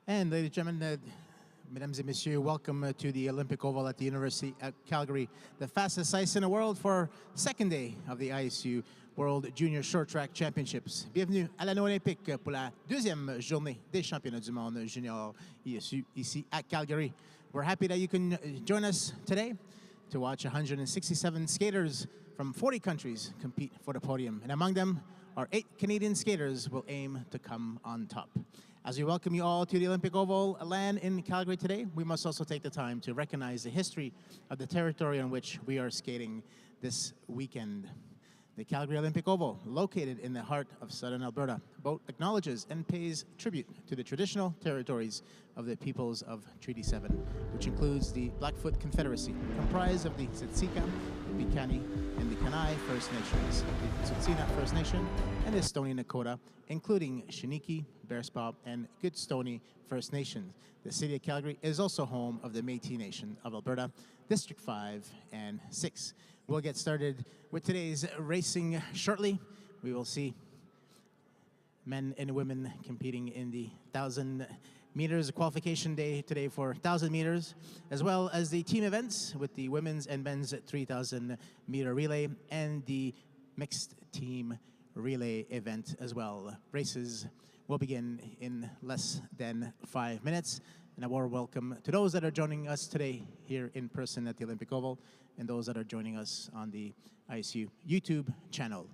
And ladies and gentlemen, mesdames et messieurs, welcome to the Olympic Oval at the University of Calgary, the fastest ice in the world for second day of the ISU World Junior Short Track Championships. Bienvenue à l'anneau olympique pour la deuxième journée des championnats du monde junior ISU ici à Calgary. We're happy that you can join us today to watch 167 skaters from 40 countries compete for the podium. And among them, our 8 Canadian skaters will aim to come on top. As we welcome you all to the Olympic Oval land in Calgary today, we must also take the time to recognize the history of the territory on which we are skating this weekend. The Calgary Olympic Oval, located in the heart of southern Alberta, both acknowledges and pays tribute to the traditional territories of the peoples of Treaty 7, which includes the Blackfoot Confederacy, comprised of the Siksika, the Piikani, and the Kainai First Nations, the Tsuut'ina First Nation, and the Stoney Nakoda, including Shiniki, Bearspaw, and Goodstoney First Nations. The city of Calgary is also home of the Métis Nation of Alberta, District 5 and 6. We'll get started with today's racing shortly. We will see men and women competing in the 1,000 meters qualification day today for 1,000 meters, as well as the team events with the women's and men's 3,000 meter relay and the mixed team relay event as well. Races will begin in less than 5 minutes. And a warm welcome to those that are joining us today here in person at the Olympic Oval and those that are joining us on the ISU YouTube channel.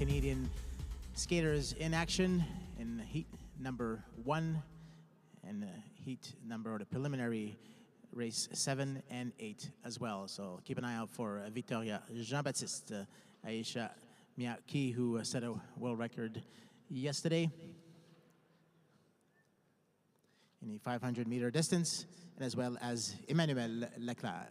Canadian skaters in action in heat number 1 and heat number, or the preliminary race 7 and 8 as well. So keep an eye out for Victoria Jean-Baptiste, Aisha Miyaki, who set a world record yesterday in the 500-meter distance, and as well as Emmanuel Leclerc.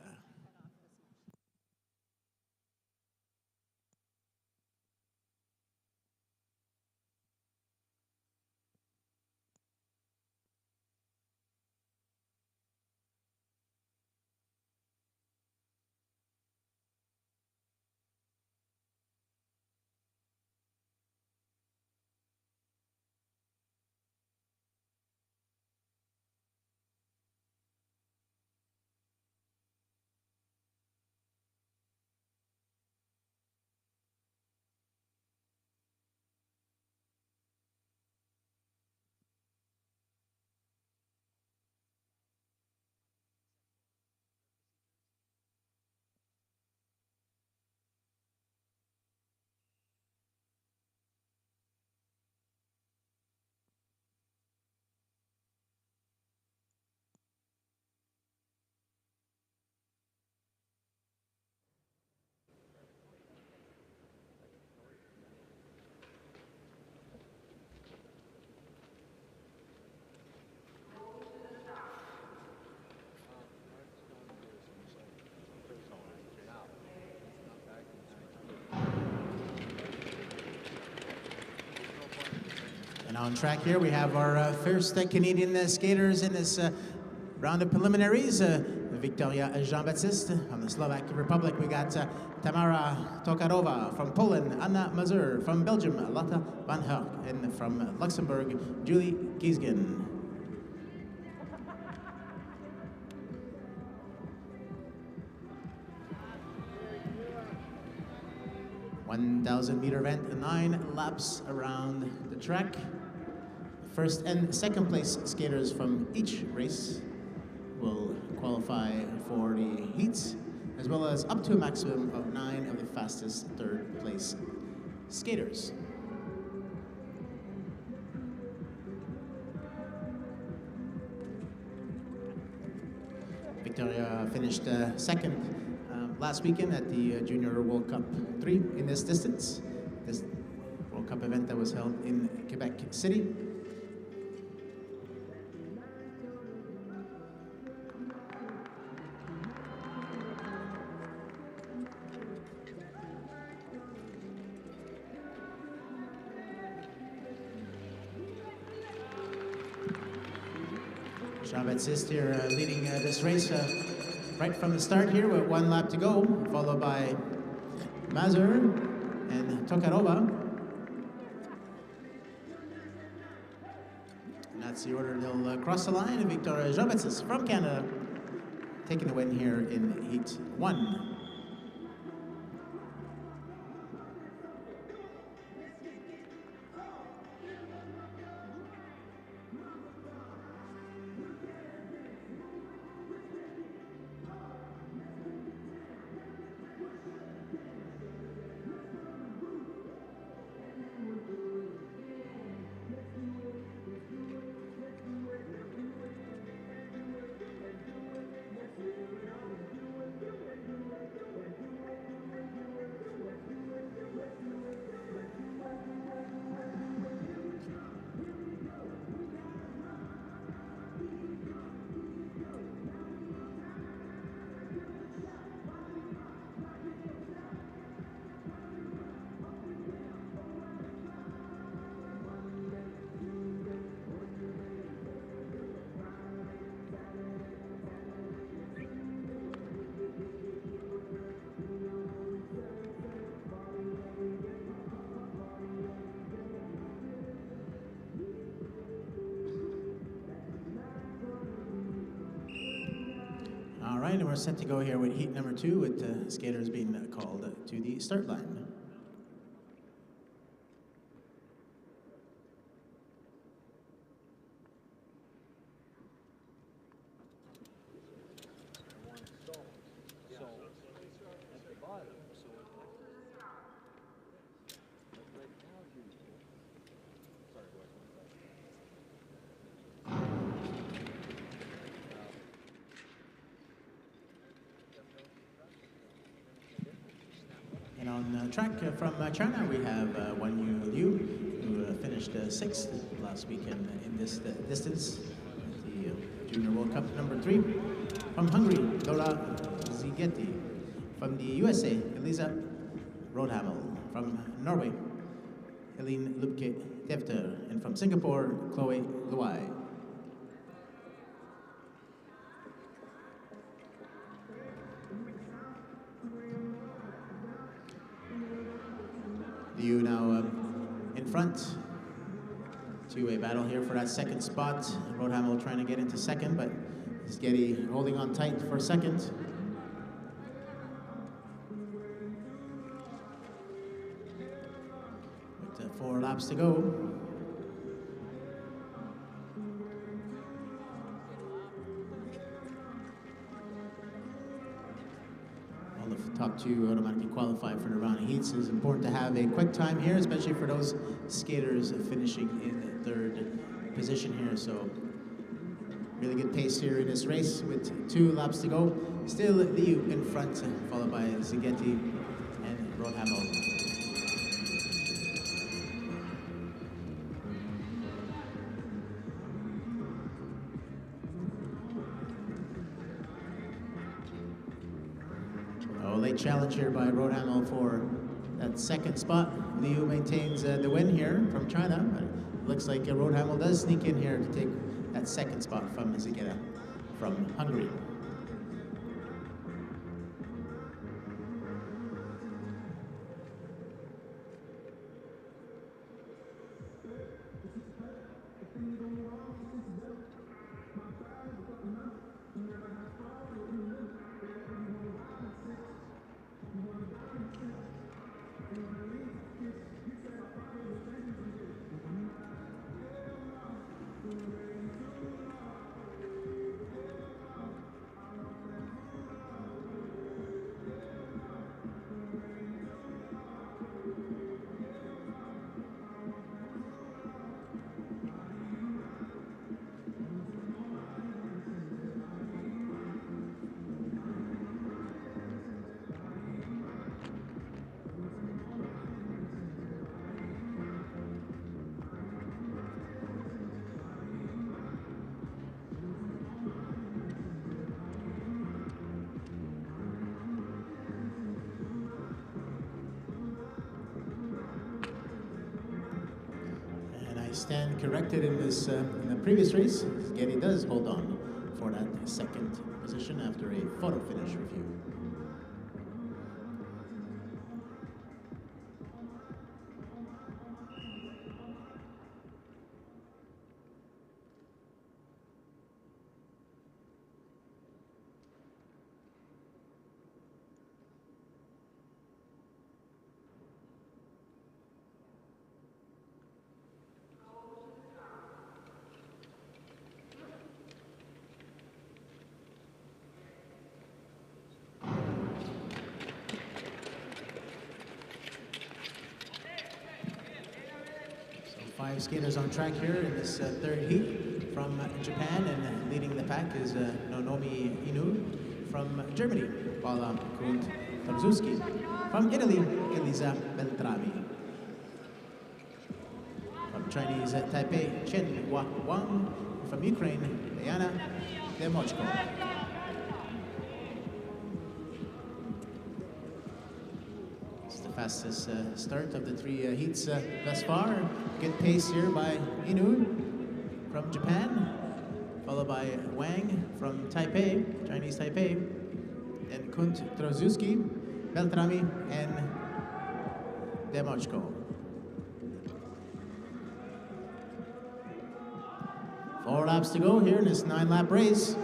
And on track here, we have our first Canadian skaters in this round of preliminaries. Victoria Jean-Baptiste from the Slovak Republic. We got Tamara Tokarova from Poland, Anna Mazur from Belgium, Lotta van Herk, and from Luxembourg, Julie Giesgen. (1,000-meter event, 9 laps around the track. First and second place skaters from each race will qualify for the heats, as well as up to a maximum of 9 of the fastest third place skaters. Victoria finished second last weekend at the Junior World Cup 3 in this distance. This World Cup event that was held in Quebec City. Jean-Baptiste here leading this race right from the start here with 1 lap to go, followed by Mazur and Tokarova. And that's the order they'll cross the line. And Victoria Jean-Baptiste from Canada taking the win here in Heat 1. And we're set to go here with heat number 2 with skaters being called to the start line. And on track from China, we have Wan Yu Liu, who finished 6th last weekend in this distance at the Junior World Cup #3. From Hungary, Dora Zigeti. From the USA, Elisa Rodhamel. From Norway, Helene Lubke Devter. And from Singapore, Chloe Luai. Liu now in front. Two-way battle here for that second spot. Rodhamel trying to get into second, but Zigeti holding on tight for second. With 4 laps to go. All the top 2 automatically qualify for the round of heats. It's important to have a quick time here, especially for those skaters finishing in 3rd position here. So really good pace here in this race with 2 laps to go. Still Liu in front, followed by Zigeti and Rodhamel. Late challenge here by Rodhamel for that second spot. Liu maintains the win here from China, but it looks like Rodhamel does sneak in here to take that second spot from Zigeti from Hungary. Stand corrected in this in the previous race. Zigeti does hold on for that second position after a photo finish review. Five skaters on track here in this 3rd heat from Japan, and leading the pack is Nonomi Inu. From Germany, Paula Kunt-Tarzuski. From Italy, Elisa Beltrami. From Chinese Taipei, Chen Hua Wang. From Ukraine, Diana Demochko. Fastest start of the 3 heats thus far. Good pace here by Inu from Japan, followed by Wang from Taipei, Chinese Taipei, then Kunt Trozuski, Beltrami, and Demochko. 4 laps to go here in this 9-lap race.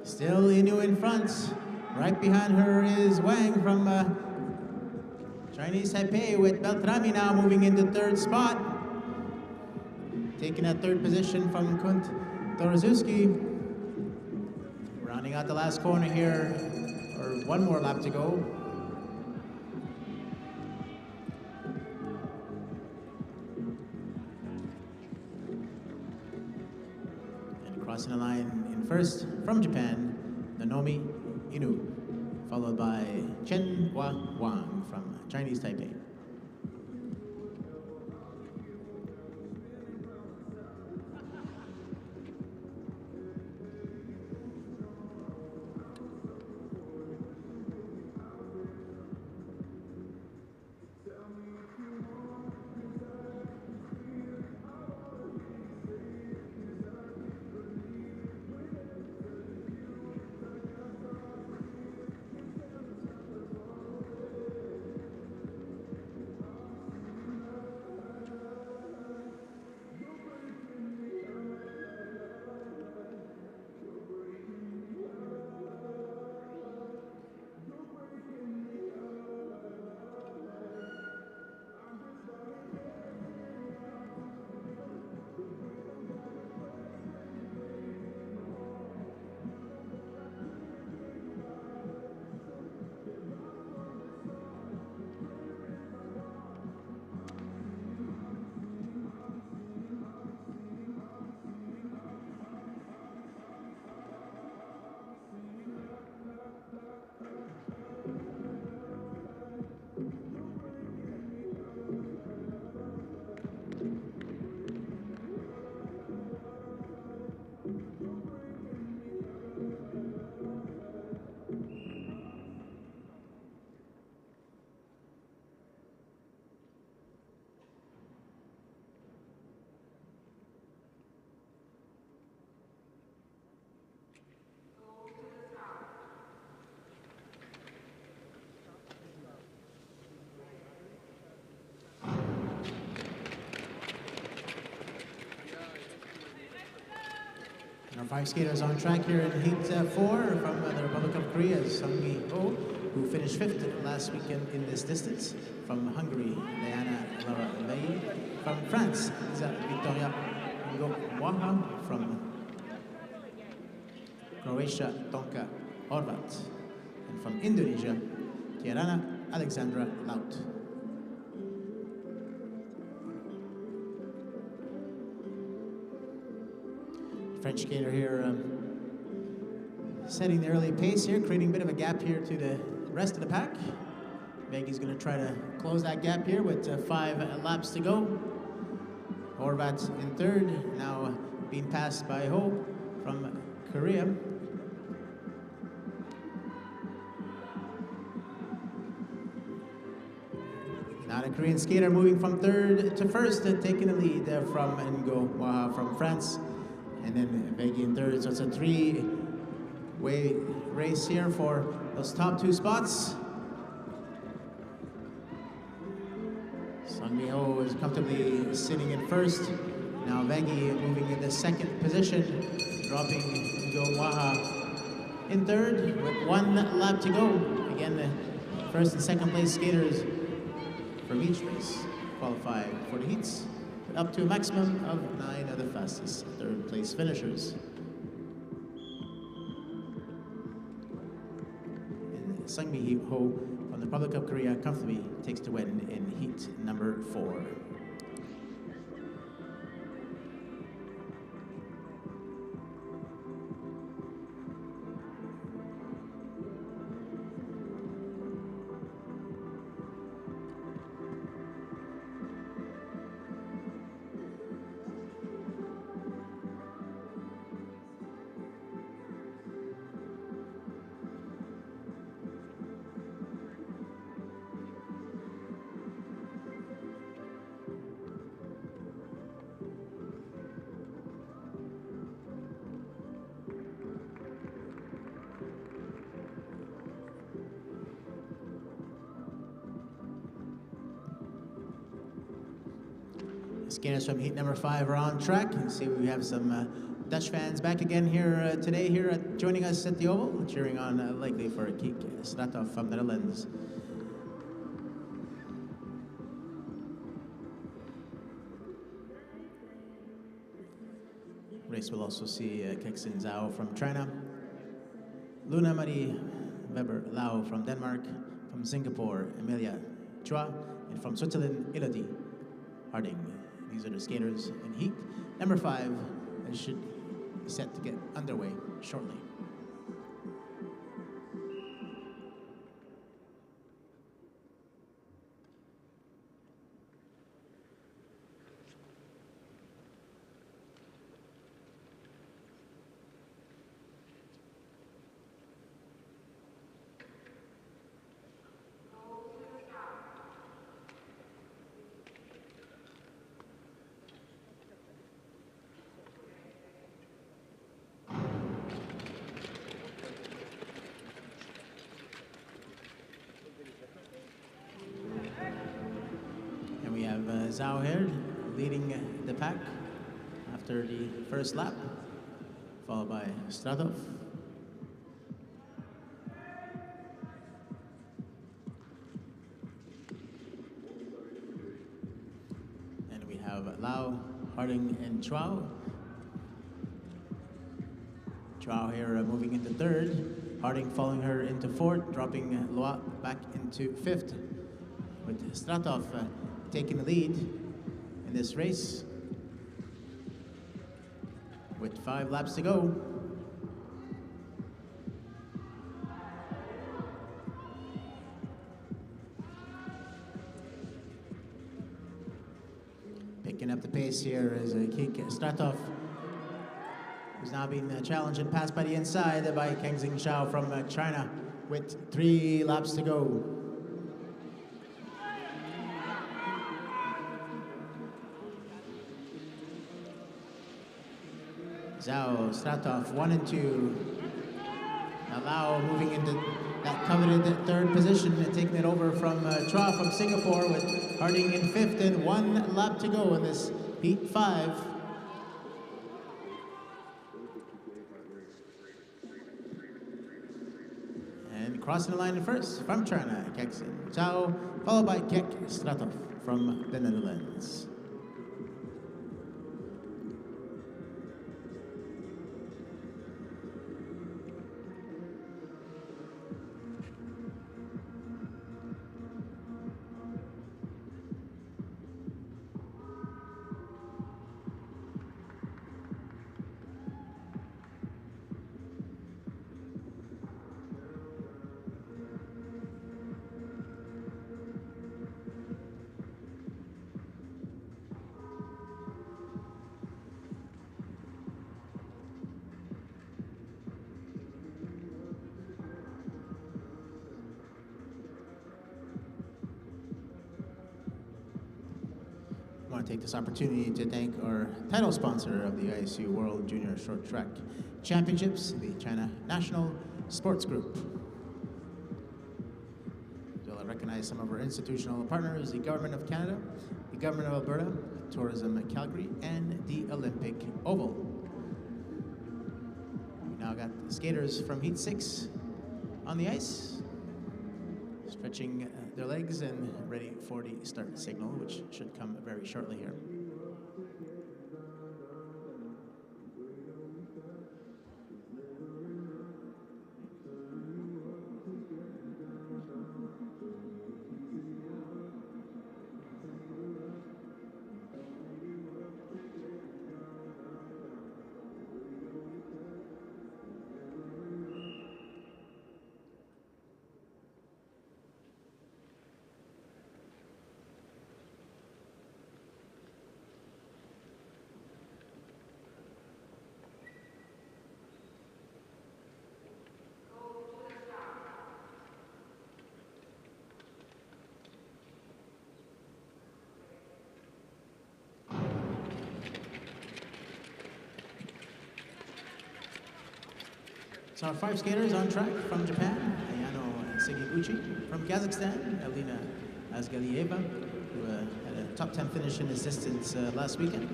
Still Inu in front. Right behind her is Wang from Chinese Taipei, with Beltrami now moving into 3rd spot. Taking that 3rd position from Kunt Torzuski. Rounding out the last corner here, or 1 more lap to go. Crossing the line in first from Japan, Nanomi Inu, followed by Chen Hua Wang from Chinese Taipei. Our 5 skaters on track here in Heat 4 from the Republic of Korea, Sung-mi Oh, who finished 5th last weekend in this distance. From Hungary, Diana Laura Lei. From France, Isa Victoria Ngowaha. From Croatia, Tonka Horvat. And from Indonesia, Kirana Alexandra Laut. French skater here setting the early pace here, creating a bit of a gap here to the rest of the pack. Vegi's going to try to close that gap here with 5 laps to go. Horvat in third, now being passed by Ho from Korea. Now the Korean skater moving from third to first, taking the lead from Ngowaha from France. And then Vegi in third, so it's a 3-way race here for those top 2 spots. Sung-mi Ho is comfortably sitting in first. Now Vegi moving in the second position, dropping Ngowaha in third with 1 lap to go. Again, the first and second place skaters from each race qualify for the heats, up to a maximum of 9 of the fastest third place finishers. And Sung-mi Ho from the Republic of Korea comfortably takes the win in heat number 4. Skaters from heat number 5 are on track. You see we have some Dutch fans back again here today, joining us at the Oval, cheering on likely for Kiek Stratov from the Netherlands. Race will also see Kexin Zhao from China, Luna Marie Weber Lau from Denmark, from Singapore, Emilia Chua, and from Switzerland, Elodie Harding. These are the skaters in heat number 5 that should set to get underway shortly. We have Zhao here leading the pack after the first lap, followed by Stratov. And we have Lau, Harding, and Chuao. Chuao here moving into third, Harding following her into fourth, dropping Loa back into fifth, with Stratov taking the lead in this race with 5 laps to go. Picking up the pace here is Kik Stratov, who's now being challenged and passed by the inside by Kengxing Xiao from China with 3 laps to go. Zhao, Stratov, 1 and 2. Now Lau moving into that coveted third position and taking it over from Chua from Singapore with Harding in fifth and 1 lap to go in this Heat 5. And crossing the line in first from China, Kengxing Xiao, followed by Kik Stratov from the Netherlands. I want to take this opportunity to thank our title sponsor of the ISU World Junior Short Track Championships, the China National Sports Group. So I'll recognize some of our institutional partners, the Government of Canada, the Government of Alberta, Tourism Calgary, and the Olympic Oval. We've now got skaters from Heat 6 on the ice, stretching their legs and ready for the start signal, which should come very shortly here. So our 5 skaters on track from Japan, Ayano Segiguchi. From Kazakhstan, Elina Azgalieva, who had a top 10 finish in this distance last weekend.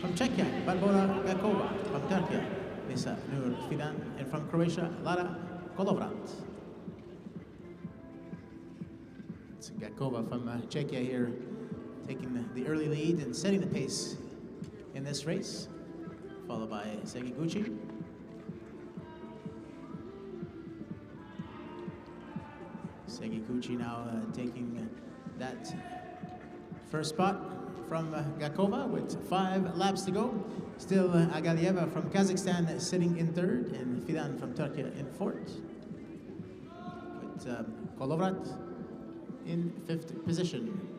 From Czechia, Barbora Gakova. From Turkey, Nisa Nur Fidan. And from Croatia, Lara Kolovrat. It's Gakova from Czechia here, taking the early lead and setting the pace in this race, followed by Segiguchi. Segiguchi now taking that first spot, from Gakova with 5 laps to go. Still Agalieva from Kazakhstan sitting in 3rd, and Fidan from Turkey in 4th. With Kolovrat in 5th position.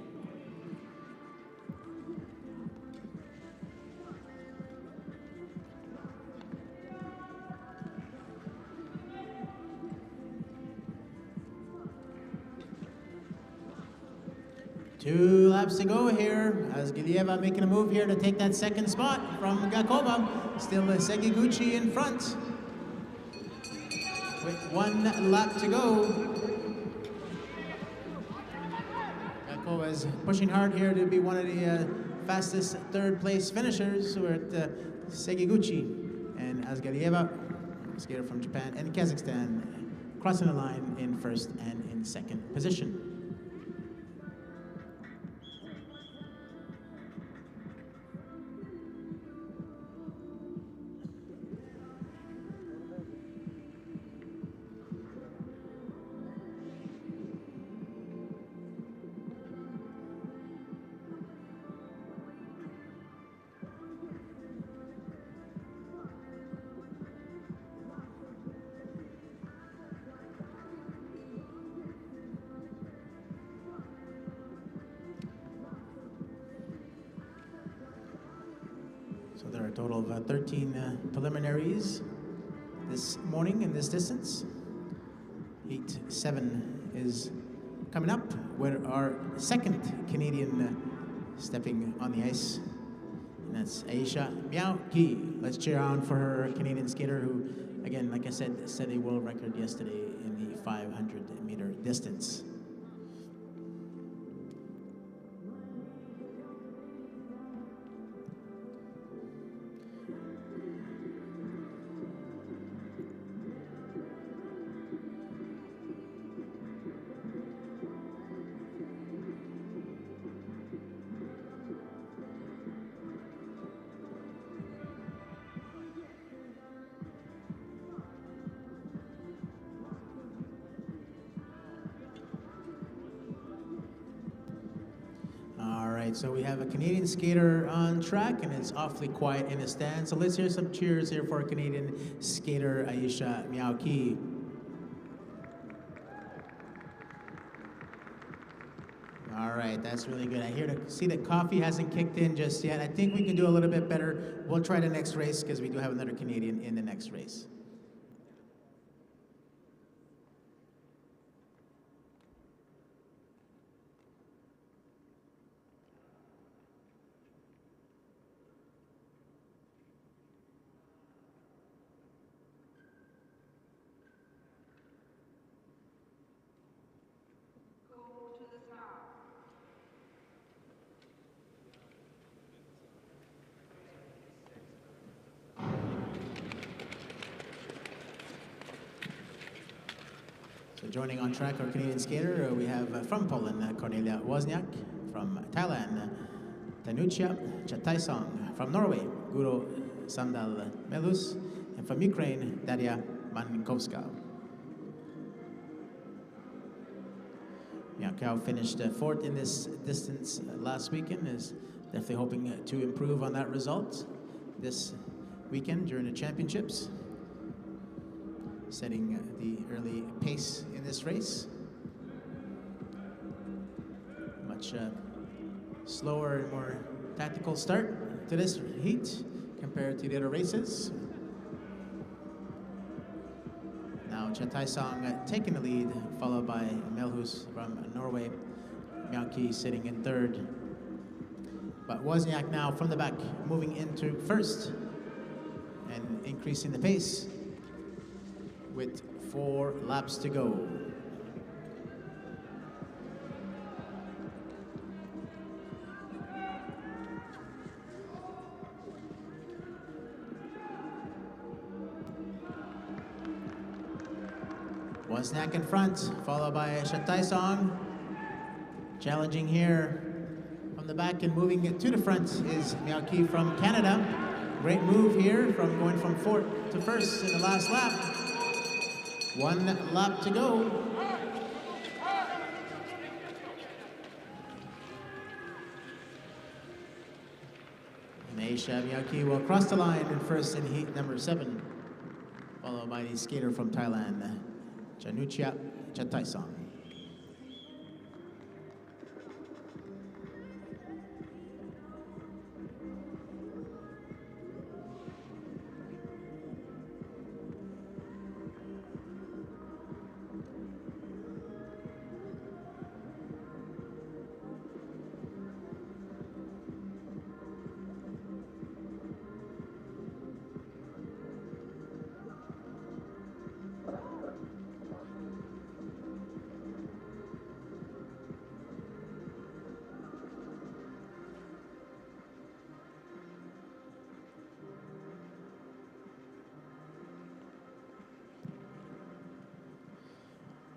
Two laps to go here as Gilieva making a move here to take that 2nd spot from Gakova. Still Segiguchi in front with 1 lap to go. Gakova is pushing hard here to be one of the fastest 3rd place finishers. We're at Segiguchi and as Gilieva, skater from Japan and Kazakhstan, crossing the line in 1st and in 2nd position. So there are a total of 13 preliminaries this morning in this distance. Heat 7 is coming up with our 2nd Canadian stepping on the ice. And that's Aisha Miao Ki. Let's cheer on for her Canadian skater who, again, like I said, set a world record yesterday in the 500-meter distance. So we have a Canadian skater on track, and it's awfully quiet in the stand. So let's hear some cheers here for a Canadian skater, Aisha Miao Ki. All right, that's really good. I hear to see that coffee hasn't kicked in just yet. I think we can do a little bit better. We'll try the next race because we do have another Canadian in the next race. So joining on track our Canadian skater, we have from Poland, Cornelia Wozniak, from Thailand, Tanucha Chataisong, from Norway, Guro Sandal Melus, and from Ukraine, Daria Mankovska. Miao finished 4th in this distance last weekend, is definitely hoping to improve on that result this weekend during the championships, setting the early pace in this race. Much slower and more tactical start to this heat compared to the other races. Now Chataisong taking the lead, followed by Melhus from Norway. Miao Ki sitting in 3rd. But Wozniak now from the back, moving into 1st and increasing the pace with 4 laps to go. Wozniak in front, followed by Chataisong. Challenging here from the back and moving to the front is Miao Ki from Canada. Great move here from going from 4th to 1st in the last lap. 1 lap to go. Aisha Miyake will cross the line in first in heat number 7, followed by the skater from Thailand, Chanuchia Chataisong.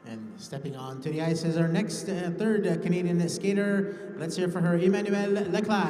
And stepping on to the ice is our next third Canadian skater. Let's hear for her, Emmanuel Leclerc.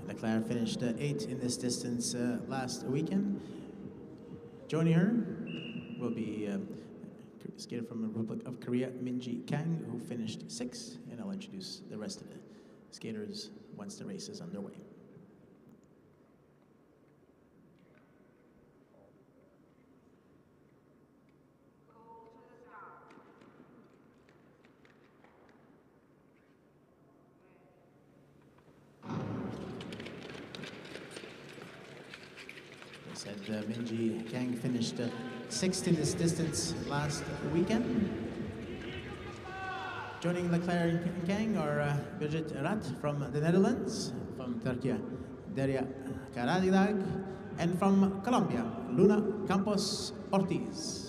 Leclerc finished 8th in this distance last weekend. Joining her will be a skater from the Republic of Korea, Minji Kang, who finished 6th, and I'll introduce the rest of the skaters once the race is underway. Said Minji Kang finished 6th in this distance last weekend. Joining Leclerc and Kang are Birgit Rat from the Netherlands, from Turkey, Daria Karadidag, and from Colombia, Luna Campos Ortiz.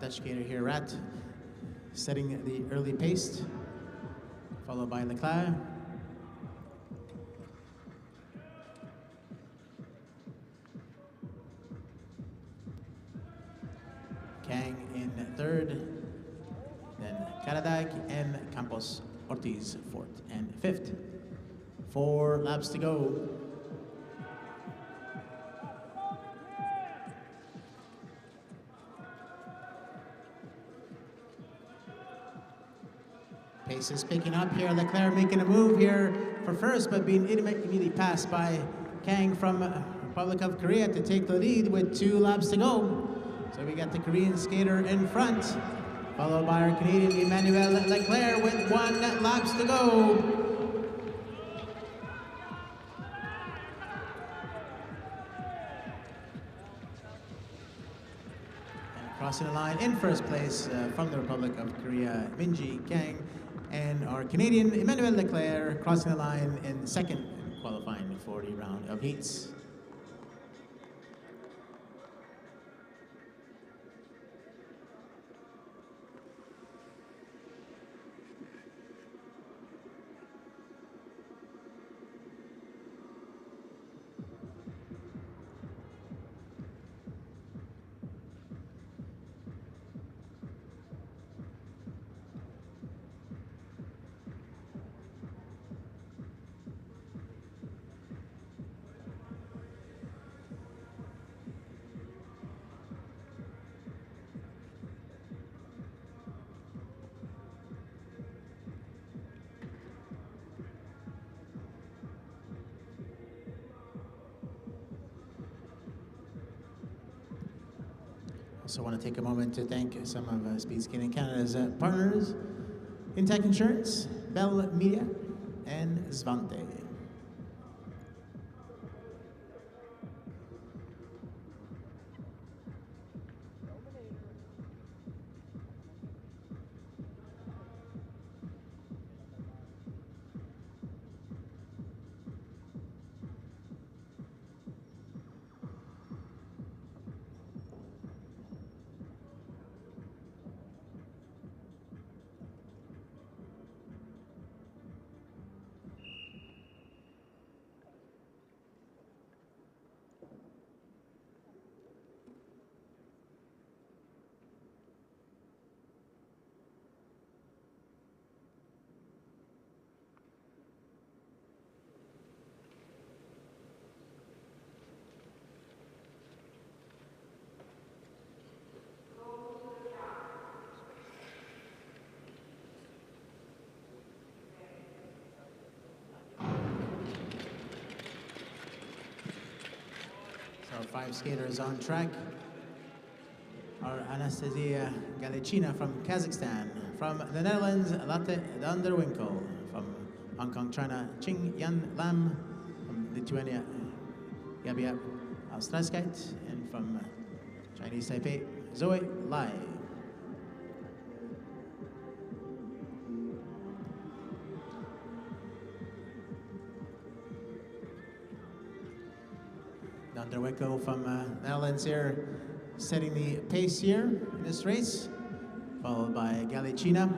Dutch skater here, Rat, setting the early pace, followed by Leclerc. Kang in 3rd, then Karadag and Campos Ortiz 4th and 5th. 4 laps to go. Pace is picking up here. Leclerc making a move here for first, but being immediately passed by Kang from Republic of Korea to take the lead with 2 laps to go. So we got the Korean skater in front, followed by our Canadian Emmanuel Leclerc with 1 laps to go. And crossing the line in first place from the Republic of Korea, Minji Kang. And our Canadian Emmanuel Leclerc crossing the line in 2nd, qualifying for the round of heats. Also want to take a moment to thank some of Speed Skating Canada's partners, Intech Insurance, Bell Media, and Svante. 5 skaters on track are Anastasia Galicina from Kazakhstan. From the Netherlands, Latte Danderwinkel. From Hong Kong, China, Ching Yan Lam. From Lithuania, Gabia Austraskite. And from Chinese Taipei, Zoe Lai. Danderwinkel from Netherlands here, setting the pace here in this race, followed by Galicina.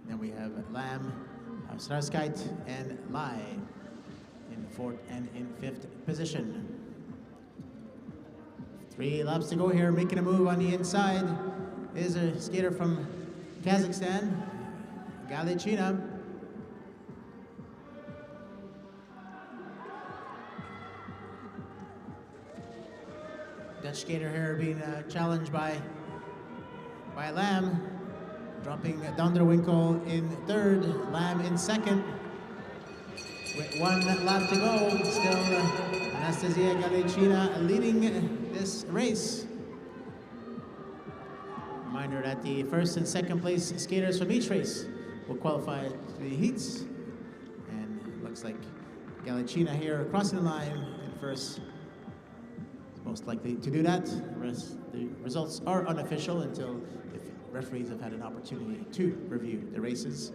Then we have Lam, Starskite, and Lai in 4th and in 5th position. 3 laps to go here, making a move on the inside is a skater from Kazakhstan, Galicina. Dutch skater here being challenged by Lam, dropping Danderwinkel in 3rd, Lam in 2nd. With 1 lap to go, still Anastasia Galicina leading this race. Reminder that the 1st and 2nd place skaters from each race will qualify to the heats. And it looks like Galicina here crossing the line in 1st. Most likely to do that. The results are unofficial until if referees have had an opportunity to review the races.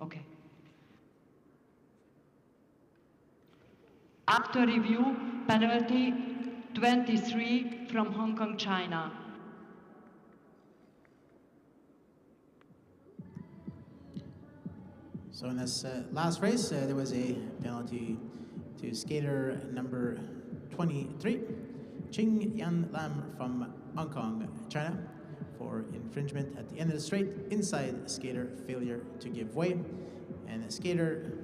Okay. After review, penalty 23 from Hong Kong, China. So in this last race, there was a penalty to skater number 23, Ching Yan Lam from Hong Kong, China, for infringement at the end of the straight, inside skater failure to give way, and skater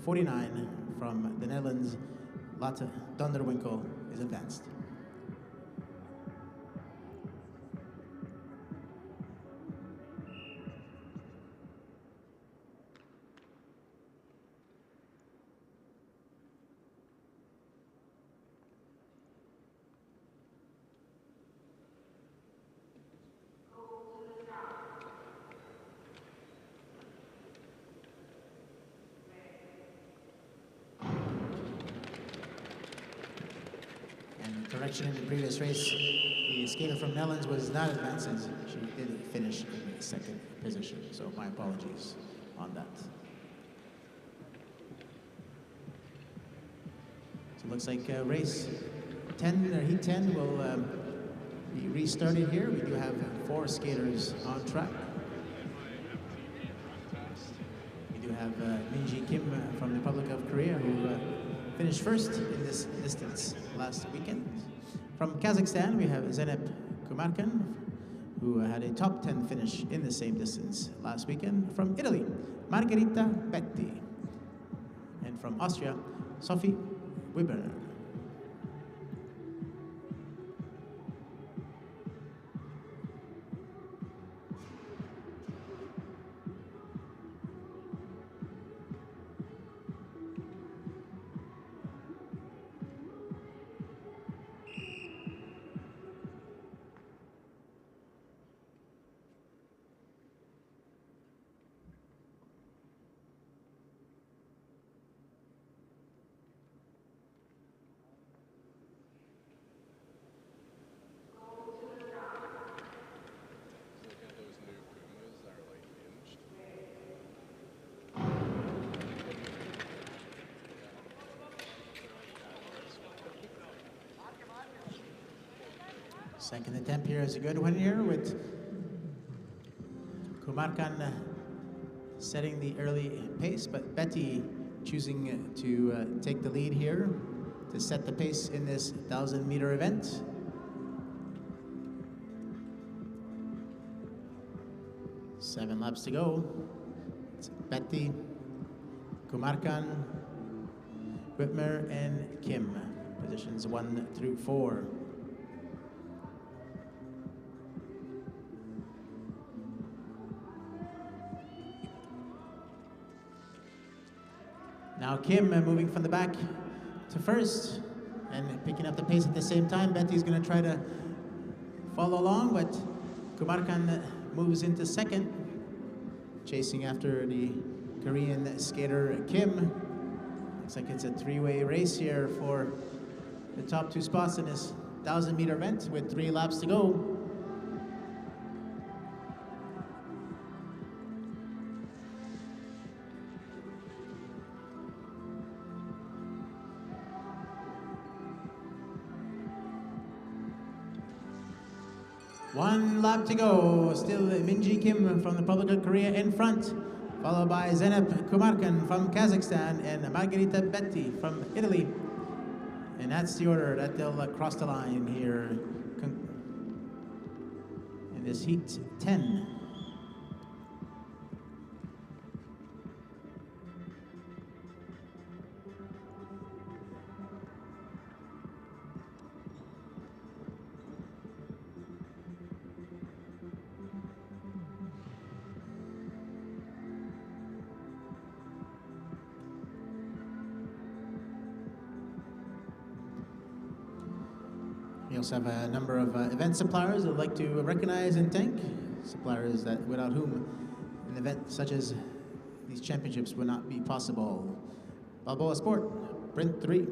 49 from the Netherlands, Latte Danderwinkel, is advanced. Correction, in the previous race, the skater from Netherlands was not advanced as she did finish in the 2nd position. So my apologies on that. So it looks like race 10, or heat 10, will be restarted here. We do have 4 skaters on track. We do have Minji Kim from the Republic of Korea, who finished 1st in this distance last weekend. From Kazakhstan, we have Zeynep Kumarkan, who had a top 10 finish in the same distance last weekend. From Italy, Margherita Betti. And from Austria, Sophie Wibber. Second attempt here is a good one here with Kumarkan setting the early pace, but Betty choosing to take the lead here to set the pace in this 1,000-meter event. Seven laps to go. It's Betty, Kumarkan, Whitmer, and Kim. Positions 1 through 4. Now Kim moving from the back to first and picking up the pace at the same time. Betty's going to try to follow along, but Kumarkan moves into second, chasing after the Korean skater Kim. Looks like it's a three-way race here for the top two spots in this 1,000-meter event with 3 laps to go. One lap to go. Still Minji Kim from the Republic of Korea in front, followed by Zeynep Kumarkan from Kazakhstan and Margarita Betti from Italy. And that's the order that they'll cross the line here in this heat 10. We also have a number of event suppliers that would like to recognize and thank, suppliers that without whom an event such as these championships would not be possible. Balboa Sport, Print 3,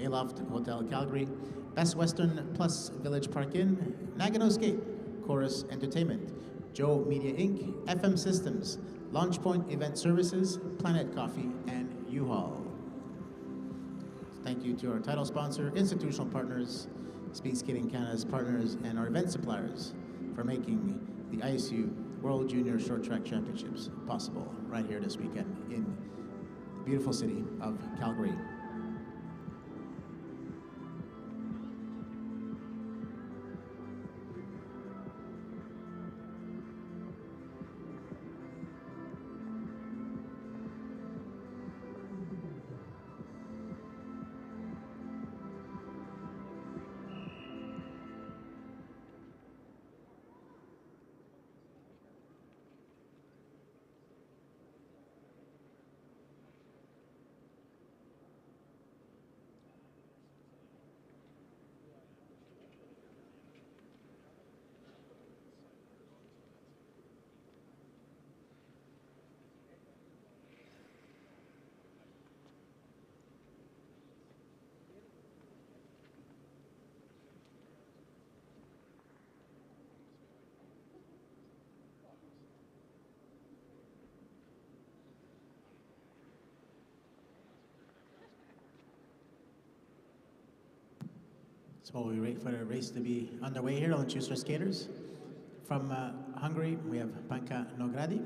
Aloft Hotel Calgary, Best Western Plus Village Park Inn, Nagano Skate, Chorus Entertainment, Joe Media Inc., FM Systems, Launchpoint Event Services, Planet Coffee, and U-Haul. Thank you to our title sponsor, institutional partners, Speed Skating Canada's partners, and our event suppliers for making the ISU World Junior Short Track Championships possible right here this weekend in the beautiful city of Calgary. So while we wait for the race to be underway here, I'll introduce our skaters. From Hungary, we have Panka Nogradi.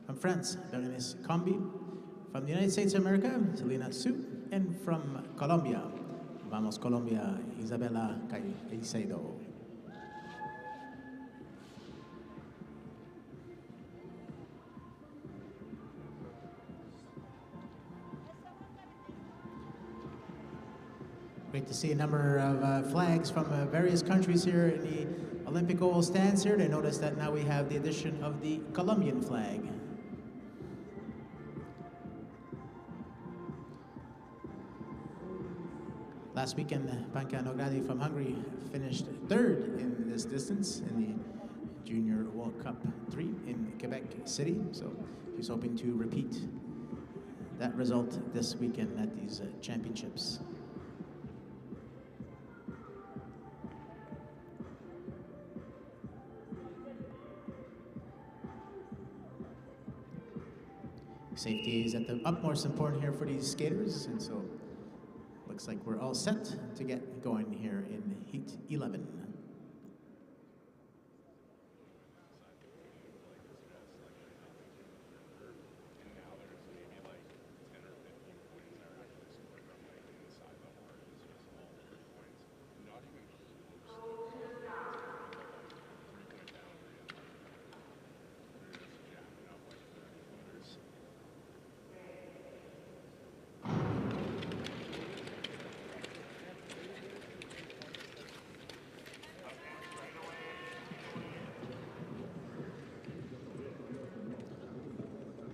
From France, Berenice Combi. From the United States of America, Selena Su. And from Colombia, Vamos Colombia, Isabela Caicedo. Great to see a number of flags from various countries here in the Olympic Oval stands here. To notice that now we have the addition of the Colombian flag. Last weekend, Panka Nogradi from Hungary finished third in this distance in the Junior World Cup 3 in Quebec City. So she's hoping to repeat that result this weekend at these championships. Safety is at the utmost important here for these skaters, and so looks like we're all set to get going here in Heat 11.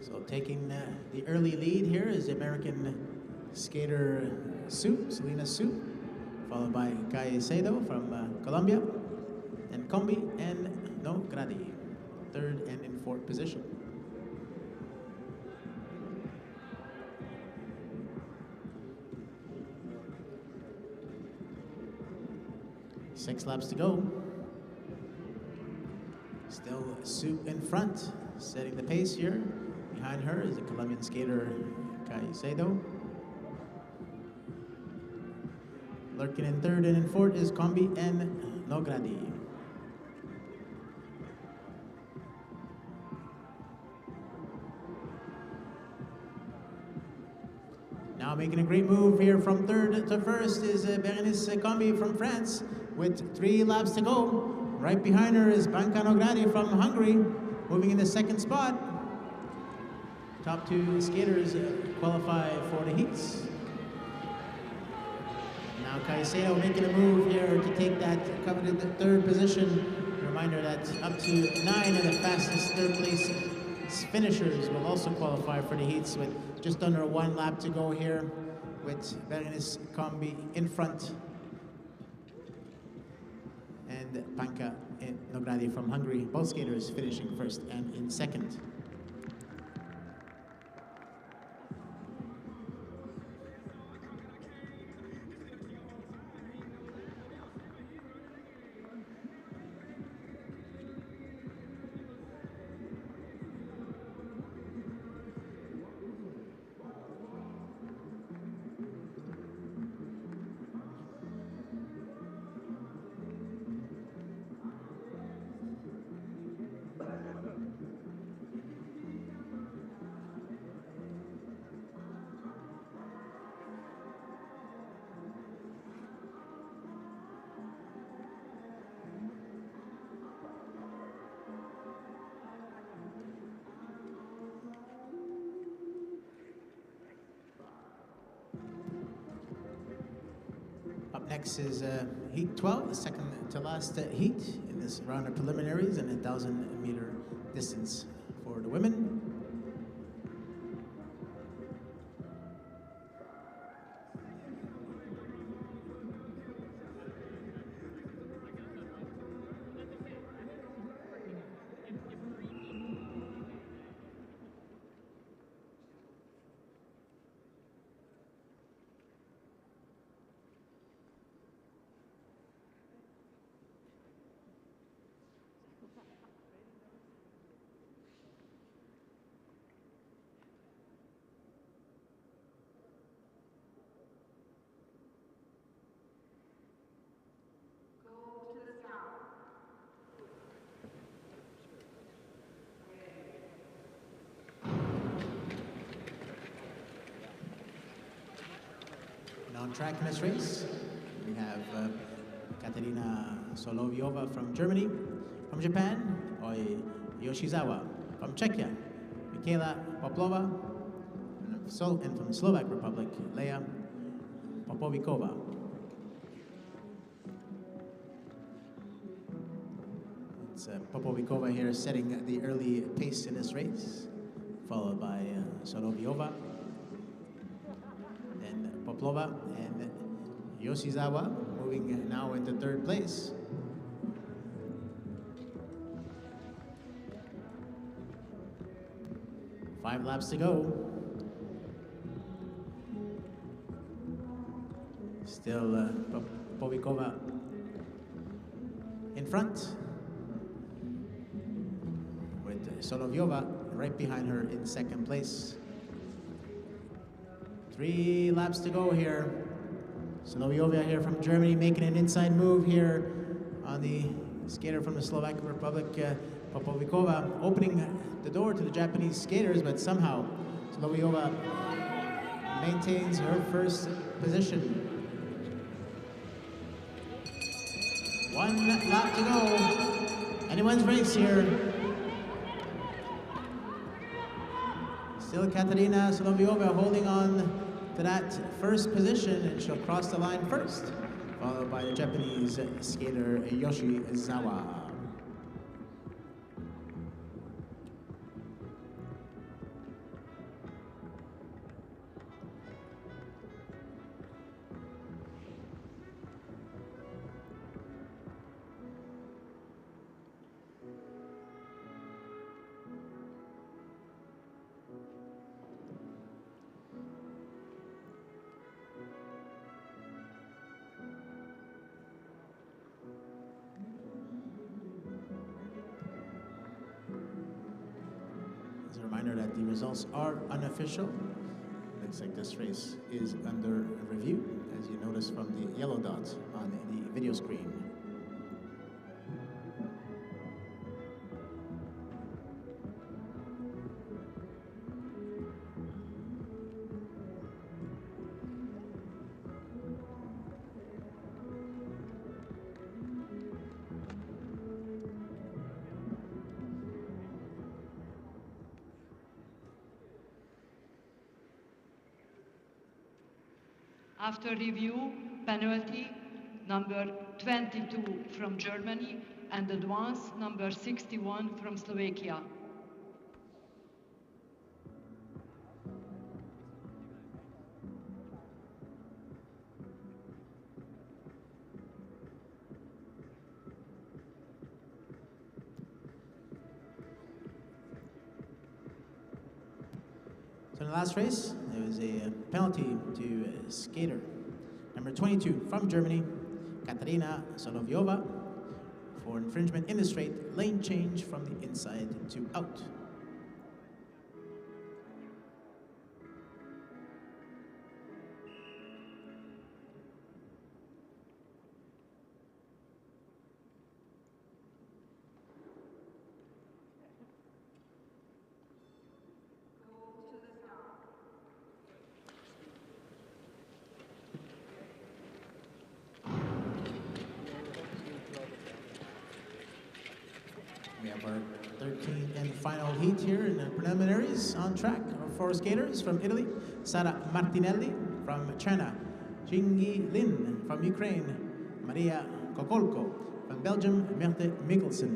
So taking the early lead here is the American skater Selena Su, followed by Caicedo from Colombia, and Combi and Nogradi, third and in fourth position. Six laps to go. Still Su in front, setting the pace here. Behind her is the Colombian skater Caicedo. Lurking in third and in fourth is Combi and Nogradi. Now making a great move here from third to first is Berenice Combi from France with 3 laps to go. Right behind her is Banca Nogradi from Hungary, moving in the second spot. Top 2 skaters qualify for the heats. Now Caicedo making a move here to take that coveted third position. A reminder that up to 9 of the fastest third place finishers will also qualify for the heats with just under 1 lap to go here, with Berenice Combi in front and Panka and Nogradi from Hungary, both skaters finishing first and in second. Next is heat 12, the second to last heat in this round of preliminaries, and a 1,000-meter distance for the women. On track in this race, we have Katerina Soloviova from Germany. From Japan, Oi Yoshizawa. From Czechia, Michaela Poplova. And from the Slovak Republic, Leia Popovikova. It's Popovikova here setting the early pace in this race, followed by Soloviova. Poplova and Yoshizawa moving now into third place. Five laps to go. Still Popovikova in front, with Soloviova right behind her in second place. 3 laps to go here. Soloviova here from Germany making an inside move here on the skater from the Slovak Republic, Popovikova, opening the door to the Japanese skaters, but somehow Soloviova maintains her first position. 1 lap to go. Anyone's race here. Still Katerina Soloviova holding on to that first position, and she'll cross the line first, followed by the Japanese skater Yoshizawa. As a reminder that the results are unofficial. Looks like this race is under review, as you notice from the yellow dot on the video screen. After review, penalty number 22 from Germany and advance number 61 from Slovakia. So in the last race, there was a penalty to skater number 22 from Germany, Katarina Solovyova, for infringement in the straight, lane change from the inside to out. We have our 13th and final heat here in the preliminaries on track. Our four skaters from Italy, Sara Martinelli from China, Jingi Lin from Ukraine, Maria Kokolko from Belgium, Merte Mikkelsen.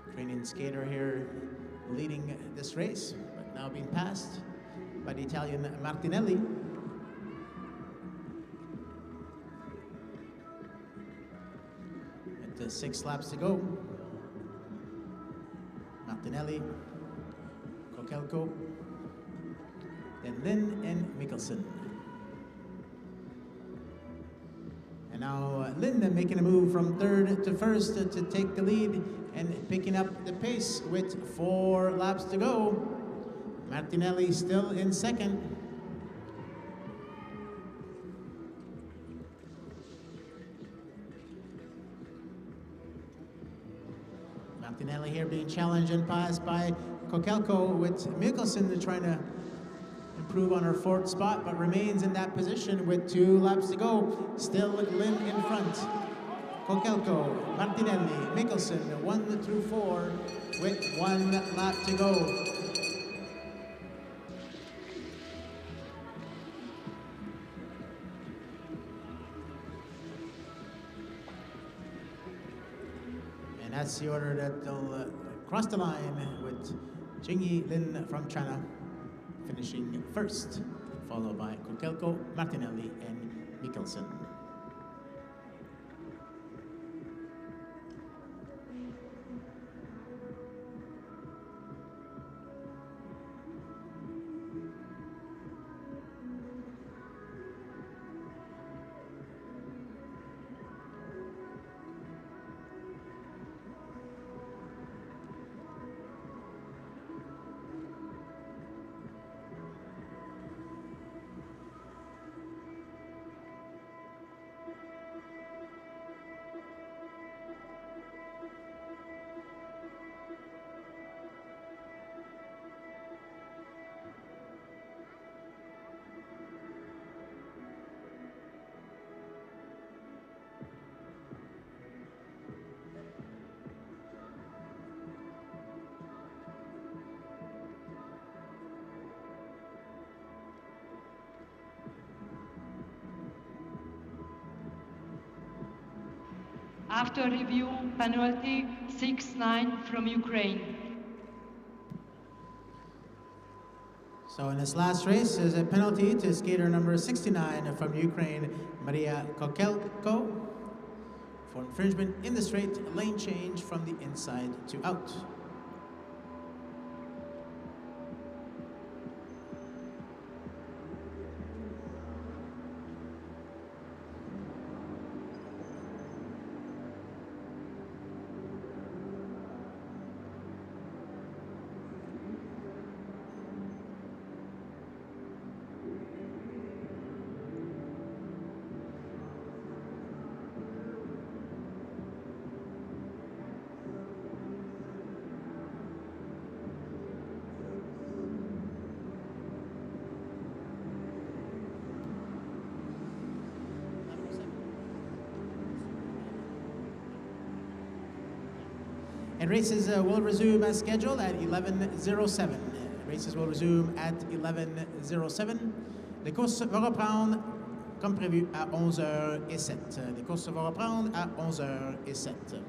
Ukrainian skater here leading this race, but now being passed by the Italian Martinelli. At 6 laps to go. Martinelli, Kokelko, then Lin and Mikkelsen. And now Lin making a move from third to first to take the lead and picking up the pace with 4 laps to go. Martinelli still in second. Martinelli here being challenged and passed by Kokelko, with Mikkelsen trying to improve on her 4th spot, but remains in that position with 2 laps to go. Still Lin in front. Kokelko, Martinelli, Mikkelsen, 1 through 4 with 1 lap to go. And that's the order that they'll cross the line, with Jingi Lin from China finishing first, followed by Kokelko, Martinelli, and Mikkelsen. After review, penalty 6-9 from Ukraine. So in this last race, there's a penalty to skater number 69 from Ukraine, Maria Kokelko, for infringement in the straight, lane change from the inside to out. And races will resume as scheduled at 11:07. Races will resume at 11:07. Les courses vont reprendre comme prévu à 11h07. Les courses vont reprendre à 11h07.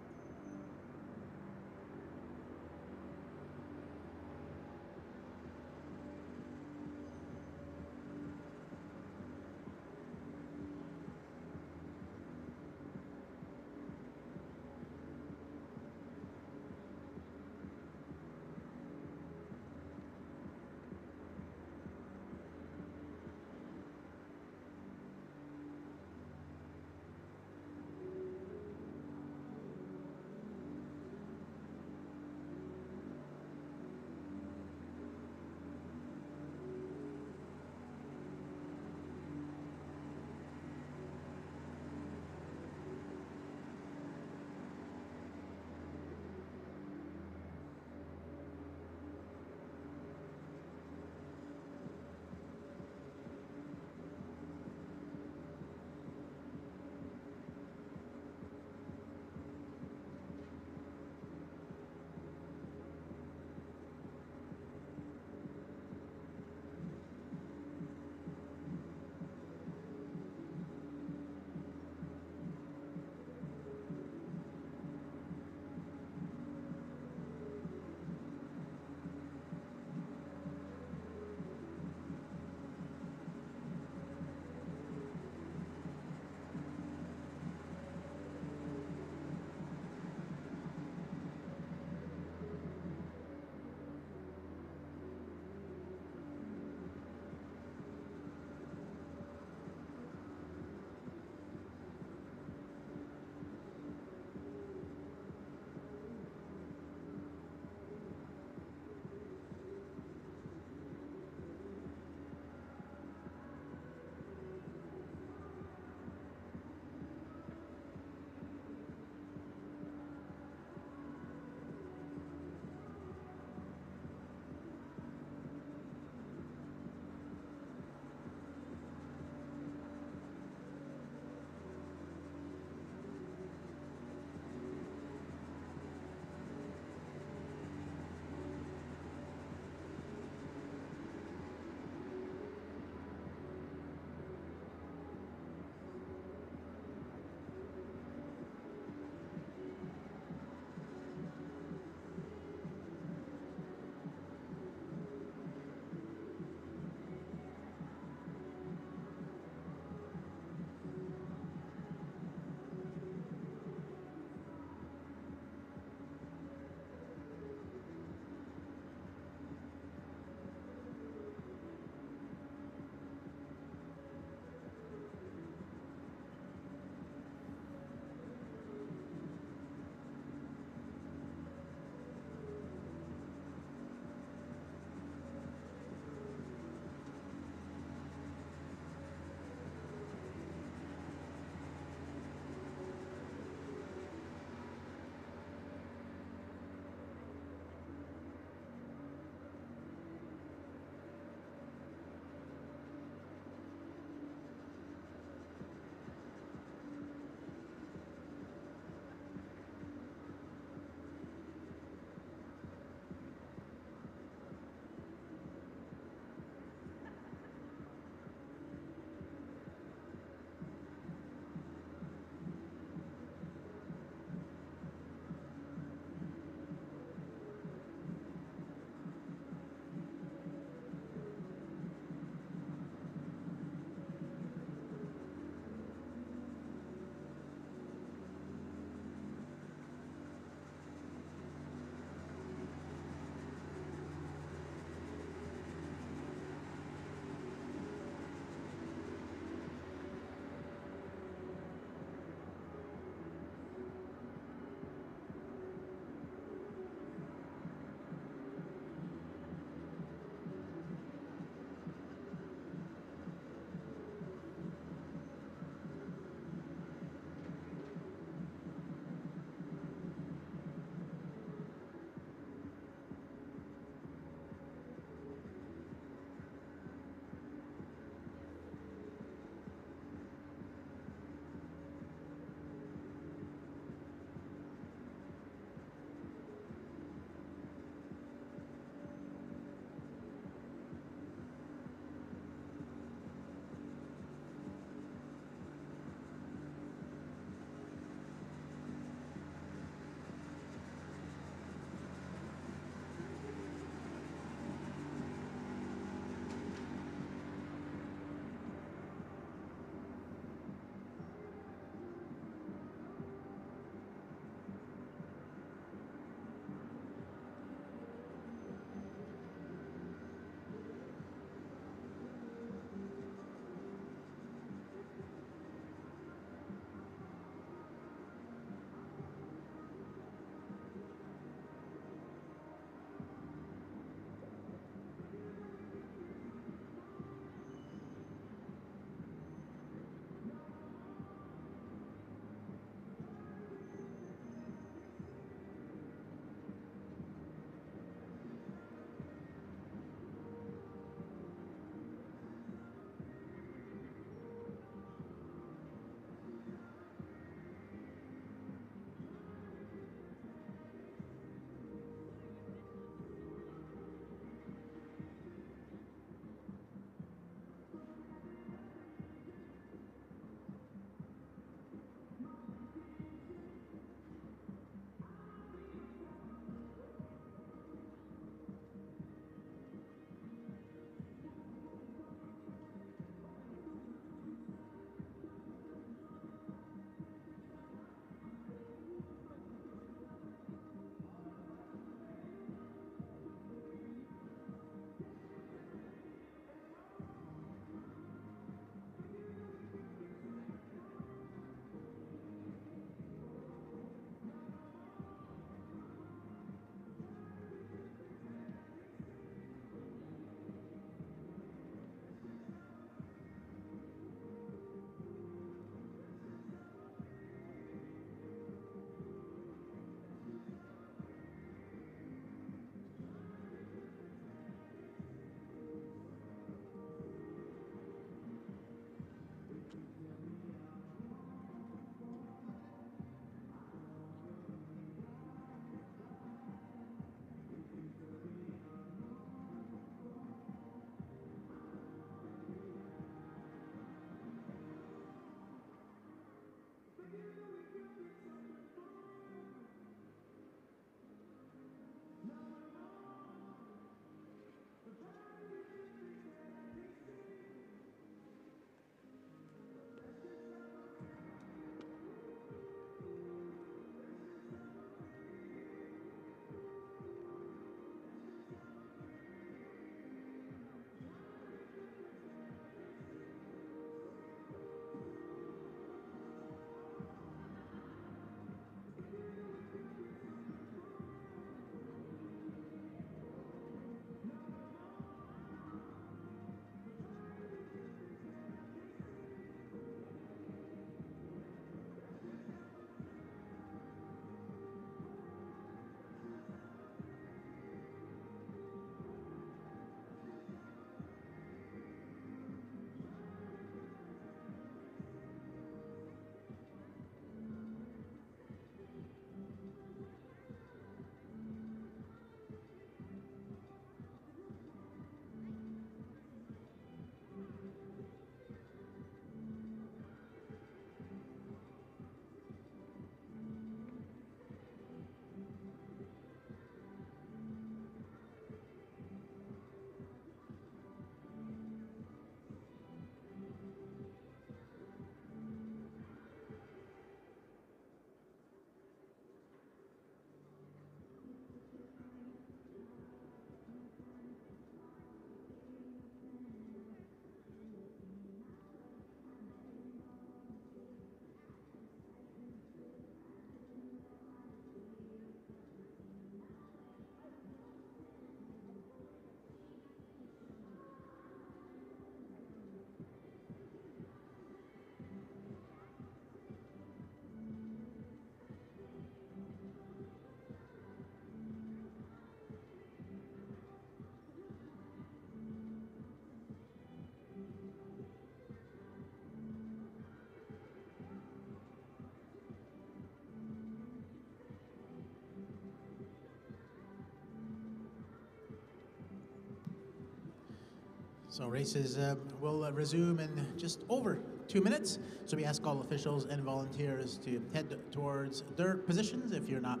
So races will resume in just over 2 minutes. So we ask all officials and volunteers to head towards their positions if you're not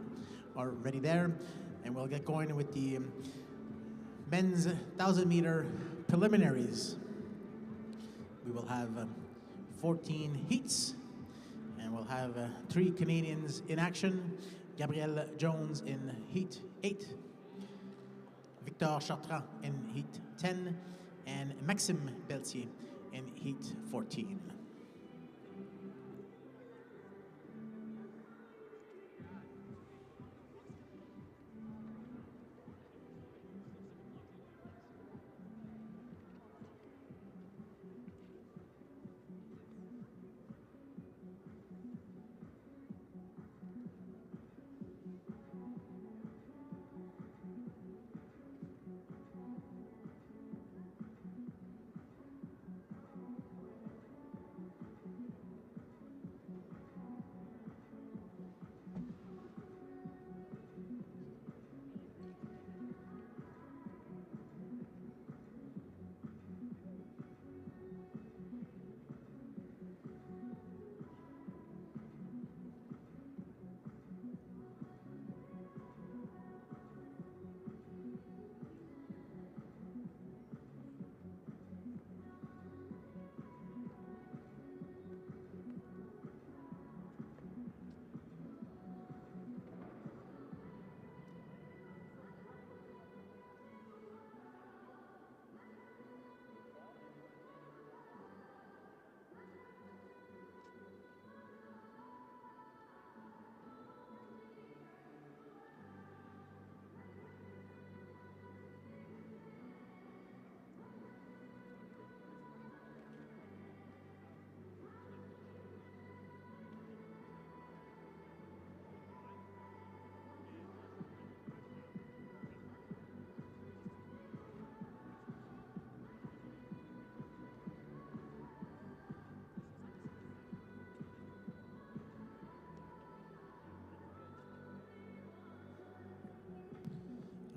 already there. And we'll get going with the men's 1,000-meter preliminaries. We will have 14 heats, and we'll have 3 Canadians in action. Gabriel Jones in Heat 8, Victor Chartrand in Heat 10, and Maxime Beltier in Heat 14.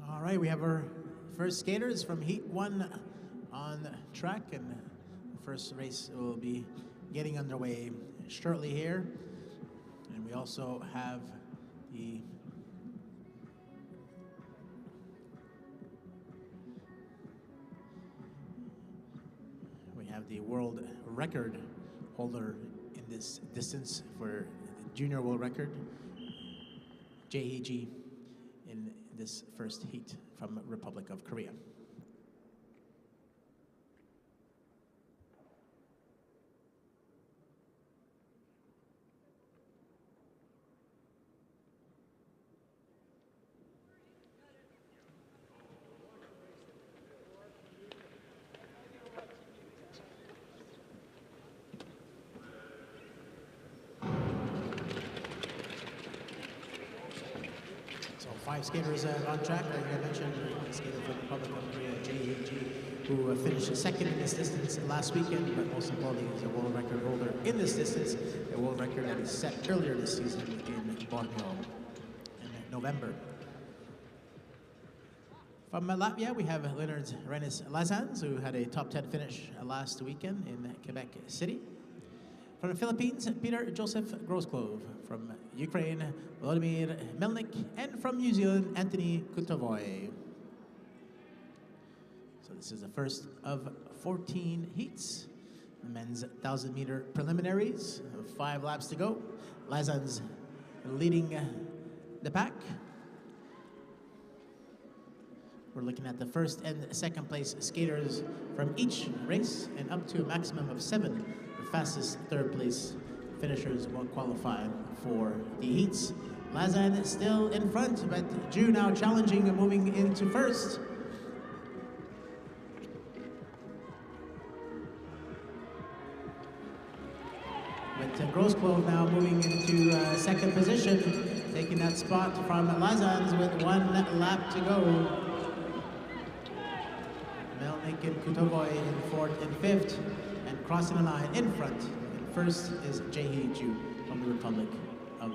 All right, we have our first skaters from Heat 1 on track, and the first race will be getting underway shortly here. And we also have the world record holder in this distance for the junior world record, JEG, in this first heat from Republic of Korea. So 5 skaters on track. Like I mentioned, a skater from the Republic of Korea, JEG, who finished second in this distance last weekend, but most importantly, is a world record holder in this distance, a world record that is set earlier this season in Borneo in November. From Latvia, we have Leonard Renis Lazans, who had a top 10 finish last weekend in Quebec City. From the Philippines, Peter Joseph Grosclove. From Ukraine, Volodymyr Melnik. And from New Zealand, Anthony Kutovoy. So this is the first of 14 heats. The men's 1,000-meter preliminaries, 5 laps to go. Lazans leading the pack. We're looking at the first and second place skaters from each race, and up to a maximum of 7. The fastest third place finishers will qualify for the heats. Lazan still in front, but Ju now challenging and moving into first. But Grosclove now moving into second position, taking that spot from Lazans with 1 lap to go. Melnik and Kutovoy in 4th and 5th, and crossing the line in front. And first is Jae-hee Ju from the Republic of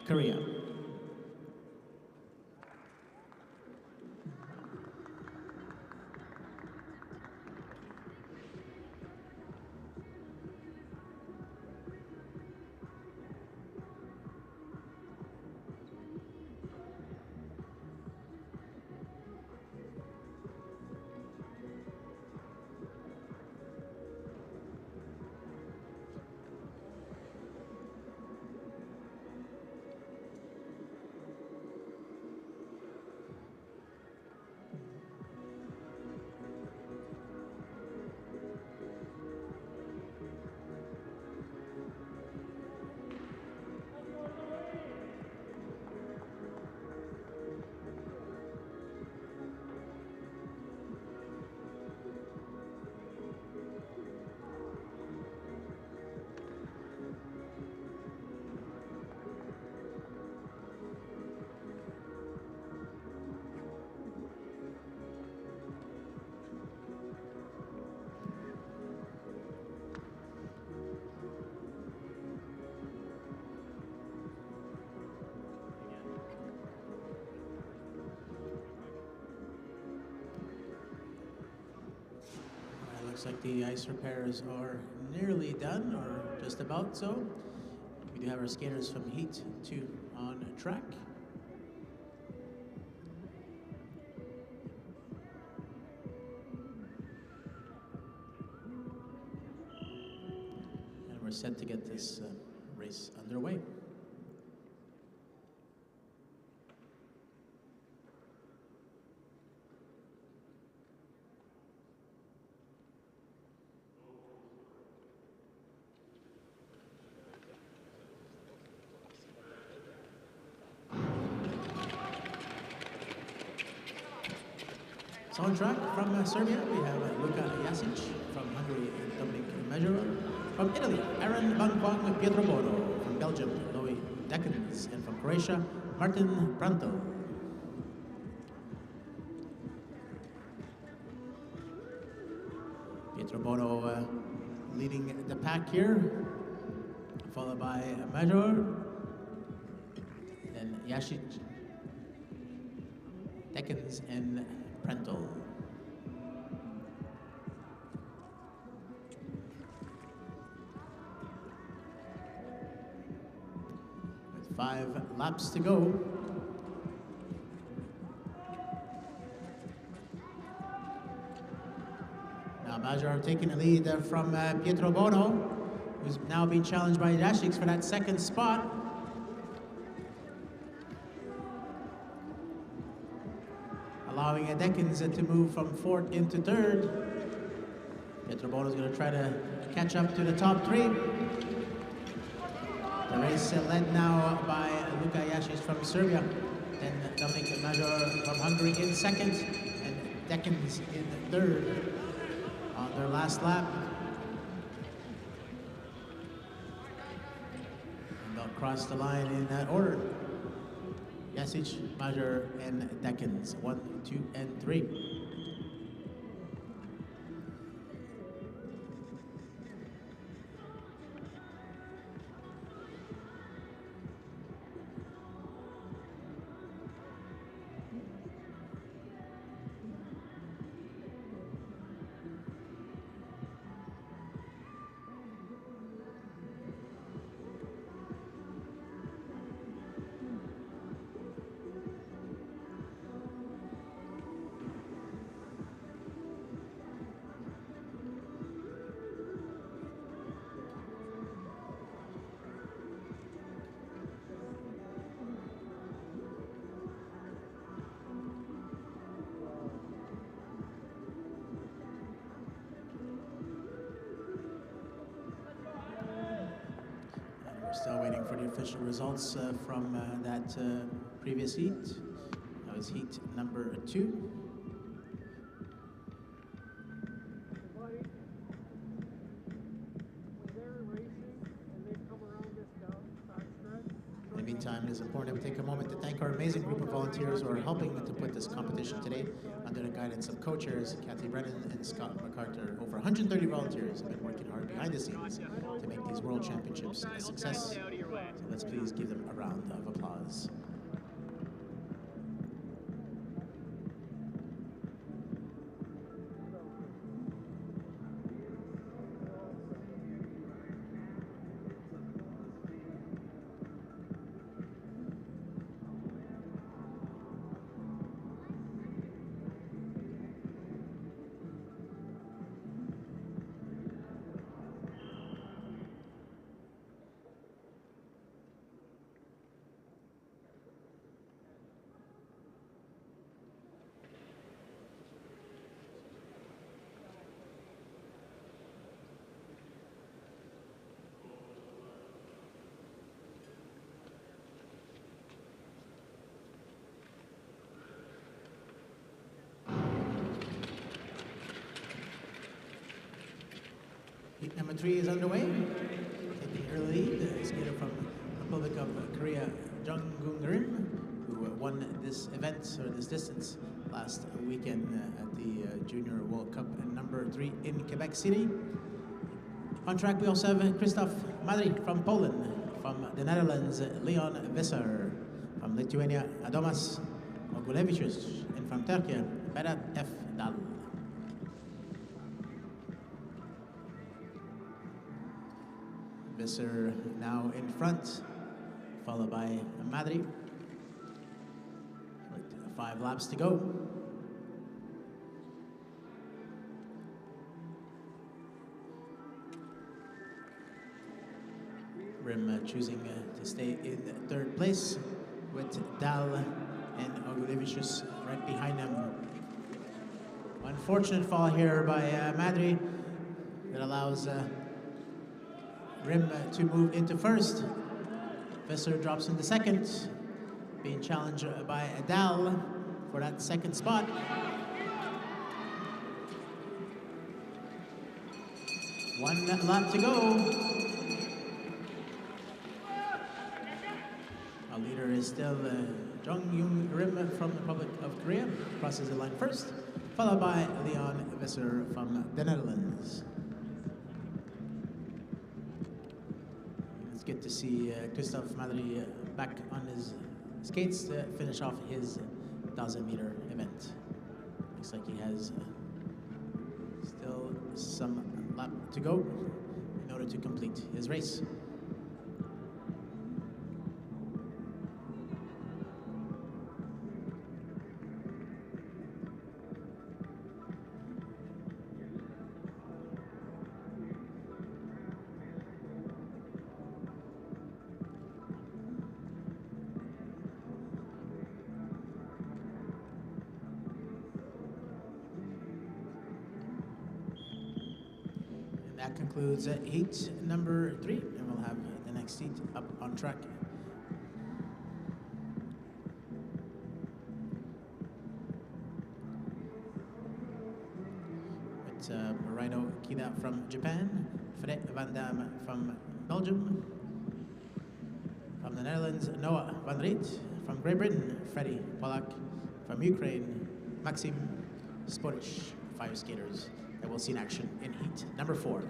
Korea. Looks like the ice repairs are nearly done, or just about so. We do have our skaters from Heat 2 on track. And we're set to get this race underway. So on track from Serbia, we have Luka Jasic, from Hungary, Dominic Major, from Italy, Aaron Van Kwang, Pietro Bono, from Belgium, Louis Dekens, and from Croatia, Martin Prantel. Pietro Bono leading the pack here, followed by Major, then Jasic, Dekens, and Prantel. With 5 laps to go. Now Major taking the lead from Pietro Bono, who's now being challenged by Jasic for that second spot. Allowing Dekens to move from 4th into 3rd. Pietro Bono is going to try to catch up to the top 3. The race led now by Luka Jasic from Serbia, then Dominic Major from Hungary in 2nd, and Dekens in 3rd on their last lap. And they'll cross the line in that order. Jasic, Major, and Dekens, 1, 2, and 3. Still waiting for the official results from that previous heat. That was heat number 2. In the meantime, it is important that we take a moment to thank our amazing group of volunteers who are helping to put this competition today under the guidance of co-chairs Kathy Brennan and Scott MacArthur. Over 130 volunteers have been working hard behind the scenes to make these World Championships a success. So let's please give them a round of applause. Heat number 3 is underway. Taking early lead, the skater from Republic of Korea, Jung Gung-rim, who won this event, or this distance, last weekend at the Junior World Cup number 3 in Quebec City. On track, we also have Krzysztof Madry from Poland, from the Netherlands, Leon Visser, from Lithuania, Adomas Ogulevicius, and from Turkey, Berat F. Dal. Visser now in front, followed by Madri. With 5 laps to go. Rim choosing to stay in 3rd place with Dal and Ogulevicius right behind him. Unfortunate fall here by Madri that allows Rim to move into 1st. Visser drops into 2nd, being challenged by Dal for that 2nd spot. One lap to go. Our leader is still Jong-Young Rim from the Republic of Korea, crosses the line 1st, followed by Leon Visser from the Netherlands. It's good to see Christophe Madri back on his skates to finish off his 1,000-meter event. Looks like he has still some lap to go in order to complete his race. That concludes heat number 3, and we'll have the next heat up on track. It's Rhino Kida from Japan, Fred Van Dam from Belgium, from the Netherlands, Noah Van Riet, from Great Britain, Freddy Polak, from Ukraine, Maxim Sporic, 5 skaters that we'll see in action in heat number 4.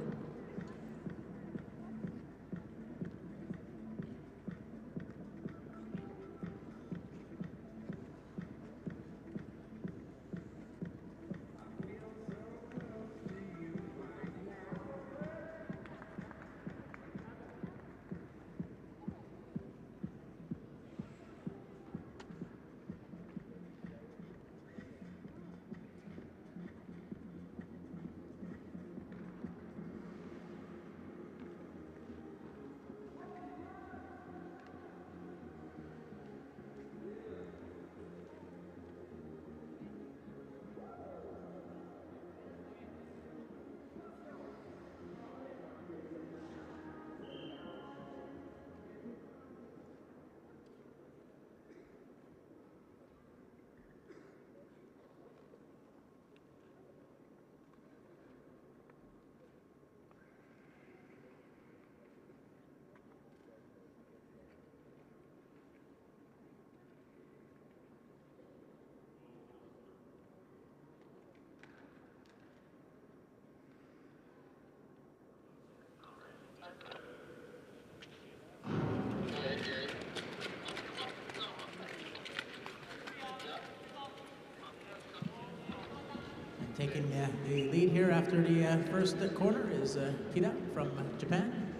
Taking the lead here after the first corner is Kida from Japan,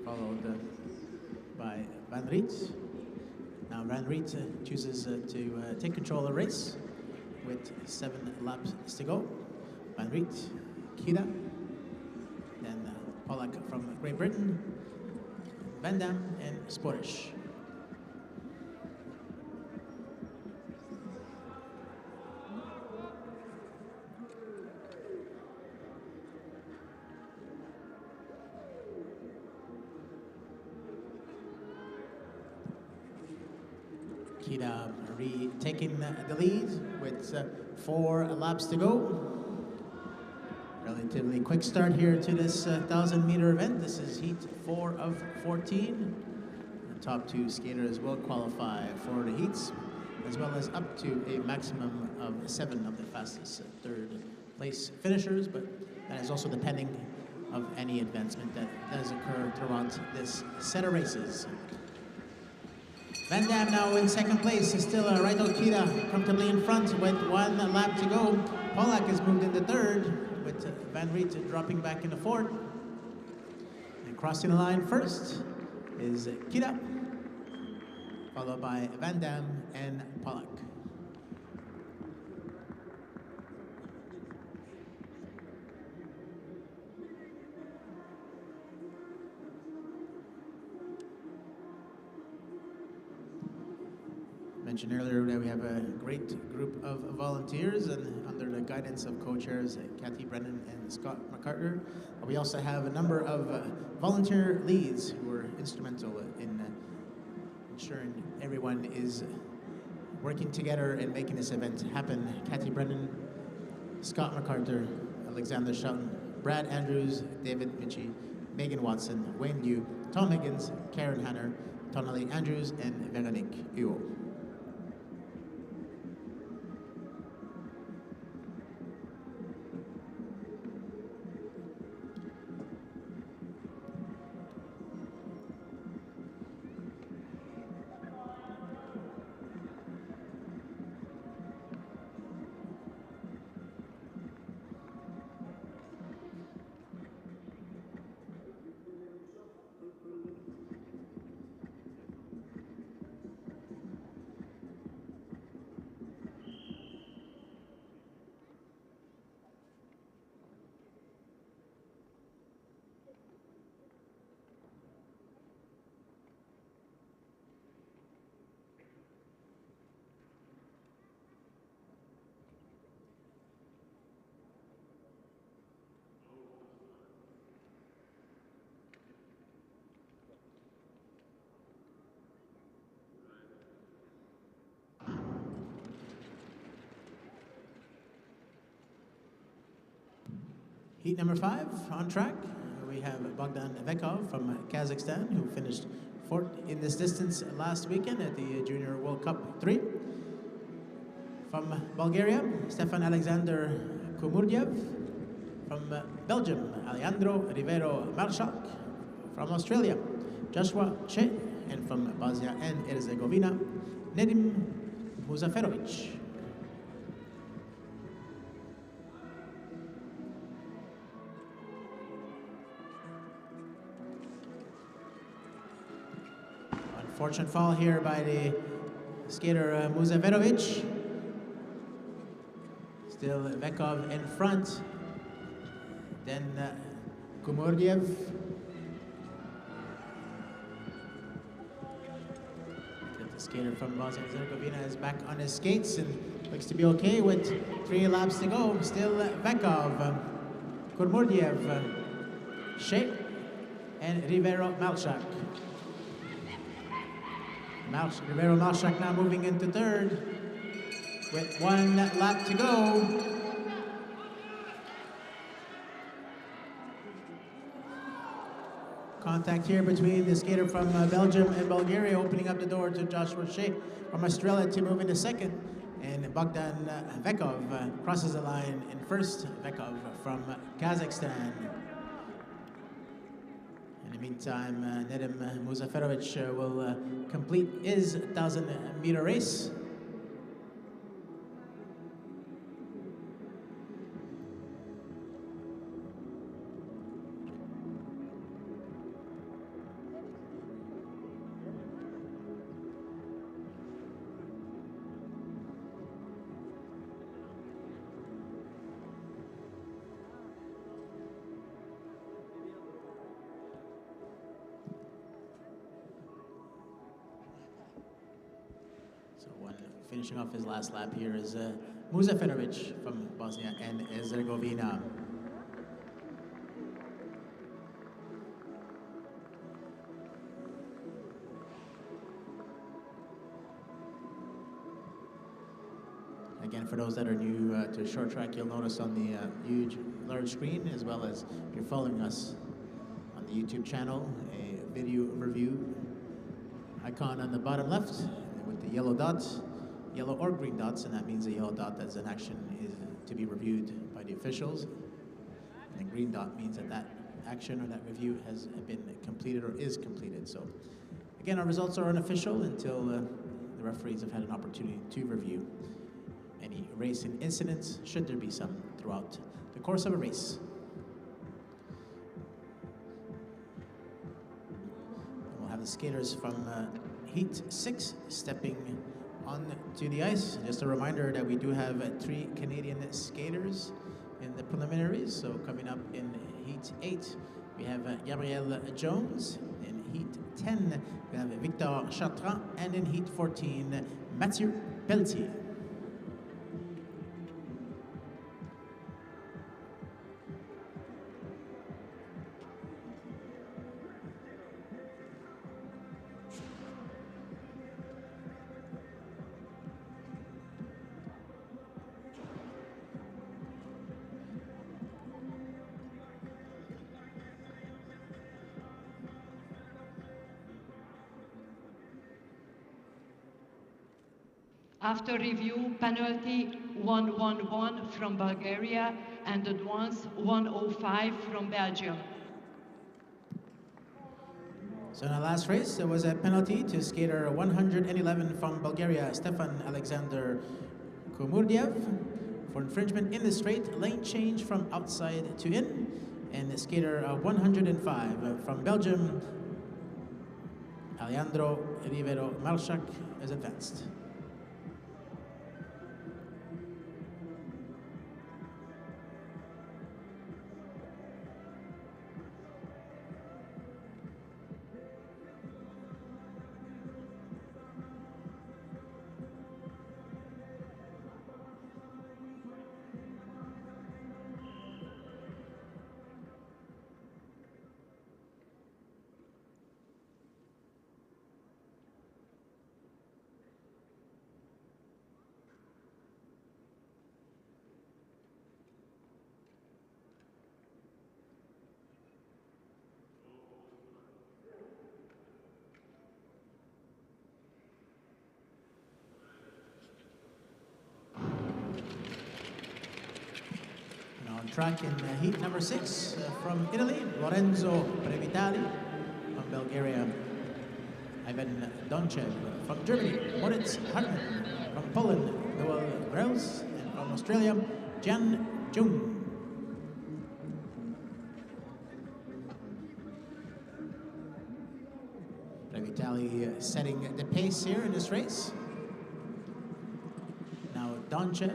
followed by Van Riet. Now Van Riet chooses to take control of the race with 7 laps to go. Van Riet, Kida, then Polak from Great Britain, Van Dam, and Sporic. Kida retaking the lead with 4 laps to go. Relatively quick start here to this 1,000-meter event. This is heat 4 of 14. The top 2 skaters will qualify for the heats, as well as up to a maximum of 7 of the fastest 3rd place finishers, but that is also depending of any advancement that does occur throughout this set of races. Van Dam now in 2nd place, still Raito Kida comfortably in front with 1 lap to go. Polak has moved into 3rd, with Van Riet dropping back into 4th. And crossing the line first is Kira, followed by Van Dam and Pollock. Mentioned earlier that we have a great group of volunteers and under the guidance of co-chairs Kathy Brennan and Scott McCarter. We also have a number of volunteer leads who are instrumental in ensuring everyone is working together and making this event happen. Kathy Brennan, Scott McCarter, Alexander Shelton, Brad Andrews, David Mitchie, Megan Watson, Wayne Yu, Tom Higgins, Karen Hanner, Tonali Andrews, and Veronique Uo. Heat number 5 on track. We have Bogdan Vekov from Kazakhstan, who finished 4th in this distance last weekend at the Junior World Cup 3. From Bulgaria, Stefan Alexander Kumurdiev. From Belgium, Alejandro Rivero Marshak. From Australia, Joshua Che. And from Bosnia and Herzegovina, Nedim Muzaferovic. Unfortunate fall here by the skater Muzaferovic. Still Vekov in front. Then Kumurdiev. The skater from Bosnia and Herzegovina is back on his skates and looks to be okay with 3 laps to go. Still Vekov, Kumurdiev, Shea, and Rivero Malchak. Rivero Malchak now moving into 3rd with 1 lap to go. Contact here between the skater from Belgium and Bulgaria, opening up the door to Joshua Shea from Australia to move into 2nd. And Bogdan Vekov crosses the line in 1st. Vekov from Kazakhstan. In the meantime, Nedim Muzaferovic will complete his 1,000-meter race. Finishing off his last lap here is Muzaferovic from Bosnia and Herzegovina. Again, for those that are new to short track, you'll notice on the large screen, as well as if you're following us on the YouTube channel, a video review icon on the bottom left with the yellow dots. Yellow or green dots, and that means the yellow dot as an action is to be reviewed by the officials. And the green dot means that that action or that review has been completed or is completed. So again, our results are unofficial until the referees have had an opportunity to review any racing incidents, should there be some, throughout the course of a race. the skaters from Heat 6 stepping onto the ice. Just a reminder that we do have 3 Canadian skaters in the preliminaries. So coming up in Heat 8, we have Gabriel Jones. In Heat 10, we have Victor Chartrand. And in Heat 14, Mathieu Pelletier. After review, penalty 111 from Bulgaria and advance 105 from Belgium. So in the last race, there was a penalty to skater 111 from Bulgaria, Stefan Alexander Komurdiev, for infringement in the straight, lane change from outside to in, and the skater 105 from Belgium, Alejandro Rivero Marshak, is advanced. Track in heat number 6 from Italy, Lorenzo Previtali. From Bulgaria, Ivan Donchev. From Germany, Moritz Hartmann. From Poland, Noel Breus. And from Australia, Jan Jung. Previtali setting the pace here in this race. Now Donchev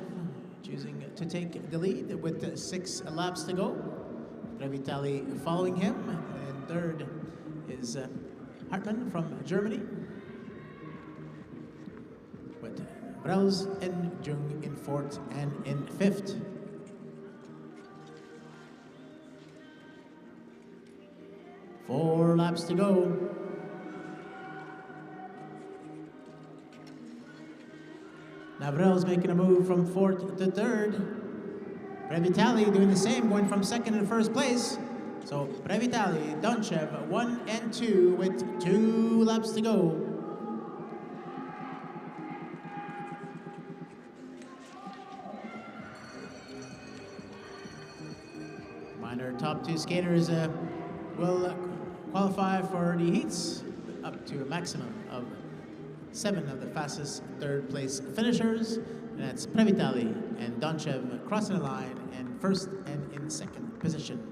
choosing to take the lead with 6 laps to go. Previtali following him, and third is Hartmann from Germany, with Breus and Jung in 4th and in 5th. Four laps to go. Now Breus making a move from 4th to 3rd. Previtali doing the same, going from 2nd and 1st place. So Previtali, Donchev, 1 and 2 with 2 laps to go. Minor top 2 skaters will qualify for the heats up to a maximum of 7 of the fastest 3rd place finishers. And that's Previtali and Donchev crossing the line in 1st and in 2nd position.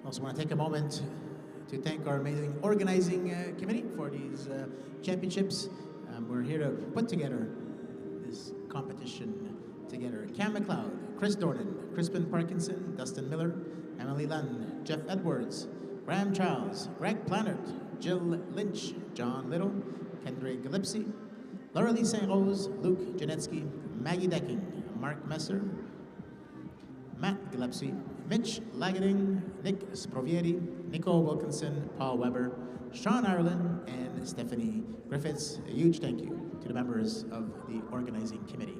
Also want to take a moment to thank our amazing organizing committee for these championships. We're here to put together this competition together. Cam McLeod, Chris Dornan, Crispin Parkinson, Dustin Miller, Emily Lunn, Jeff Edwards, Graham Charles, Greg Plannert, Jill Lynch, John Little, Kendra Gillespie, Laura Lee St. Rose, Luke Janetsky, Maggie Decking, Mark Messer, Matt Gillespie, Mitch Lagading, Nick Sprovieri, Nicole Wilkinson, Paul Weber, Sean Ireland, and Stephanie Griffiths. A huge thank you to the members of the organizing committee.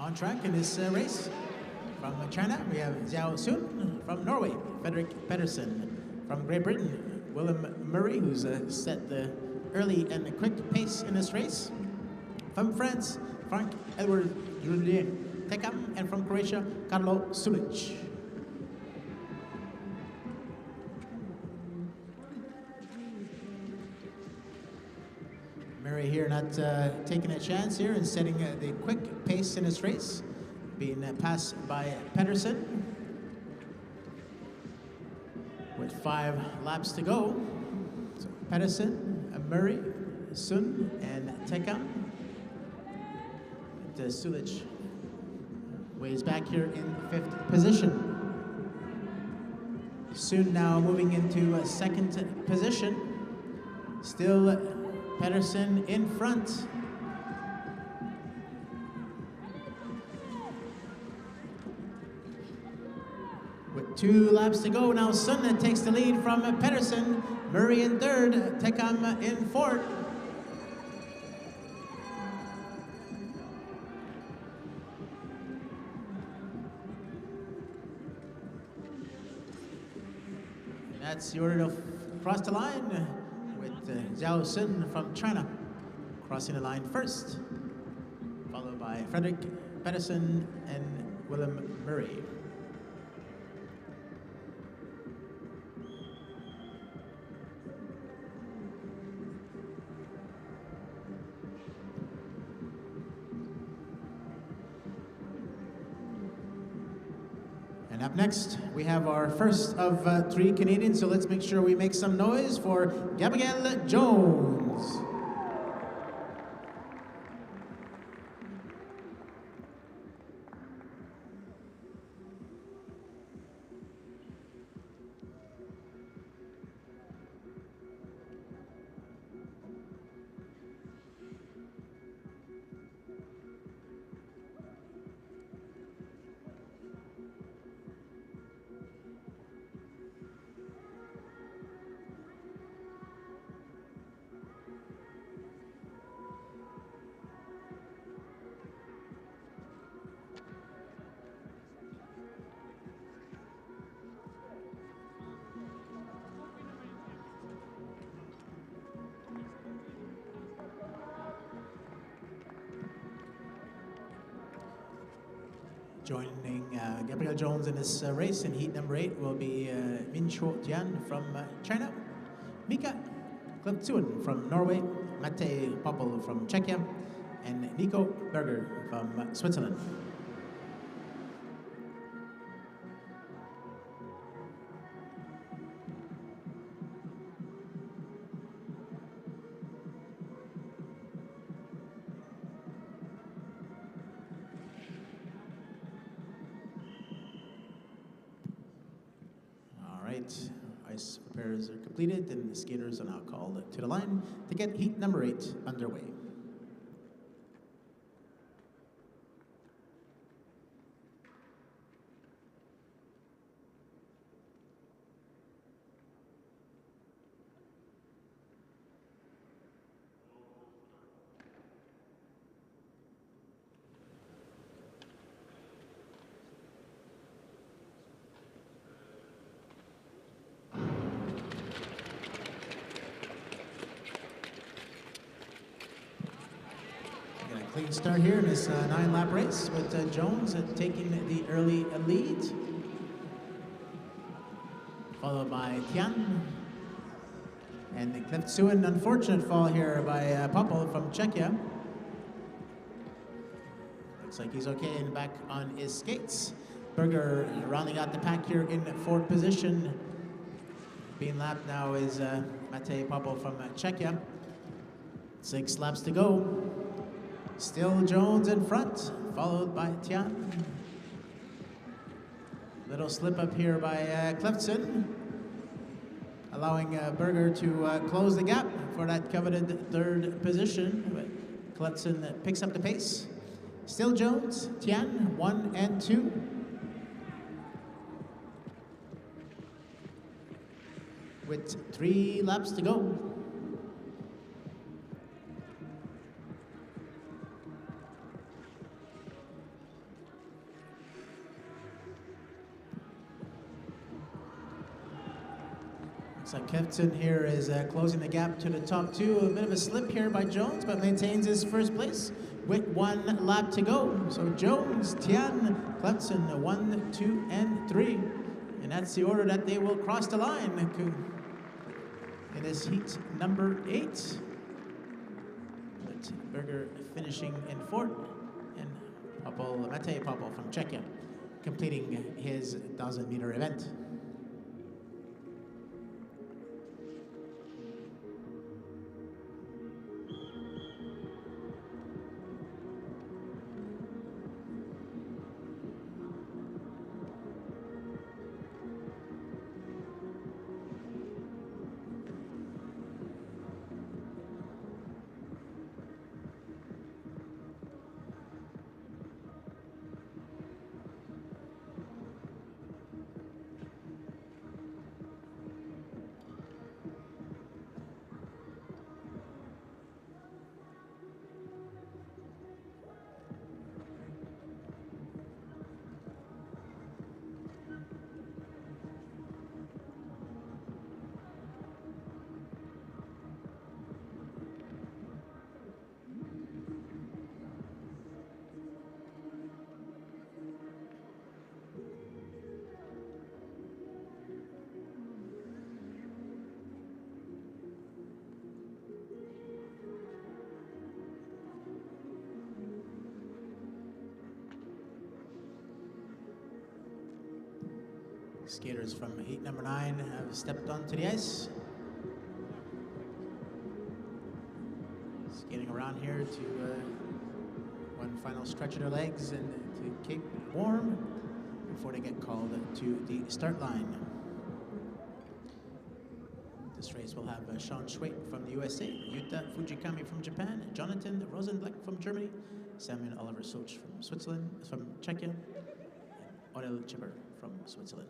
On track in this race. From China, we have Xiao Sun. From Norway, Frederick Pedersen. From Great Britain, Willem Murray, who's set the early and quick pace in this race. From France, Frank Edward Julien Tekam. And from Croatia, Karlo Sulic. Murray here not taking a chance here and setting the quick pace in this race. Being passed by Pedersen. With 5 laps to go. So Pedersen, Murray, Sun, and Tekam. Sulic weighs back here in 5th position. Sun now moving into 2nd position. Still Pedersen in front. With 2 laps to go now, Sun takes the lead from Pedersen. Murray in 3rd, Tekam in 4th. That's the order to cross the line with Xiao Sun from China crossing the line first, followed by Frederick Pedersen and Willem Murray. And up next, we have our first of 3 Canadians, so let's make sure we make some noise for Gabrielle Jones. Joining Gabrielle Jones in this race in heat number 8 will be Mincho Tian from China, Mika Klemtsuan from Norway, Mate Popol from Czechia, and Nico Berger from Switzerland. Ice repairs are completed and the skaters are now called to the line to get heat number 8 underway. Clean start here in this 9-lap race with Jones taking the early lead, followed by Tian. And Klemtsuan, unfortunate fall here by Popol from Czechia. Looks like he's okay and back on his skates. Berger rounding out the pack here in 4th position. Being lapped now is Mate Popol from Czechia. 6 laps to go. Still Jones in front, followed by Tian. Little slip up here by Klemtsuan, allowing Berger to close the gap for that coveted 3rd position. But Klemtsuan picks up the pace. Still Jones, Tian, 1 and 2. With 3 laps to go. So Kevton here is closing the gap to the top two. A bit of a slip here by Jones, but maintains his first place with 1 lap to go. So Jones, Tian, Klepson, 1, 2, and 3. And that's the order that they will cross the line in this heat number 8. With Berger finishing in 4th, and Matej Popov from Czechia completing his 1,000-meter event. Skaters from heat number 9 have stepped onto the ice. Skating around here to one final stretch of their legs and to keep warm before they get called to the start line. This race will have Sean Schwait from the USA, Yuta Fujikami from Japan, Jonathan Rosenbleck from Germany, Samuel Oliver Soch from Switzerland, from Czechia, and Aurel Chipper from Switzerland.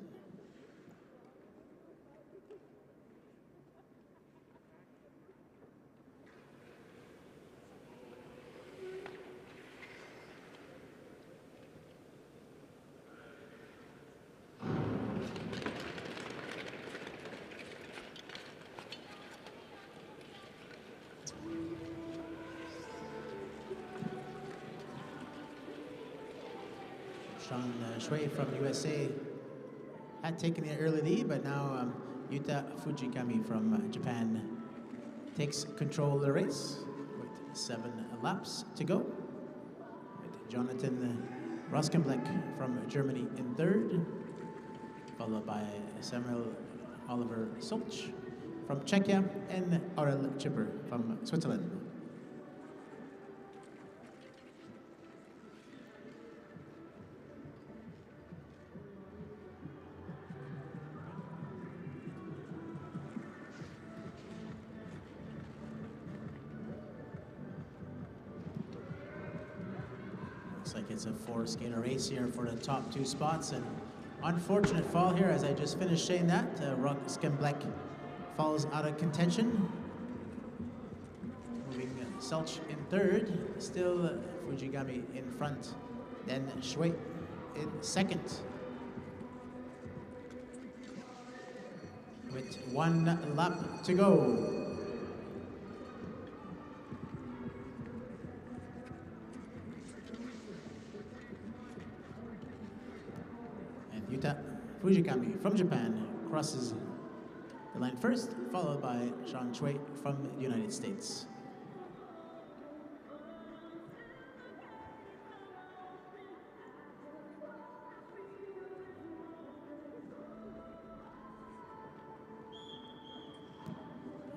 Sean Shui from USA had taken the early lead, but now Yuta Fujikami from Japan takes control of the race with 7 laps to go. With Jonathan Rosenbleck from Germany in 3rd, followed by Samuel Oliver Soch from Czechia and Aurel Chipper from Switzerland. Looks like it's a 4-skater race here for the top 2 spots, and unfortunate fall here as I just finished saying that. Rosenbleck falls out of contention. Moving Selch in 3rd, still Fujigami in front, then Schweit in 2nd. With 1 lap to go. Yuta Fujikami from Japan crosses the line first, followed by Sean Shui from the United States.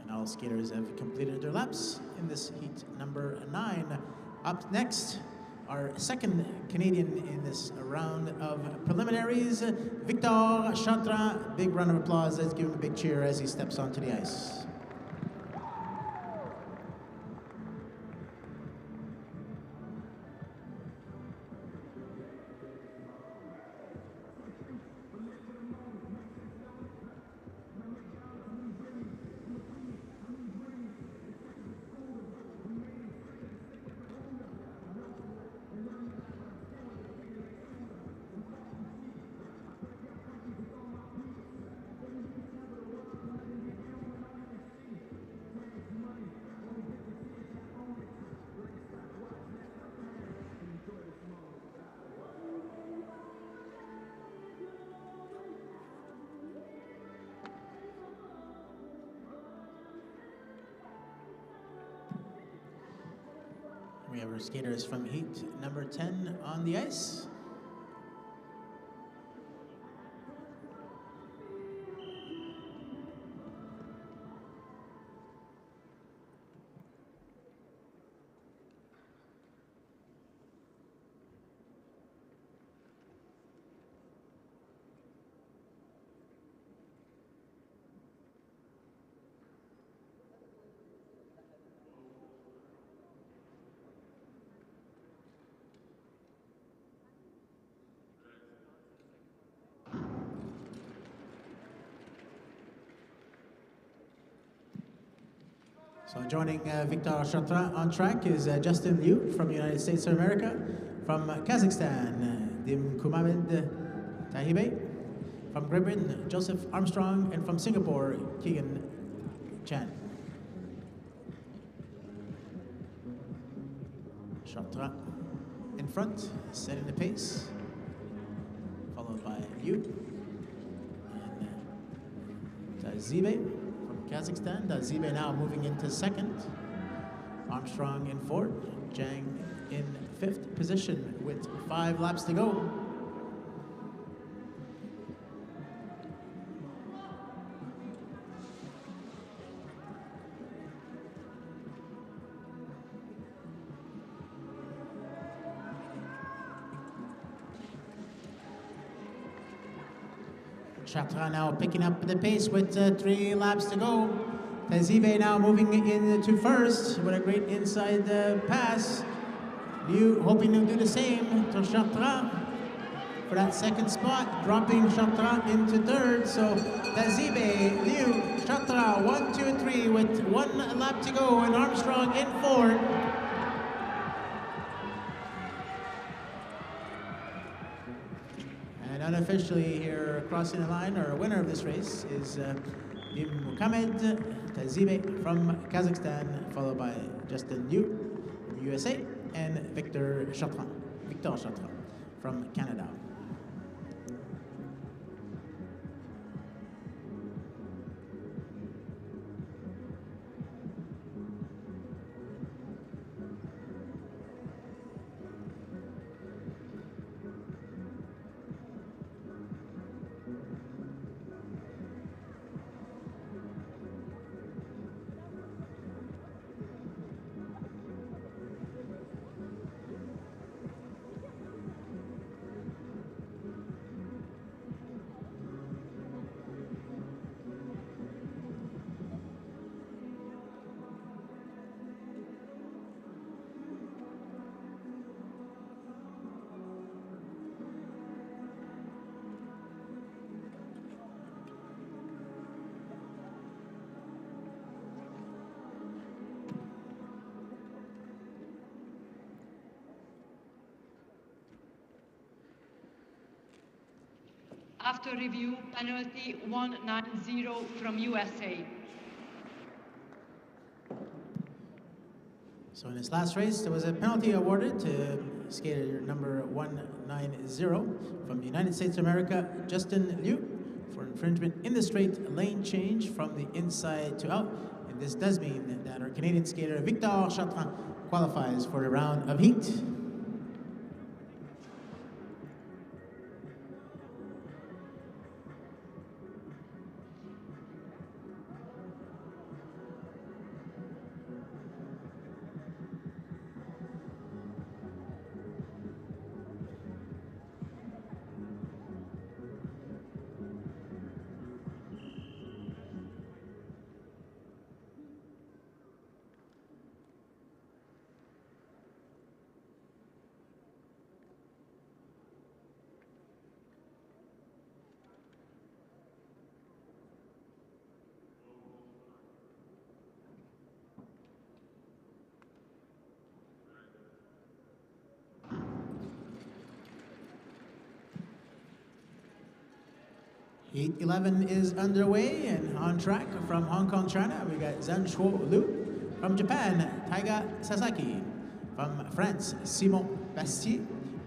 And all skaters have completed their laps in this heat number 9. Up next, our second Canadian in this round of preliminaries, Victor Chatra. Big round of applause. Let's give him a big cheer as he steps onto the ice. We have our skaters from heat number 10 on the ice. So joining Victor Chartrand on track is Justin Liu from the United States of America. From Kazakhstan, Dim Kumamed Tahibe. From Great Britain, Joseph Armstrong. And from Singapore, Keegan Chan. Chartrand in front, setting the pace. Followed by Liu. And Tazibe. Kazakhstan, Dazibe now moving into second. Armstrong in fourth. Zhang in fifth position with 5 laps to go. Chartrand now picking up the pace with 3 laps to go. Tazibe now moving into first with a great inside pass. Liu hoping to do the same to Chartrand for that second spot, dropping Chartrand into third. So Tazibe, Liu, Chartrand, 1, 2, 3 with 1 lap to go, and Armstrong in fourth. Unofficially here, crossing the line, our winner of this race is Mohamed Tazibe from Kazakhstan, followed by Justin Liu from USA, and Victor Chartrand from Canada. After review, penalty 190 from USA. So in this last race, there was a penalty awarded to skater number 190 from the United States of America, Justin Liu, for infringement in the straight lane change from the inside to out. And this does mean that our Canadian skater Victor Chartrand qualifies for the round of heat. Heat 11 is underway and on track from Hong Kong, China. We got Zhang Shuo Liu. From Japan, Taiga Sasaki. From France, Simon Bastier.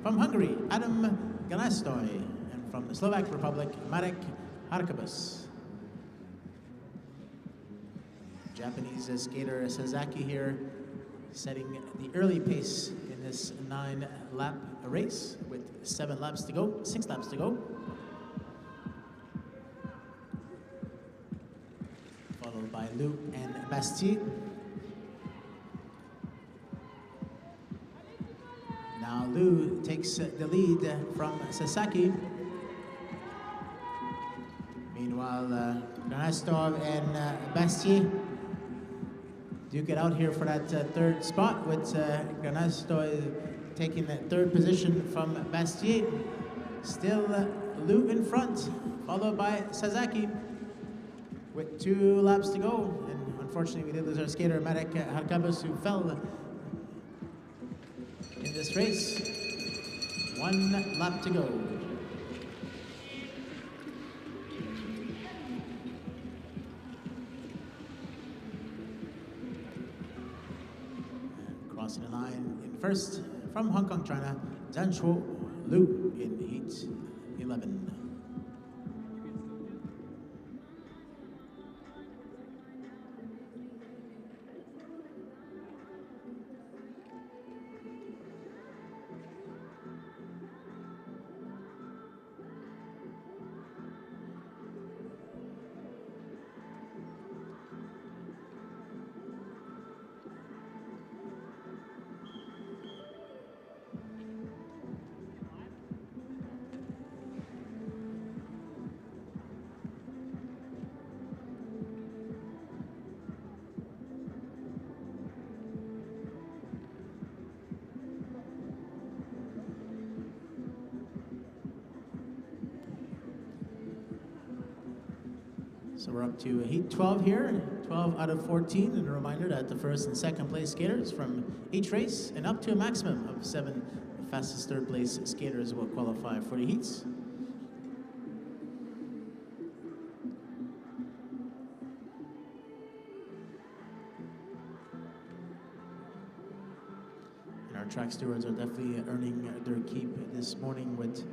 From Hungary, Adam Ganastoy. And from the Slovak Republic, Marek Harkabus. Japanese skater Sasaki here, setting the early pace in this 9-lap race with 6 laps to go. Followed by Lou and Bastille. Now Lou takes the lead from Sasaki. Meanwhile, Granastov and Bastille duke it out here for that third spot, with Granastov taking the third position from Bastille. Still Lou in front, followed by Sasaki with 2 laps to go. And unfortunately, we did lose our skater, Marek Harkabas, who fell in this race. 1 lap to go. Crossing the line in first from Hong Kong, China, Zhanshuo Liu in heat 11. So we're up to heat 12 here, 12 out of 14, and a reminder that the first and second place skaters from each race and up to a maximum of 7 fastest third place skaters will qualify for the heats. And our track stewards are definitely earning their keep this morning with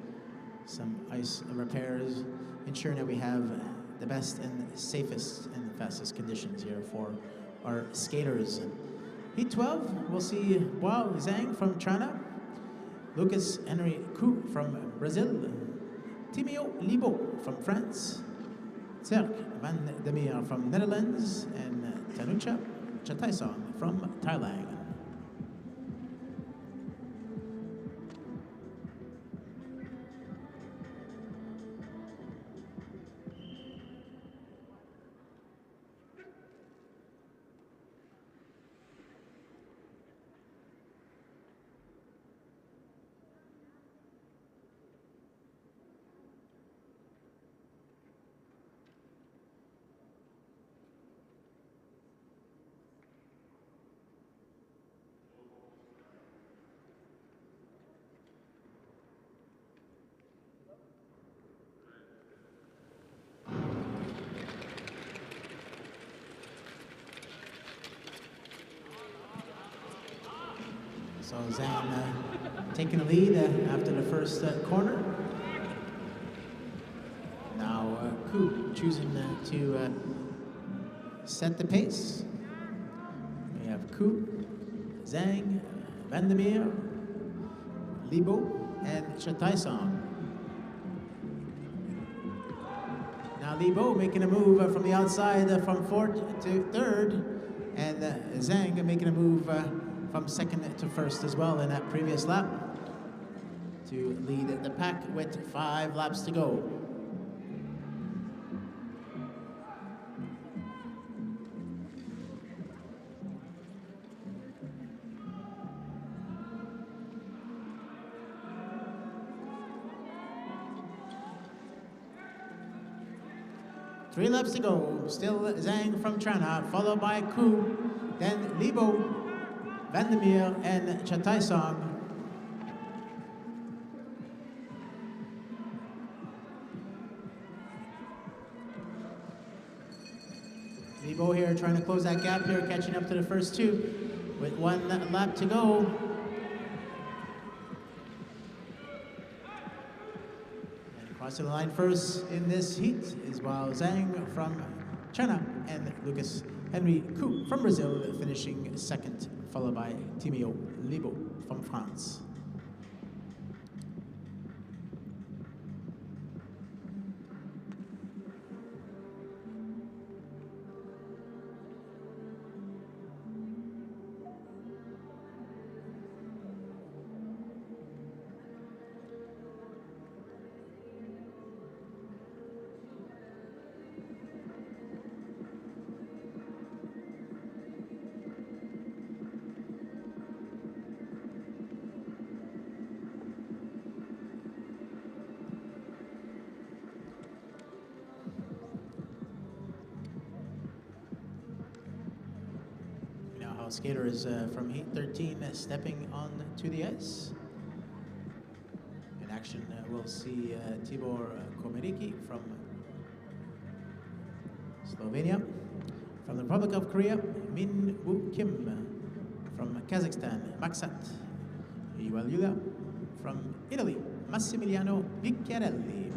some ice repairs, ensuring that we have the best and safest and fastest conditions here for our skaters. Heat 12, we'll see Boao Zhang from China, Lucas Henry Ku from Brazil, Timio Libo from France, Tserk Van der Meer from Netherlands, and Tanucha Chataisong from Thailand. So Zhang taking the lead after the first corner. Now Ku choosing to set the pace. We have Ku, Zhang, Van der Meer, Libo, and Chataisong. Now Libo making a move from the outside from fourth to third, and Zhang making a move from second to first as well in that previous lap to lead the pack with 5 laps to go. Three laps to go. Still Zhang from China, followed by Ku, then Libo, Van der Meer, and Chataisong. Libo here trying to close that gap here, catching up to the first two with 1 lap to go. And crossing the line first in this heat is Boao Zhang from China, and Lucas Henry Ku from Brazil finishing second, followed by Timio Libo from France. Skaters from heat 13 stepping on to the ice. In action, we'll see Tibor Komericki from Slovenia. From the Republic of Korea, Min Woo Kim. From Kazakhstan, Maksat Yualyula. From Italy, Massimiliano Piccarelli.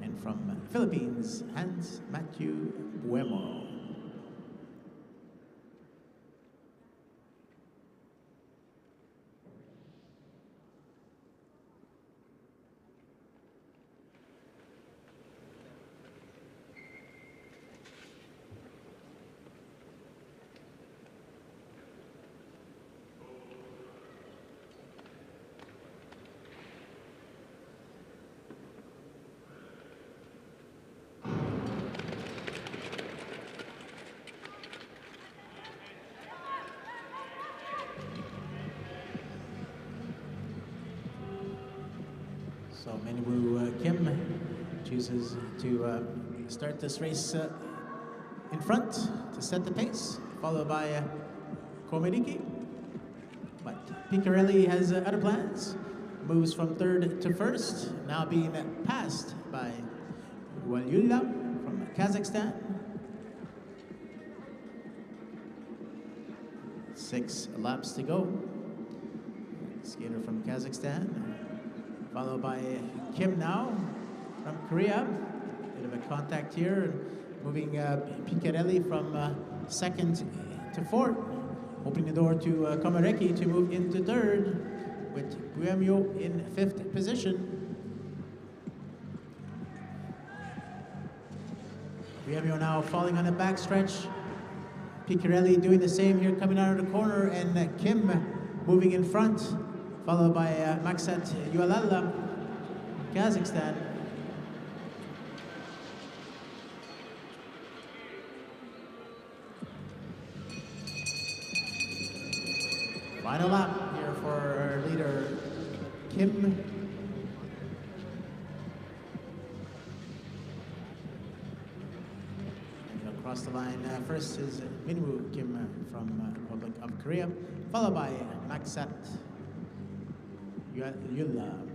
And from Philippines, Hans Matthew Buemo. So Minwoo Kim chooses to start this race in front to set the pace, followed by Komericki. But Piccarelli has other plans, moves from third to first, now being passed by Walyula from Kazakhstan. 6 laps to go. Skater from Kazakhstan. Followed by Kim now from Korea. Bit of a contact here. Moving Piccarelli from second to fourth. Opening the door to Komericki to move into third with Buemio in fifth position. Buemio now falling on the backstretch. Piccarelli doing the same here coming out of the corner, and Kim moving in front. Followed by Maksat Yualala, Kazakhstan. Final lap here for our leader, Kim. And across the line, first is Minwoo Kim from Republic of Korea, followed by Maksat Yulla.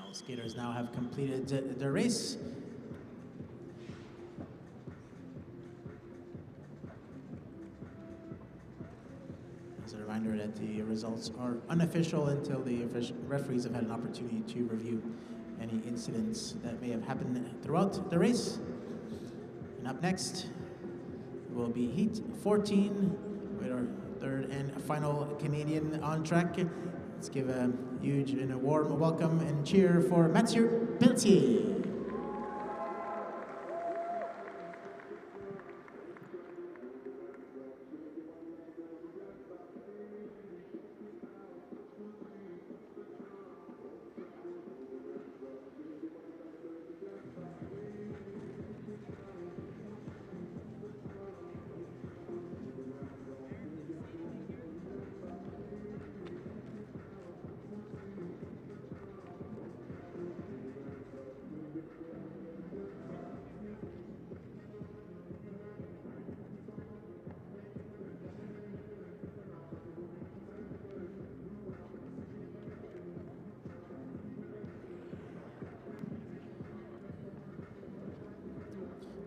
All skaters now have completed the race. That the results are unofficial until the referees have had an opportunity to review any incidents that may have happened throughout the race. And up next will be Heat 14 with our third and final Canadian on track. Let's give a huge and a warm welcome and cheer for Mathieu Pelletier.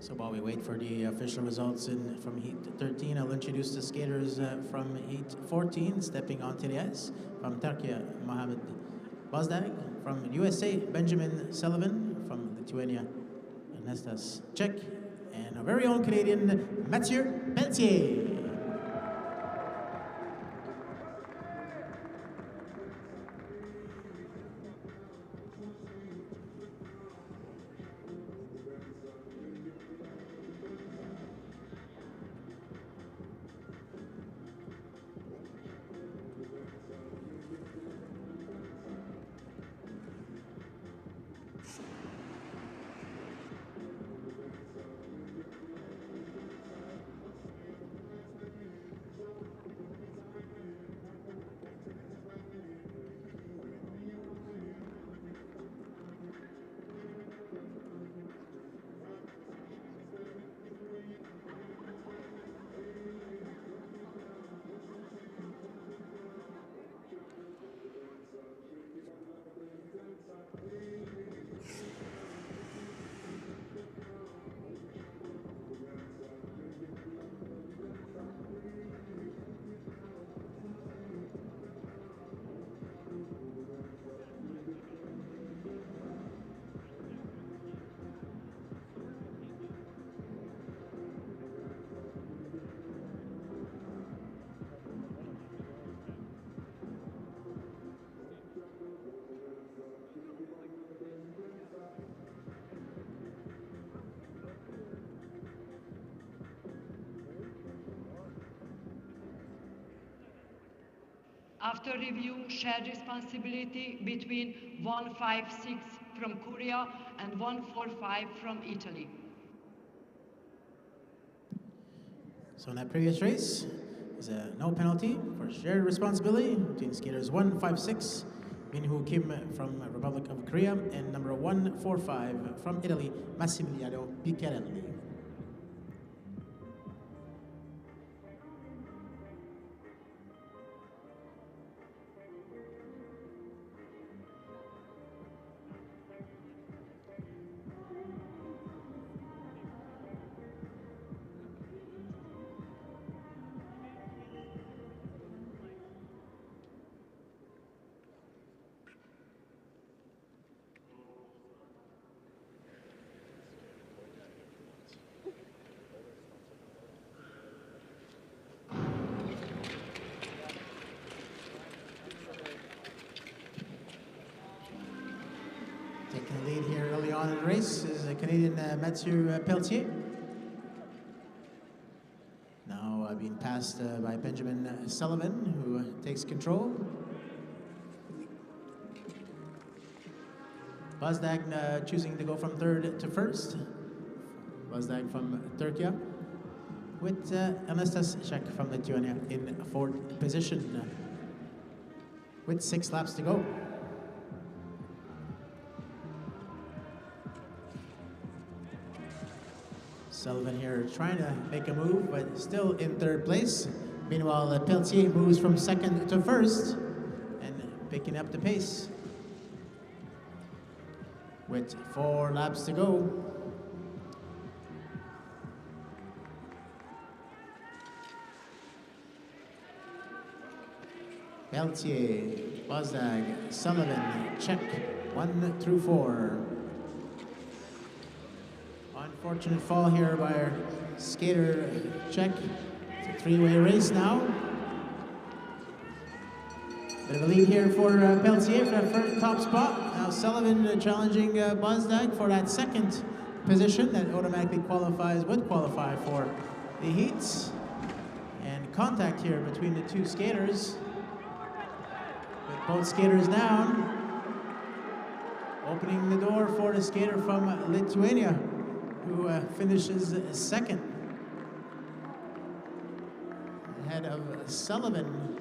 So while we wait for the official results from Heat 13, I'll introduce the skaters from Heat 14, stepping onto the ice. From Turkey, Mohamed Bozdag. From USA, Benjamin Sullivan. From Lithuania, Ernestas Czech. And our very own Canadian, Mathieu Pelletier. After review, shared responsibility between 156 from Korea and 145 from Italy. So in that previous race, is a no penalty for shared responsibility between skaters 156, Minho Kim from Republic of Korea, and number 145 from Italy, Massimiliano Piccarelli. Taking the lead here early on in the race is the Canadian Mathieu Pelletier. Now being passed by Benjamin Sullivan, who takes control. Bozdag choosing to go from third to first. Bozdag from Turkey, with Ernestas Czech from Lithuania in fourth position, with 6 laps to go. Sullivan here trying to make a move, but still in third place. Meanwhile, Pelletier moves from second to first and picking up the pace. With 4 laps to go. Pelletier, Bozdag, Sullivan, Czech, 1 through 4. Unfortunate fall here by our skater Czech. It's a 3-way race now. Bit of a lead here for Pelletier for that first top spot. Now Sullivan challenging Bozdag for that second position that automatically would qualify for the heats. And contact here between the two skaters. With both skaters down. Opening the door for the skater from Lithuania, who finishes second, ahead of Sullivan.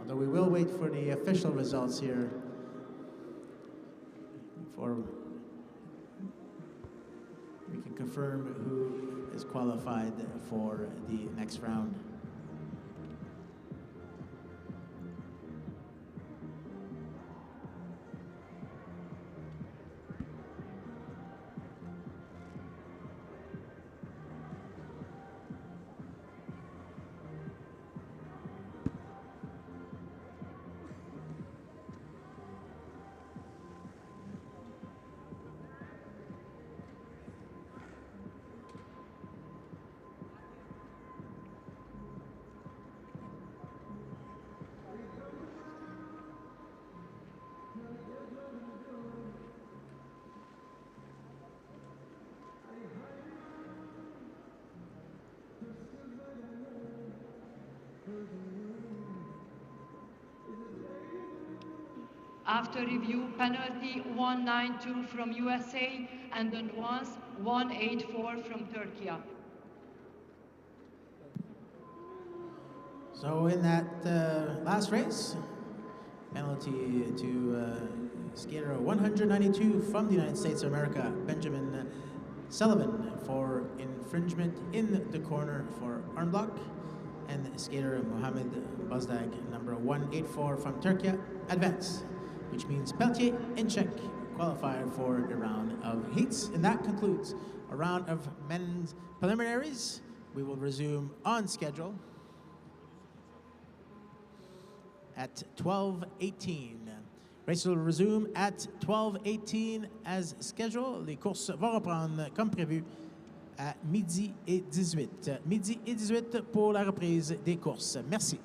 Although we will wait for the official results here before we can confirm who is qualified for the next round. After review, penalty 192 from USA and advance 184 from Turkey. So in that last race, penalty to skater 192 from the United States of America, Benjamin Sullivan, for infringement in the corner for arm block, and skater Mohamed Bazdag, number 184 from Turkey, advance, which means Pelletier and Czech qualify for a round of heats. And that concludes a round of men's preliminaries. We will resume on schedule at 12:18. Race will resume at 12:18 as scheduled. Les courses vont reprendre comme prévu à midi et 18. Midi et 18 pour la reprise des courses. Merci.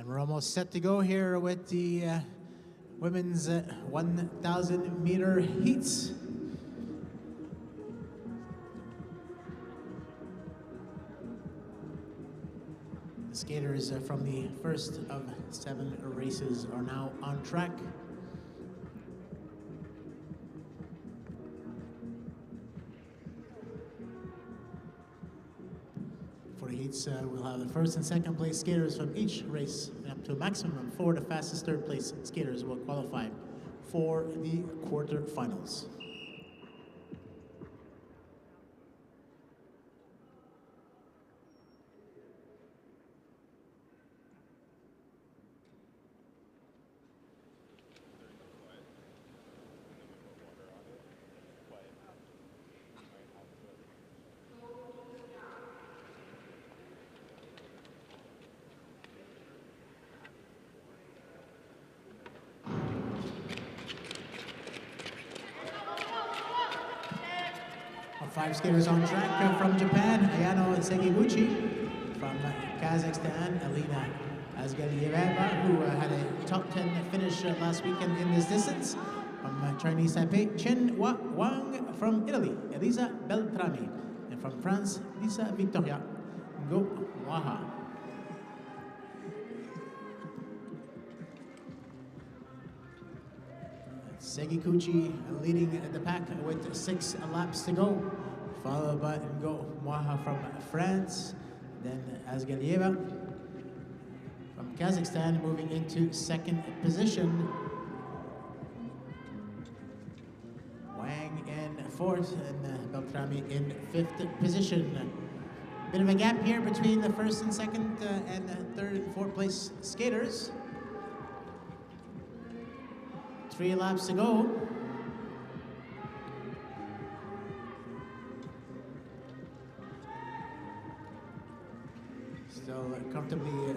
We're almost set to go here with the women's 1,000 meter heats. The skaters from the first of 7 races are now on track. For the heats, we'll have the first and second place skaters from each race, and up to a maximum of 4. The fastest third place skaters will qualify for the quarterfinals. Our 5 skaters on track from Japan: Ayano Segiguchi. From Kazakhstan, Alina Azgalieva, who had a top 10 finish last weekend in this distance. From Chinese Taipei, Chen Wang. From Italy, Elisa Beltrami. And from France, Lisa Victoria Ngowaha. Segiguchi leading the pack with 6 laps to go, followed by Ngowaha from France, then Azgalieva from Kazakhstan moving into 2nd position. Wang in 4th and Beltrami in 5th position. Bit of a gap here between the 1st and 2nd and 3rd and 4th place skaters. 3 laps to go. Still comfortably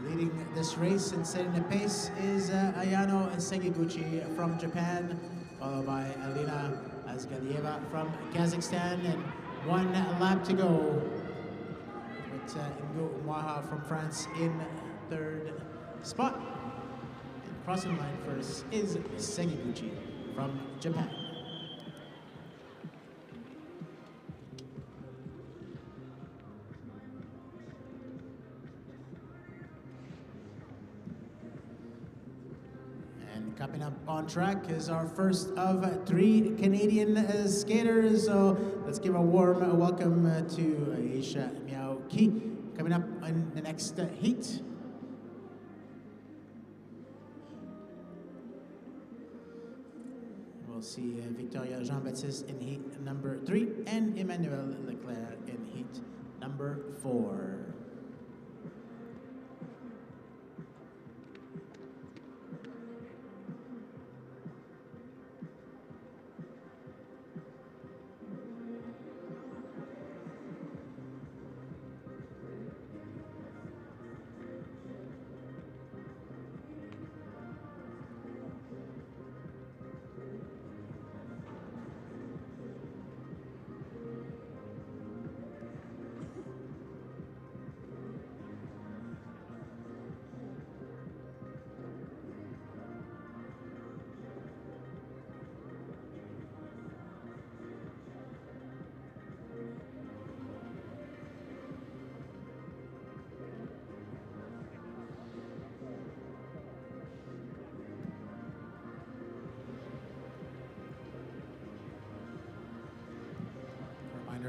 leading this race and setting the pace is Ayano Segiguchi from Japan, followed by Alina Azgalieva from Kazakhstan, and 1 lap to go with Ngowaha from France in 3rd spot. Crossing the line first is Segiguchi from Japan. And coming up on track is our first of 3 Canadian skaters. So let's give a warm welcome to Aisha Miao Ki coming up in the next heat. We'll see Victoria Jean-Baptiste in heat number 3 and Emmanuel Leclerc in heat number 4.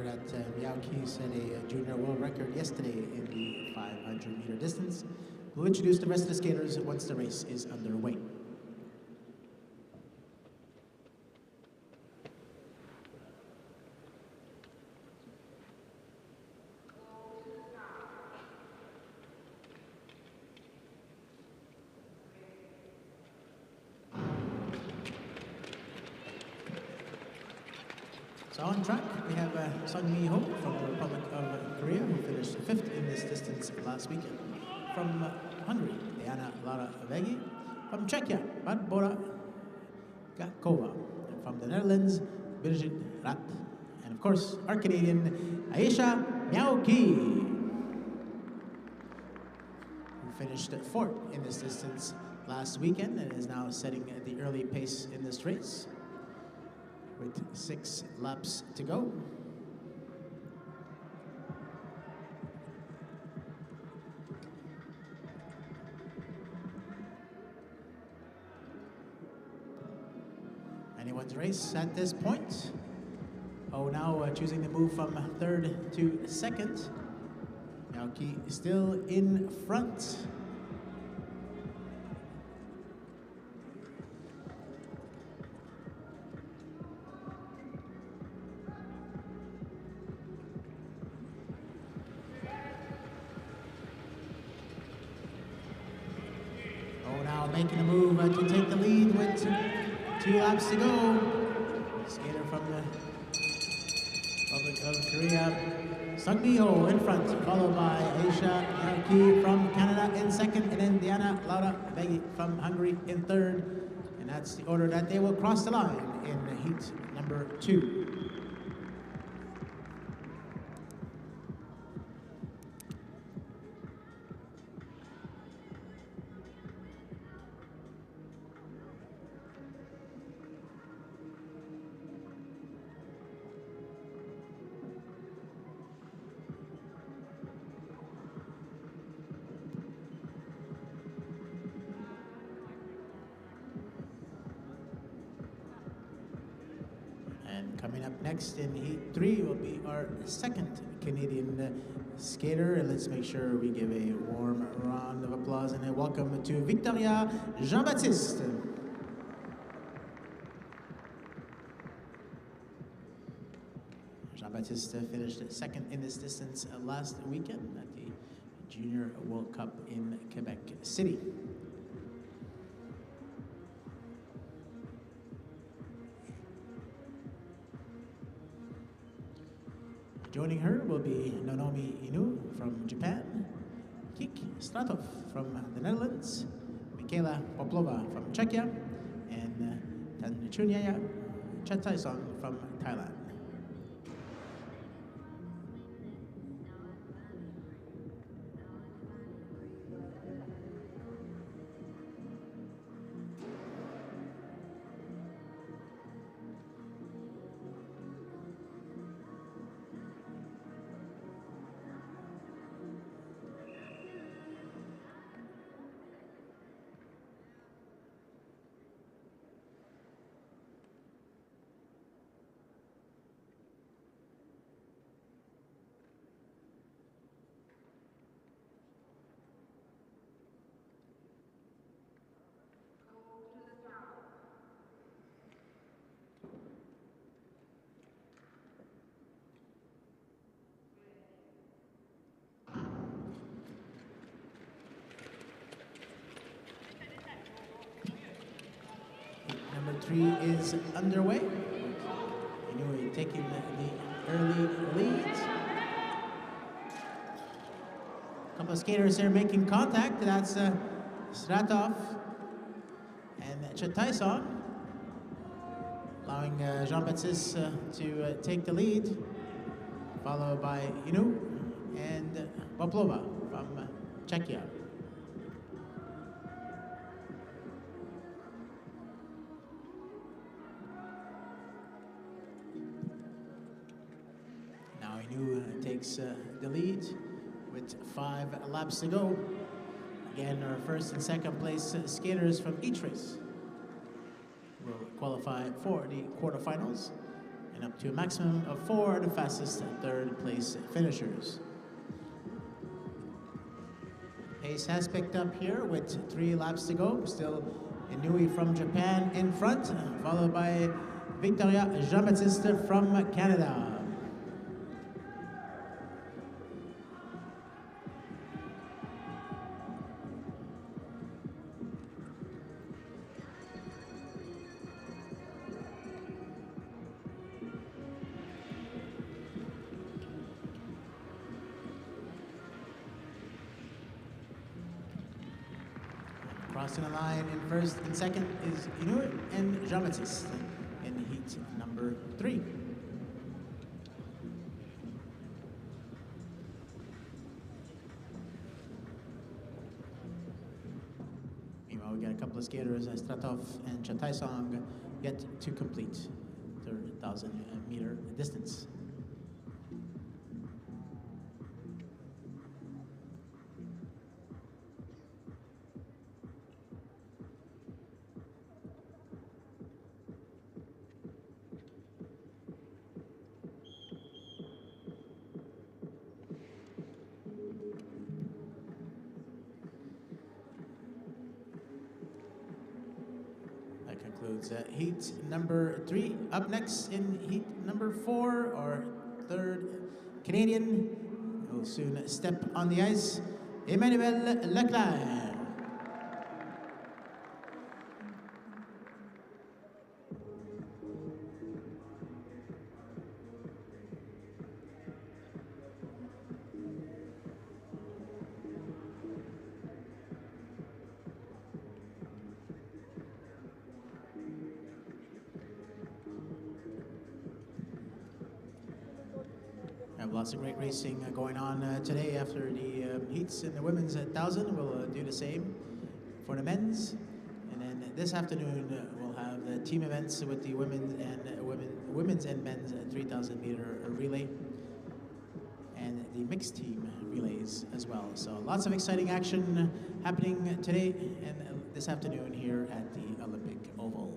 That Miao Ki set a junior world record yesterday in the 500-meter distance. We'll introduce the rest of the skaters once the race is underway. So on track, we have Sung Mi Ho from the Republic of Korea, who finished 5th in this distance last weekend. From Hungary, Diana Lara Vegi. From Czechia, Barbora Gakova. And from the Netherlands, Birgit Rat. And of course, our Canadian, Aisha Miao Ki, who finished fourth in this distance last weekend and is now setting the early pace in this race with 6 laps to go. Anyone's race at this point. Oh, now choosing to move from third to second. Naoki still in front. Oh, now making a move to take the lead with 2 laps to go. Skater from the Republic of Korea, Sung-mi-ho in front, followed by Aisha Naoki from Canada in second, and then Diana Laura Beghi from Hungary in third. And that's the order that they will cross the line in heat number 2. Coming up next in Heat 3 will be our second Canadian skater. And let's make sure we give a warm round of applause and a welcome to Victoria Jean-Baptiste. Jean-Baptiste finished second in this distance last weekend at the Junior World Cup in Quebec City. Joining her will be Nonomi Inu from Japan, Kik Stratov from the Netherlands, Michaela Poplova from Czechia, and Tanchunyaya Chataisong from Thailand. Number 3 is underway. Anyway, taking the early lead. A couple of skaters here making contact. That's Stratov and Chataisong, allowing Jean-Baptiste to take the lead, followed by Inu and Poplova from Czechia. Takes the lead with 5 laps to go. Again, our first and second place skaters from each race will qualify for the quarterfinals, and up to a maximum of 4 the fastest third place finishers. Pace has picked up here with 3 laps to go. Still Inui from Japan in front, followed by Victoria Jean-Baptiste from Canada. Crossing the line in first and second is Inuit and Jean-Baptiste in heat number 3. we got a couple of skaters, Stratov and Chataisong, yet to complete their 1,000-meter distance. Concludes heat number 3. Up next in heat number 4, our third Canadian will soon step on the ice, Emmanuel Leclerc. Lots of great racing going on today after the heats in the women's 1,000. We'll do the same for the men's. And then this afternoon we'll have the team events with the women's and men's 3,000-meter relay and the mixed team relays as well. So lots of exciting action happening today and this afternoon here at the Olympic Oval.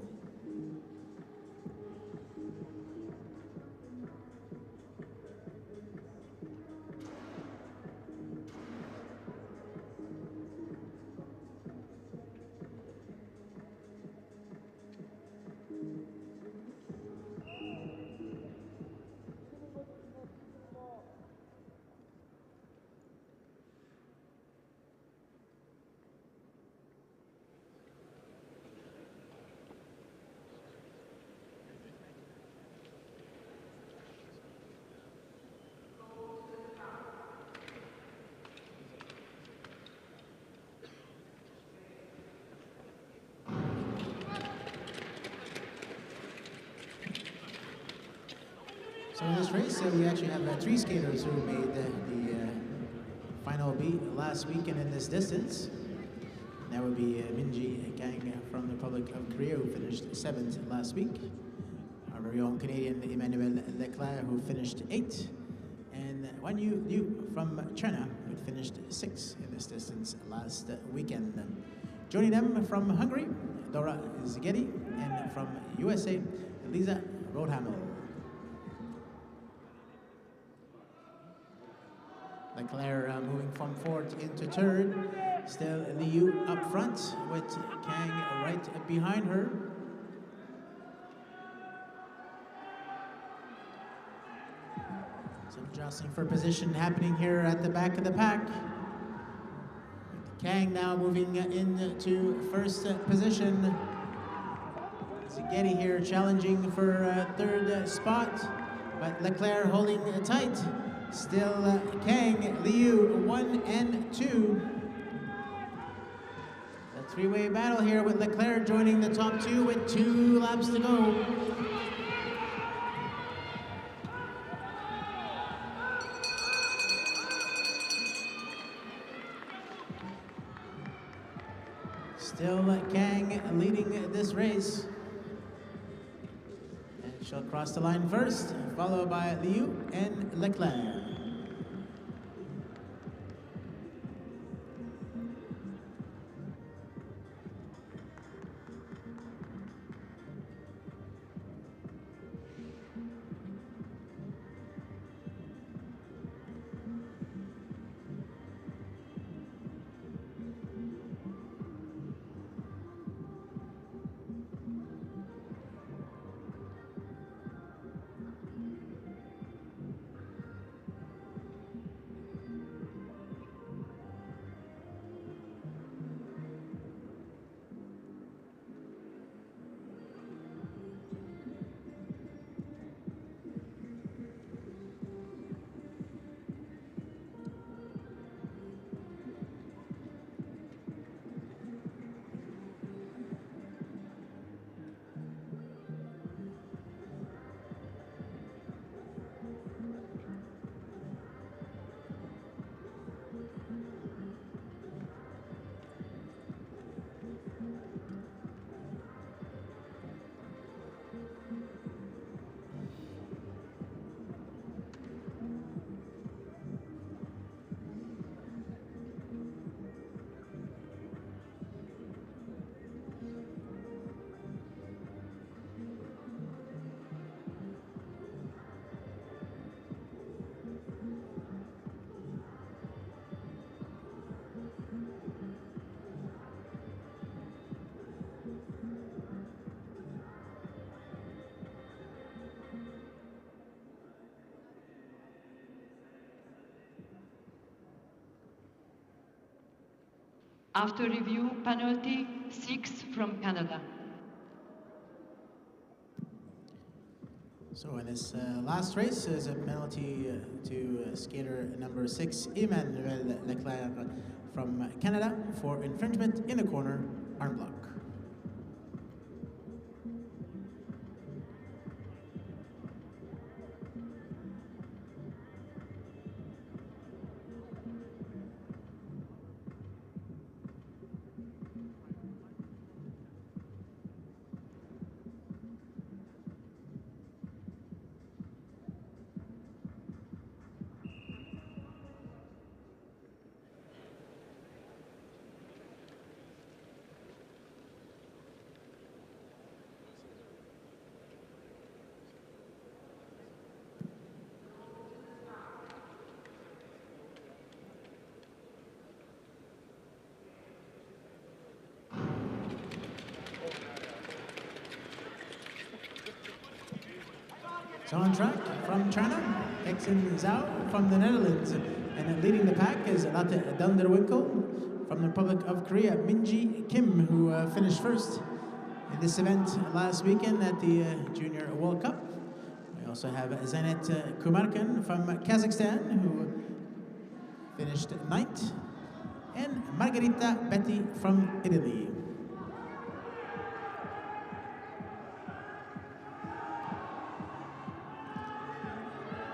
So in this race, we actually have 3 skaters who made the final beat last weekend in this distance. That would be Minji Kang from the Republic of Korea, who finished 7th last week. Our very own Canadian Emmanuel Leclerc, who finished 8th. And Wan Yu from China, who finished 6th in this distance last weekend. Joining them from Hungary, Dora Zigeti, and from USA, Lisa Rodhamel. Leclerc moving from 4th into 3rd. Still Liu up front with Kang right behind her. Some jostling for position happening here at the back of the pack. Kang now moving into 1st position. Zigeti here challenging for 3rd spot, but Leclerc holding tight. Still Kang, Liu, 1 and 2. A 3-way battle here with Leclerc joining the top 2 with 2 laps to go. Still Kang leading this race. And she'll cross the line first, followed by Liu and Leclerc. After review, penalty 6 from Canada. So in this last race is a penalty to skater number 6, Emmanuel Leclerc from Canada for infringement in the corner arm block. So on track from China, Exen Zhao from the Netherlands. And leading the pack is Lotte Dunderwinkel from the Republic of Korea, Minji Kim, who finished first in this event last weekend at the Junior World Cup. We also have Zenet Kumarkan from Kazakhstan, who finished 9th, and Margarita Betti from Italy.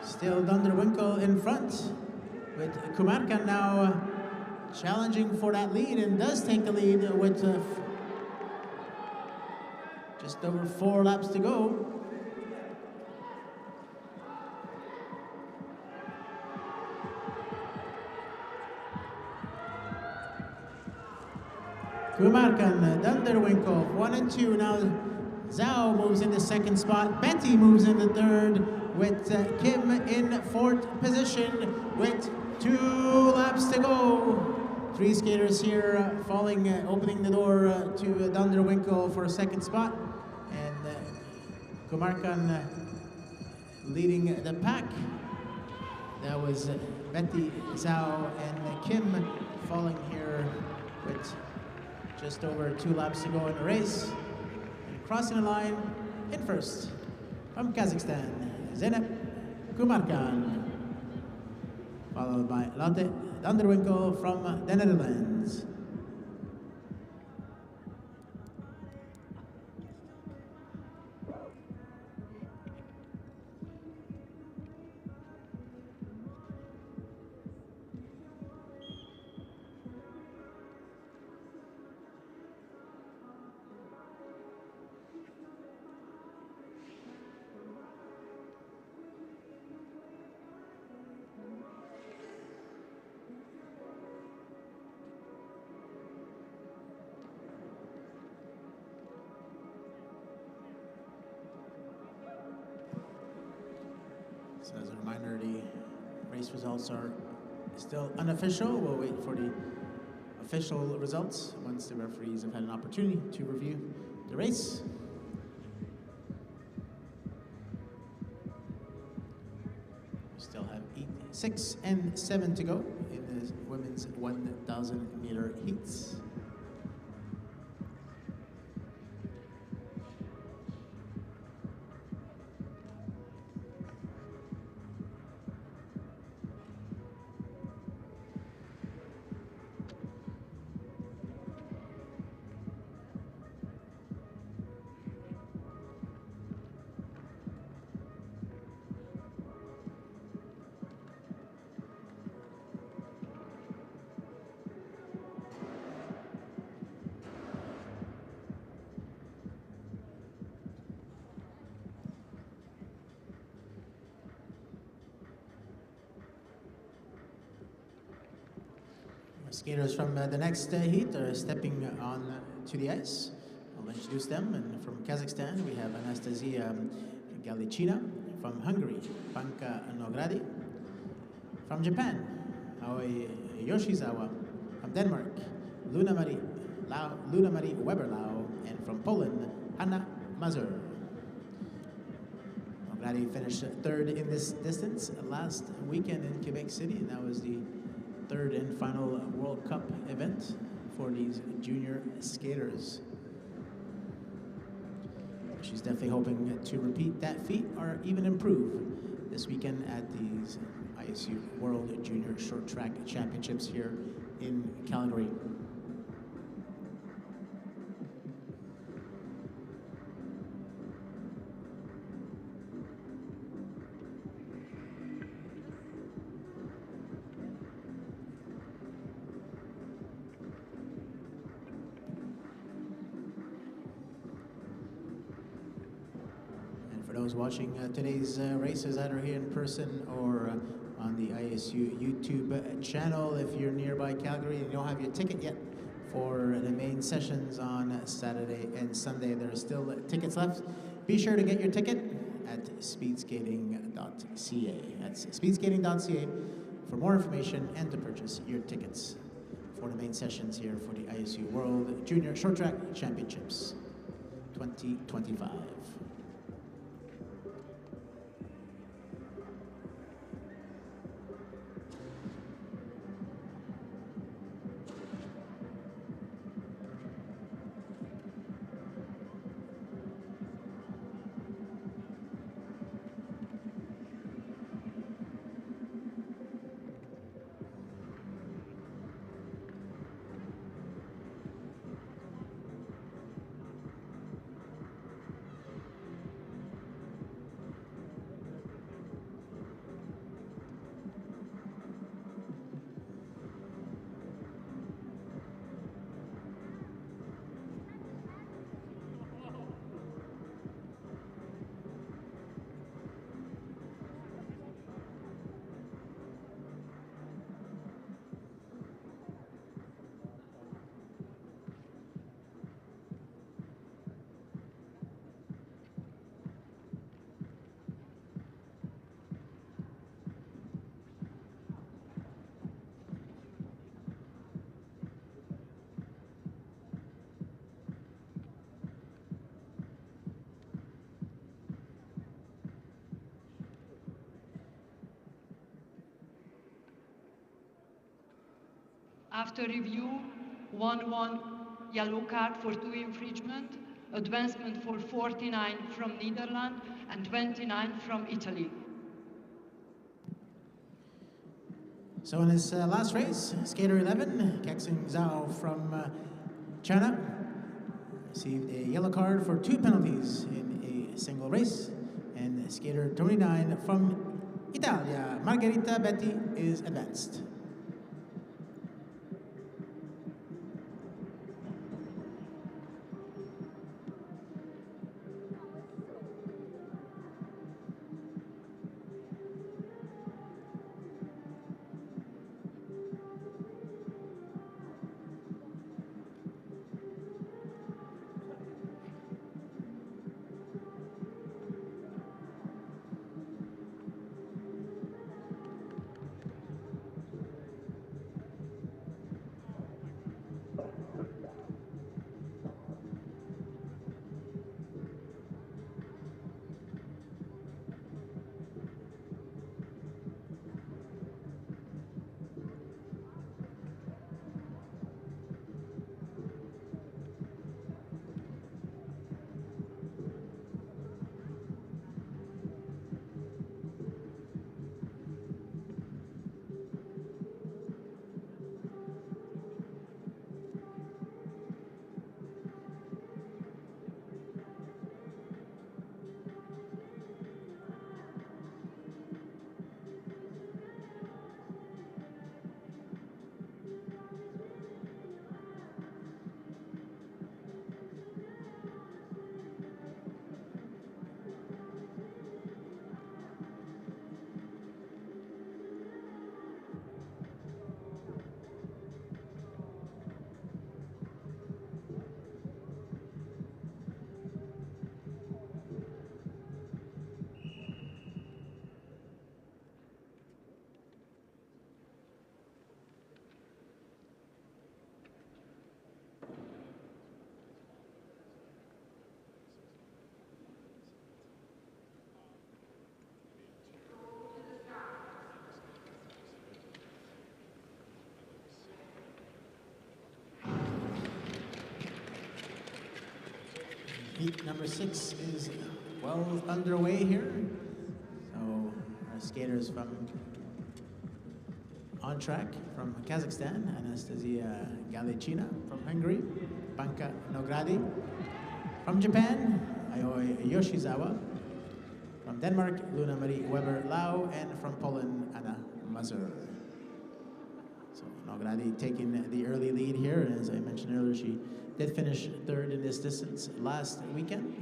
Still Dunderwinkel in front, with Kumarkan now challenging for that lead, and does take the lead with just over 4 laps to go. Kumarkan, Dunderwinkel, 1 and 2. Now Zhao moves into second spot. Betti moves into third, with Kim in 4th position with 2 laps to go. 3 skaters here falling, opening the door to Dunderwinkel for a second spot. And Kumarkan leading the pack. That was Betti, Zhao, and Kim falling here with just over 2 laps to go in the race. And crossing the line in first from Kazakhstan, Zeynep Kumarkan, followed by Lotte Dunderwinkel from the Netherlands. So as a reminder, the race results are still unofficial. We'll wait for the official results once the referees have had an opportunity to review the race. We still have 6 and 7 to go in the women's 1,000 meter heats. Skaters from the next heat are stepping on to the ice. I'll introduce them. And from Kazakhstan, we have Anastasia Galichina. From Hungary, Panka Nogradi. From Japan, Aoi Yoshizawa. From Denmark, Luna Marie Weberlau. And from Poland, Hanna Mazur. Nogradi finished 3rd in this distance last weekend in Quebec City, and that was the 3rd and final World Cup event for these junior skaters. She's definitely hoping to repeat that feat or even improve this weekend at these ISU World Junior Short Track Championships here in Calgary. For those watching today's races, either here in person or on the ISU YouTube channel, if you're nearby Calgary and you don't have your ticket yet for the main sessions on Saturday and Sunday, there are still tickets left. Be sure to get your ticket at speedskating.ca. That's speedskating.ca for more information and to purchase your tickets for the main sessions here for the ISU World Junior Short Track Championships 2025. After review, 1-1 yellow card for 2 infringement, advancement for 49 from Netherlands and 29 from Italy. So in his last race, skater 11, Kexing Zhao from China, received a yellow card for 2 penalties in a single race, and skater 29 from Italia, Margherita Betti, is advanced. Heat number 6 is well underway here. So our skaters from on track from Kazakhstan, Anastasia Galechina from Hungary, Banka Nogradi. From Japan, Ayoi Yoshizawa. From Denmark, Luna Marie Weber Lau, and from Poland, Anna Mazur. So Nogradi taking the early lead here. As I mentioned earlier, she did finish third in this distance last weekend,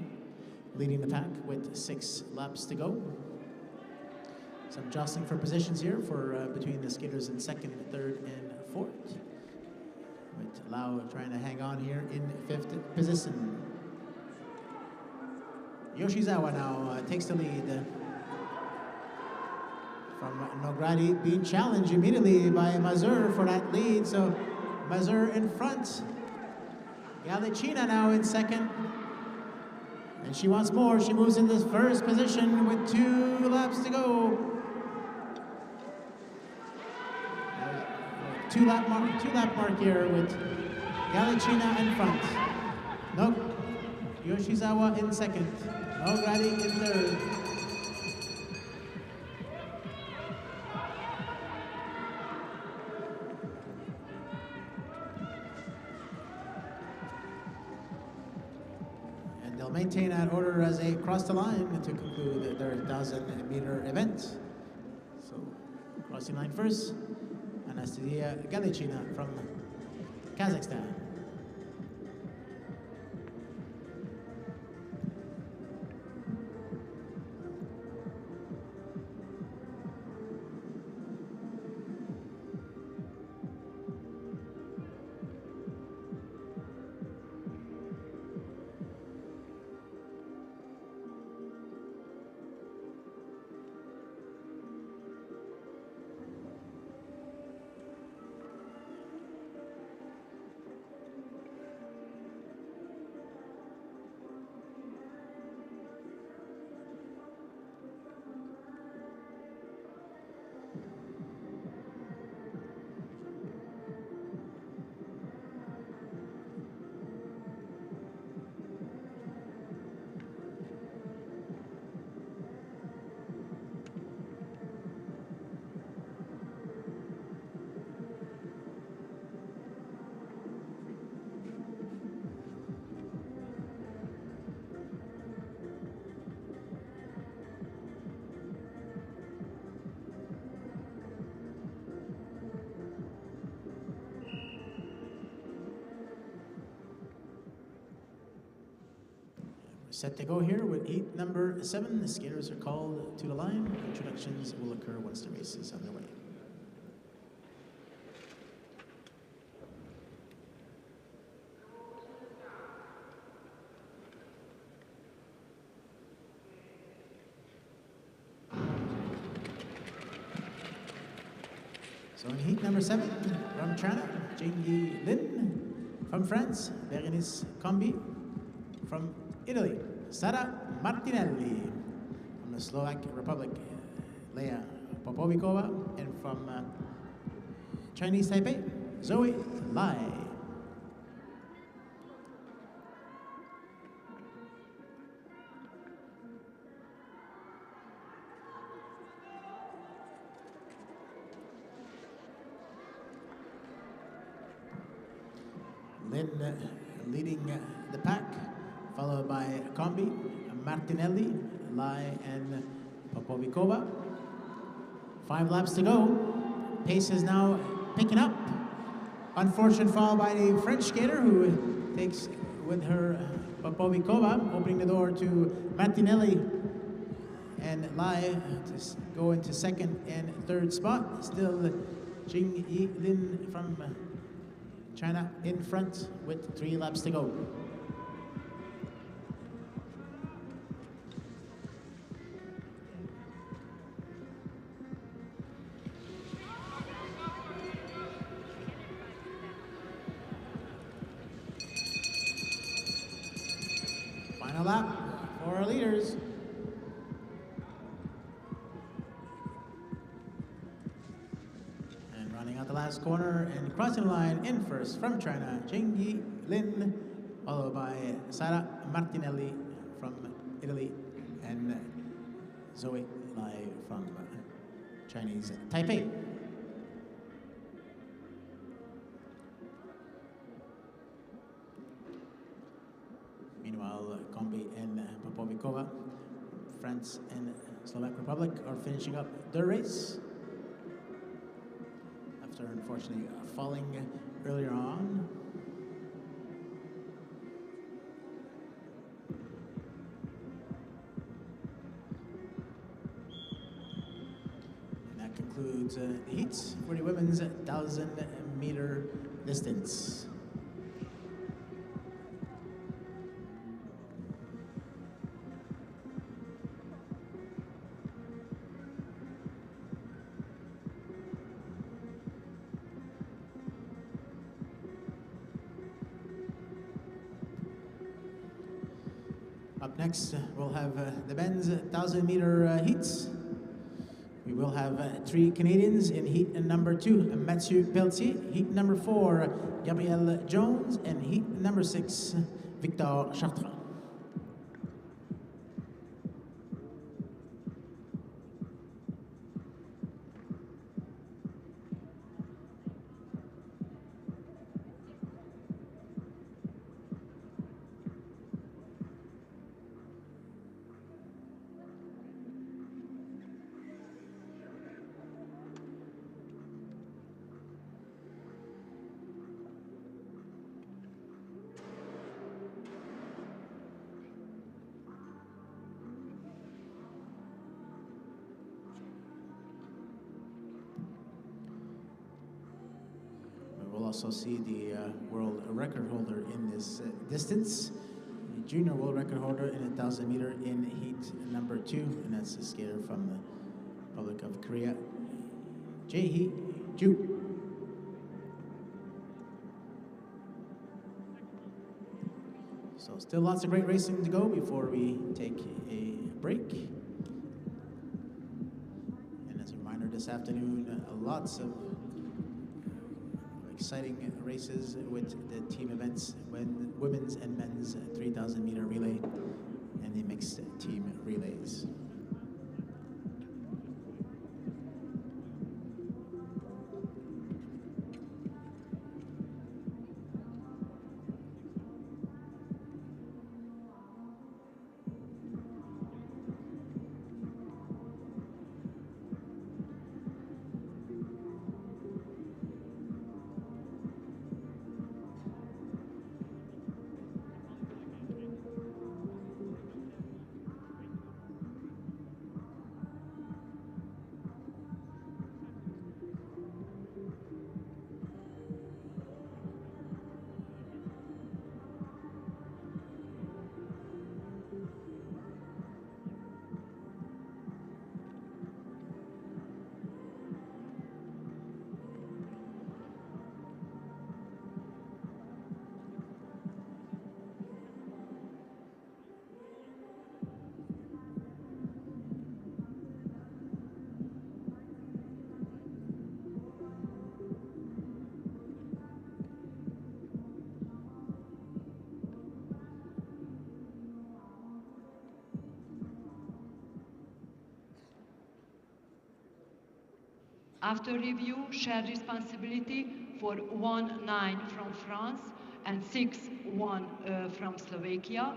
leading the pack with 6 laps to go. Some jostling for positions here for between the skaters in second, third, and fourth. With Lau trying to hang on here in 5th position. Yoshizawa now takes the lead from Nogradi, being challenged immediately by Mazur for that lead. So Mazur in front. Galechina now in second. And she wants more. She moves into first position with 2 laps to go. Two lap mark here with Galechina in front. Nope. Yoshizawa in second. Nogradi in third. And they'll maintain that order as they cross the line to conclude their 1,000-meter event. So, crossing line first, Anastasia Galechina from Kazakhstan. Set to go here with heat number 7. The skaters are called to the line. Introductions will occur once the race is underway. So in heat number 7, from China, Jingyi Lin. From France, Berenice Combi. From Italy, Sara Martinelli. From the Slovak Republic, Leia Popovikova. And from Chinese Taipei, Zoe Lai. Lin leading the pack, followed by Combi, Martinelli, Lai, and Popovikova. 5 laps to go. Pace is now picking up. Unfortunate fall by the French skater who takes with her Popovikova, opening the door to Martinelli and Lai to go into second and third spot. Still Jing Yi Lin from China in front with 3 laps to go. Final lap for our leaders. And running out the last corner and crossing the line in first from China, Jingyi Lin followed by Sara Martinelli from Italy, and Zoe Lai from Chinese Taipei. Meanwhile, Kombi and Popovikova, France and Slovak Republic, are finishing up their race after unfortunately falling earlier on. And that concludes the heats for the women's 1,000-meter distance. Up next, we'll have the men's 1,000-meter heats. We will have 3 Canadians in heat number 2, Mathieu Pelletier, heat number 4, Gabriel Jones, and heat number 6, Victor Chartrand. We'll also see the world record holder in this distance, the junior world record holder in 1,000-meter in heat number 2, and that's a skater from the Republic of Korea, Jae-hee Ju. So still lots of great racing to go before we take a break. And as a reminder, this afternoon, lots of exciting races with the team events, women's and men's 3,000-meter relay and the mixed team relays. After review, shared responsibility for 1-9 from France and 6-1 from Slovakia,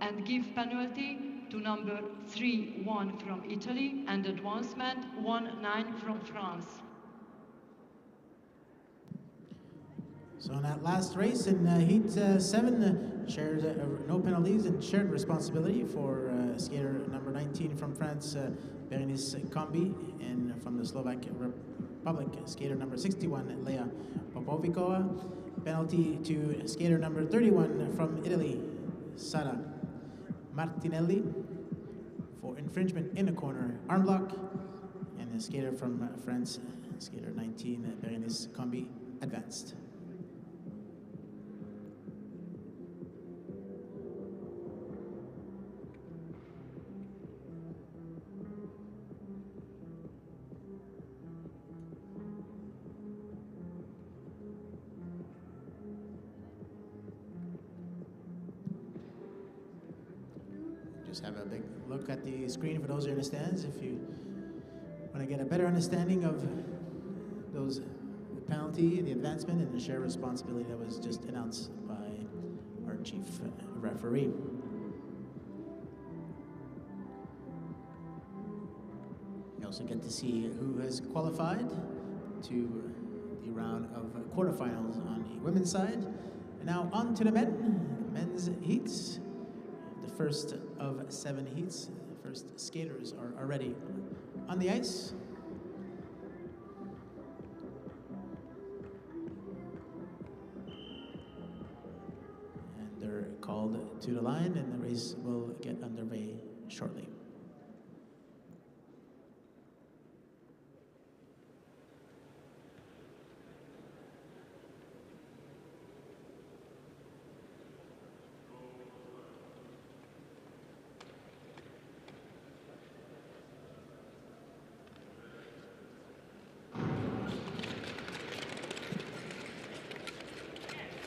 and give penalty to number 3-1 from Italy and advancement 1-9 from France. So in that last race in heat 7, shared no penalties and shared responsibility for skater number 19 from France, Berenice Kombi, and from the Slovak Republic, skater number 61, Leah Popovikova. Penalty to skater number 31 from Italy, Sara Martinelli, for infringement in the corner arm block. And the skater from France, skater 19, Berenice Kombi, advanced. Just have a big look at the screen for those who understand. If you want to get a better understanding of those, the penalty, the advancement, and the share responsibility that was just announced by our chief referee. You also get to see who has qualified to the round of quarterfinals on the women's side. And now on to the men's heats. The first of 7 heats. The first skaters are already on the ice. And they're called to the line, and the race will get underway shortly.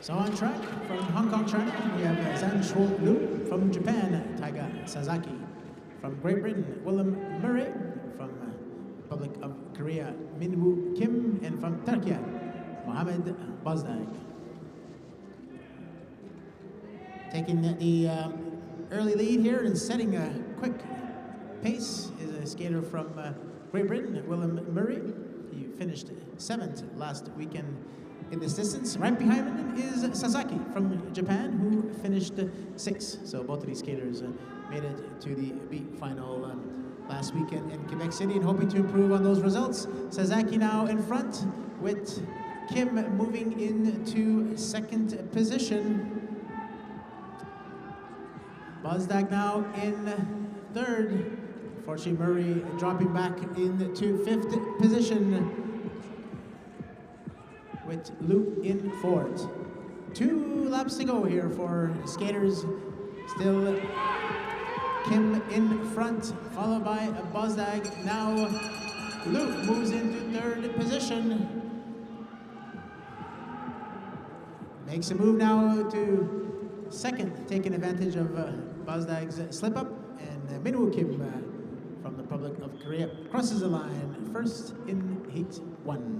So on track from Hong Kong, China, we have Zhang Shuo Liu. From Japan, Taiga Sasaki. From Great Britain, Willem Murray. From Republic of Korea, Minwoo Kim. And from Turkey, Mohamed Bozdag. Taking the early lead here and setting a quick pace is a skater from Great Britain, Willem Murray. He finished 7th last weekend in this distance. Right behind him is Sasaki from Japan, who finished 6th. So both of these skaters made it to the beat final last weekend in Quebec City and hoping to improve on those results. Sasaki now in front with Kim moving into 2nd position. Bozdag now in 3rd. Unfortunately, Murray dropping back into 5th position, with Luke in 4th. 2 laps to go here for skaters. Still Kim in front, followed by Bozdag. Now Luke moves into 3rd position. Makes a move now to 2nd, taking advantage of Bozdag's slip up. And Minwoo Kim from the Republic of Korea crosses the line 1st in Heat 1.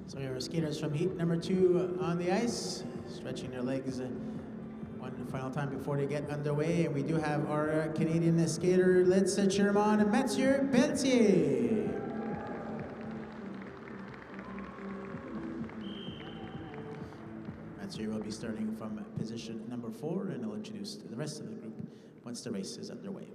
So your skaters from heat number 2 on the ice, stretching their legs one final time before they get underway. And we do have our Canadian skater. Let's cheer him on, Mathieu Pelletier. Mathieu will be starting from position number 4, and I'll introduce the rest of the group once the race is underway.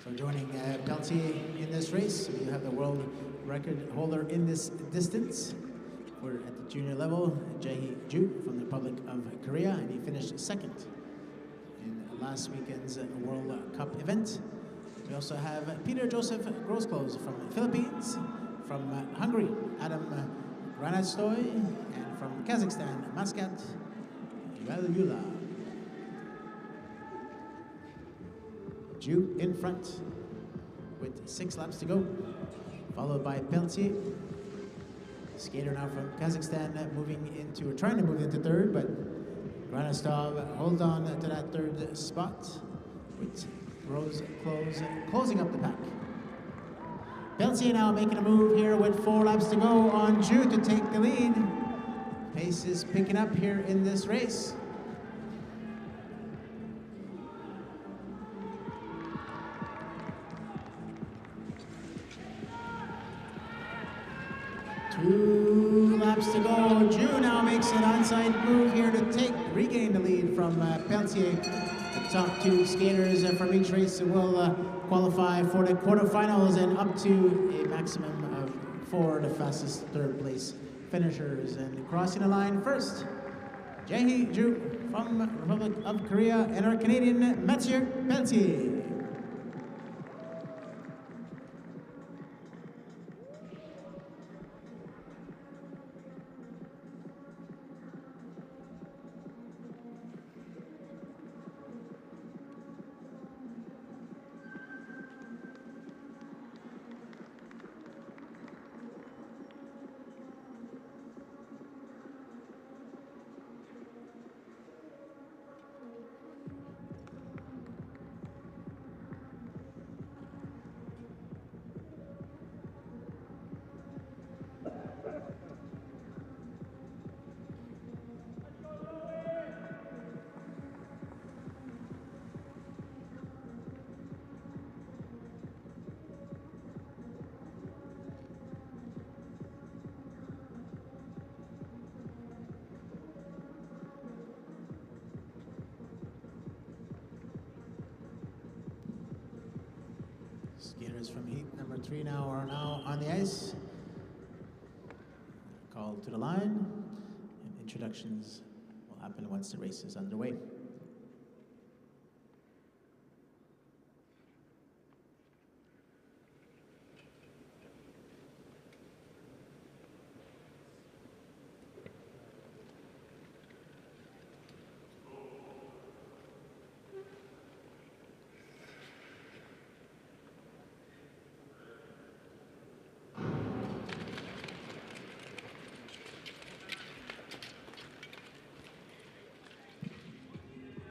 So joining Pelletier in this race, we have the world record holder in this distance. We're at the junior level, Jae Ju from the Republic of Korea, and he finished 2nd in last weekend's World Cup event. We also have Peter Joseph Grosclose from the Philippines, from Hungary, Adam Granatstoy, and from Kazakhstan, Maskat Yuelyula. Ju in front with 6 laps to go, followed by Pelletier. Skater now from Kazakhstan trying to move into third, but Granastov holds on to that third spot with Rose closing up the pack. Pelletier now making a move here with 4 laps to go on Ju to take the lead. Pace is picking up here in this race. Two laps to go. Ju now makes an onside move here to regain the lead from Pelletier. The top 2 skaters from each race will qualify for the quarterfinals and up to a maximum of 4 the fastest third place finishers. And crossing the line first, Jae-hee Ju from Republic of Korea and our Canadian Mathieu Pelletier. Skaters from heat number 3 are now on the ice. Called to the line, and introductions will happen once the race is underway.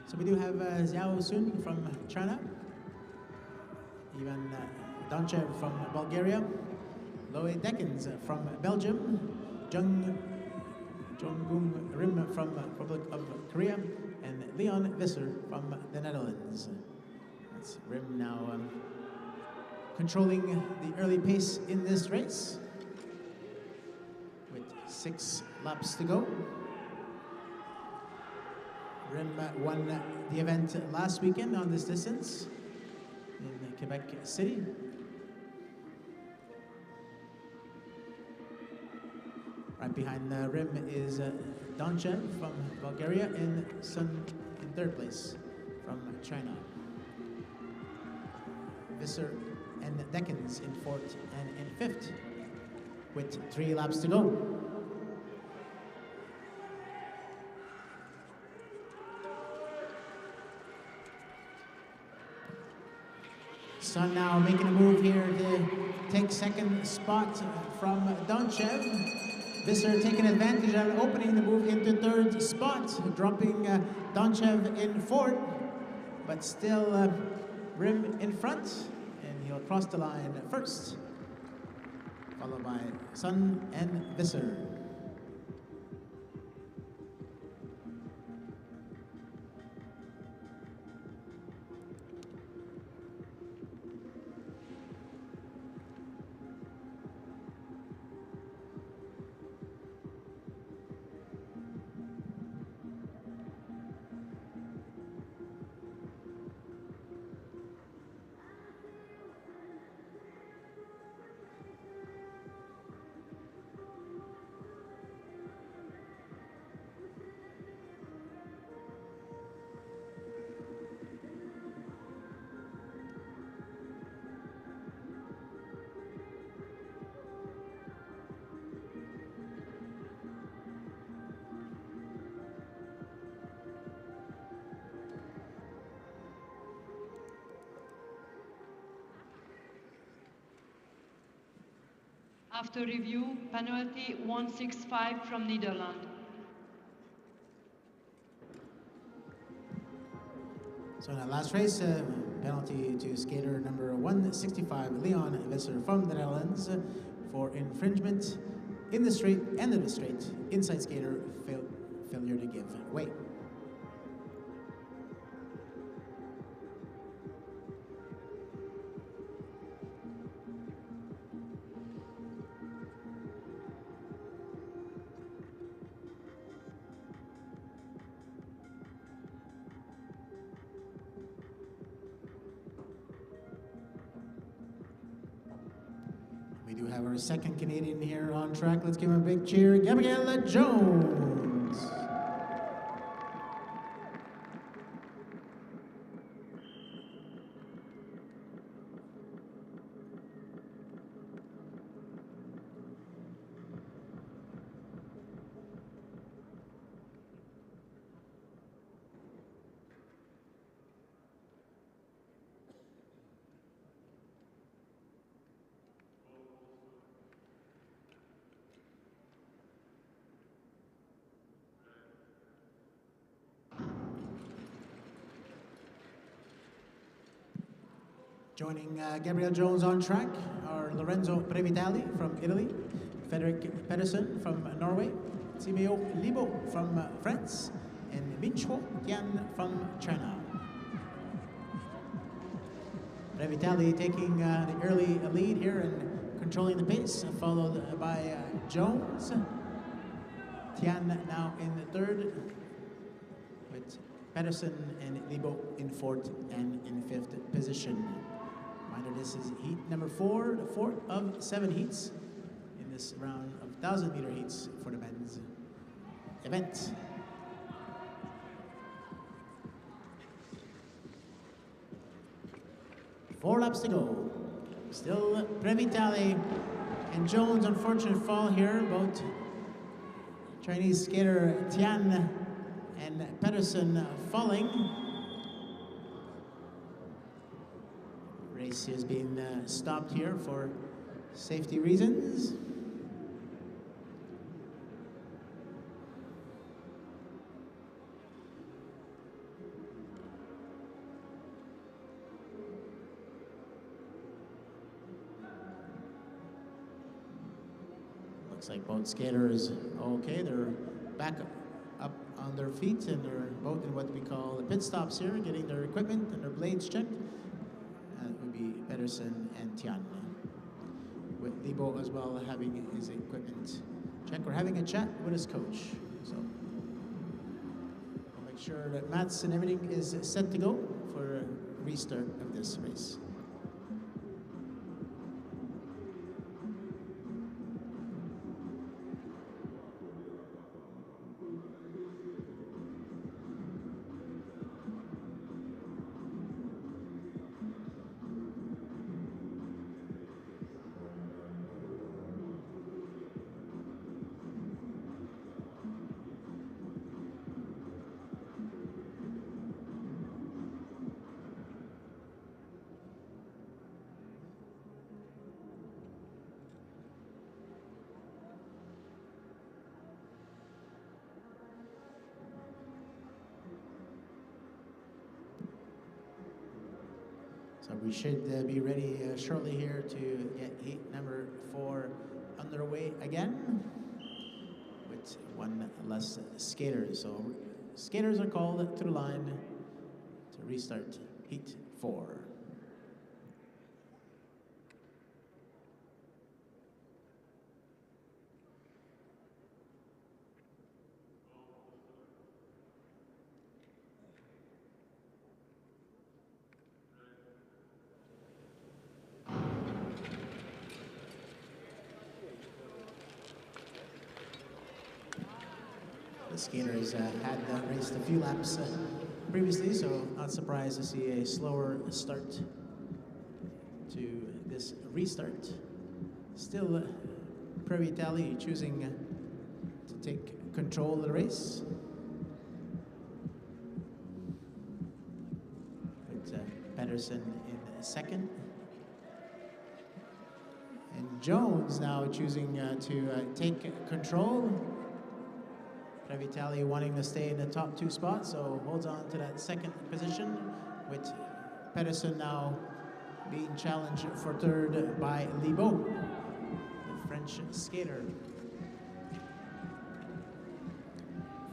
So we do have Xiao Sun from China, Ivan Donchev from Bulgaria, Loe Dekens from Belgium, Junggung Rim from Republic of Korea, and Leon Visser from the Netherlands. That's Rim now controlling the early pace in this race with 6 laps to go. Rim won the event last weekend on this distance in Quebec City. Right behind Rim is Donchev from Bulgaria and Sun in 3rd place from China. Visser and Dekens in 4th and in 5th with 3 laps to go. Sun now making a move here to take 2nd spot from Donchev. Visser taking advantage of opening the move into 3rd spot, dropping Donchev in 4th, but still Rim in front, and he'll cross the line first, followed by Sun and Visser. After review, penalty 165 from Netherlands. So in that last race, penalty to skater number 165, Leon Visser from the Netherlands, for infringement in the straight, end of the straight, inside skater failure to give way. We do have our second Canadian here on track. Let's give him a big cheer, Gabrielle Jones. Joining Gabrielle Jones on track are Lorenzo Previtali from Italy, Frederick Pedersen from Norway, Simeo Libo from France, and Minchuo Tian from China. Previtali taking the early lead here and controlling the pace, followed by Jones. Tian now in the third, with Pedersen and Libo in fourth and in fifth position. Reminder, this is heat number 4, the fourth of 7 heats in this round of 1,000-meter heats for the men's event. Four laps to go. Still Previtali and Jones, unfortunate fall here. Both Chinese skater Tian and Pedersen falling. Race has been stopped here for safety reasons. Looks like both skaters okay. They're back up on their feet and they're both in what we call the pit stops here, getting their equipment and their blades checked. That would be Pedersen and Tian. With Libo as well having his equipment checked. We're having a chat with his coach. So we'll make sure that mats and everything is set to go for a restart of this race. So we should be ready shortly here to get heat number 4 underway again with one less skater. So skaters are called to the line to restart heat 4. The skaters had raced a few laps previously, so not surprised to see a slower start to this restart. Still Previtali choosing to take control of the race. With Pedersen in second. And Jones now choosing to take control. Previtali wanting to stay in the top 2 spots, so holds on to that 2nd position, with Pedersen now being challenged for 3rd by Libaud, the French skater.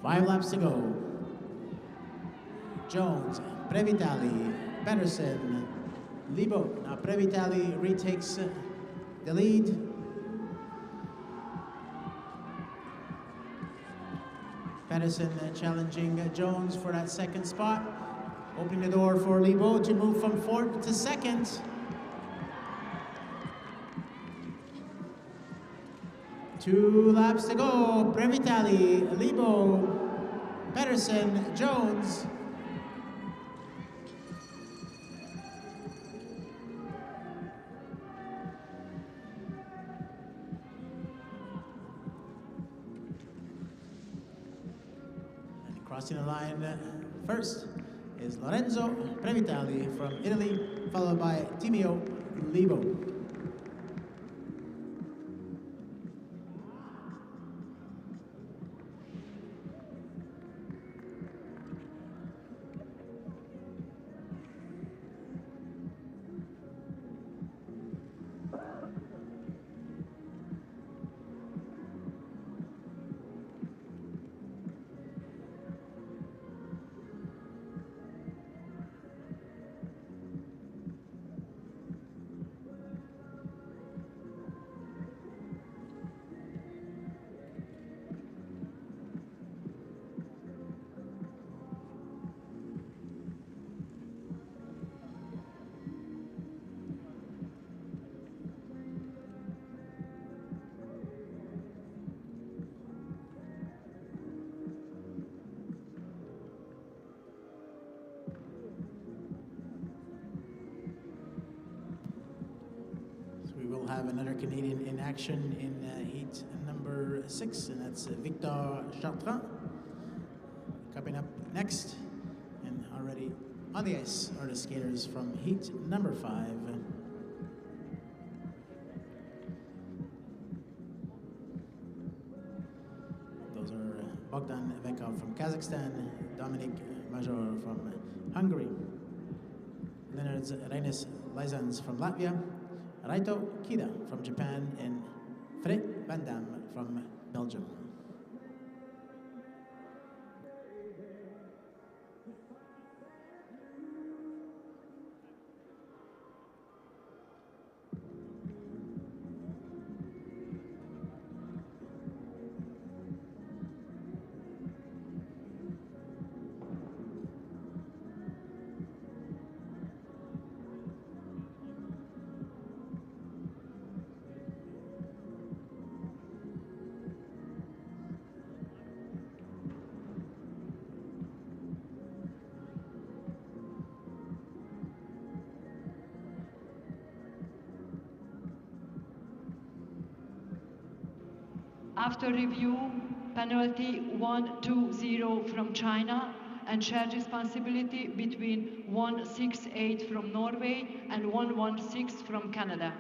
5 laps to go. Jones, Previtali, Pedersen, Libaud. Now Previtali retakes the lead. Pedersen challenging Jones for that 2nd spot, opening the door for Libaud to move from 4th to 2nd. Two laps to go. Previtali, Libaud, Pedersen, Jones. And crossing the line first is Lorenzo Previtali from Italy, followed by Timio Libaud. Have another Canadian in action in heat number 6, and that's Victor Chartrand. Coming up next, and already on the ice are the skaters from heat number 5. Those are Bogdan Vekov from Kazakhstan, Dominic Major from Hungary, Leonard Reinis Lizans from Latvia, Raito Kida from Japan, and Fred Van Dam from Belgium. After review, penalty 1-2-0 from China, and shared responsibility between 1-6-8 from Norway and 1-1-6 from Canada.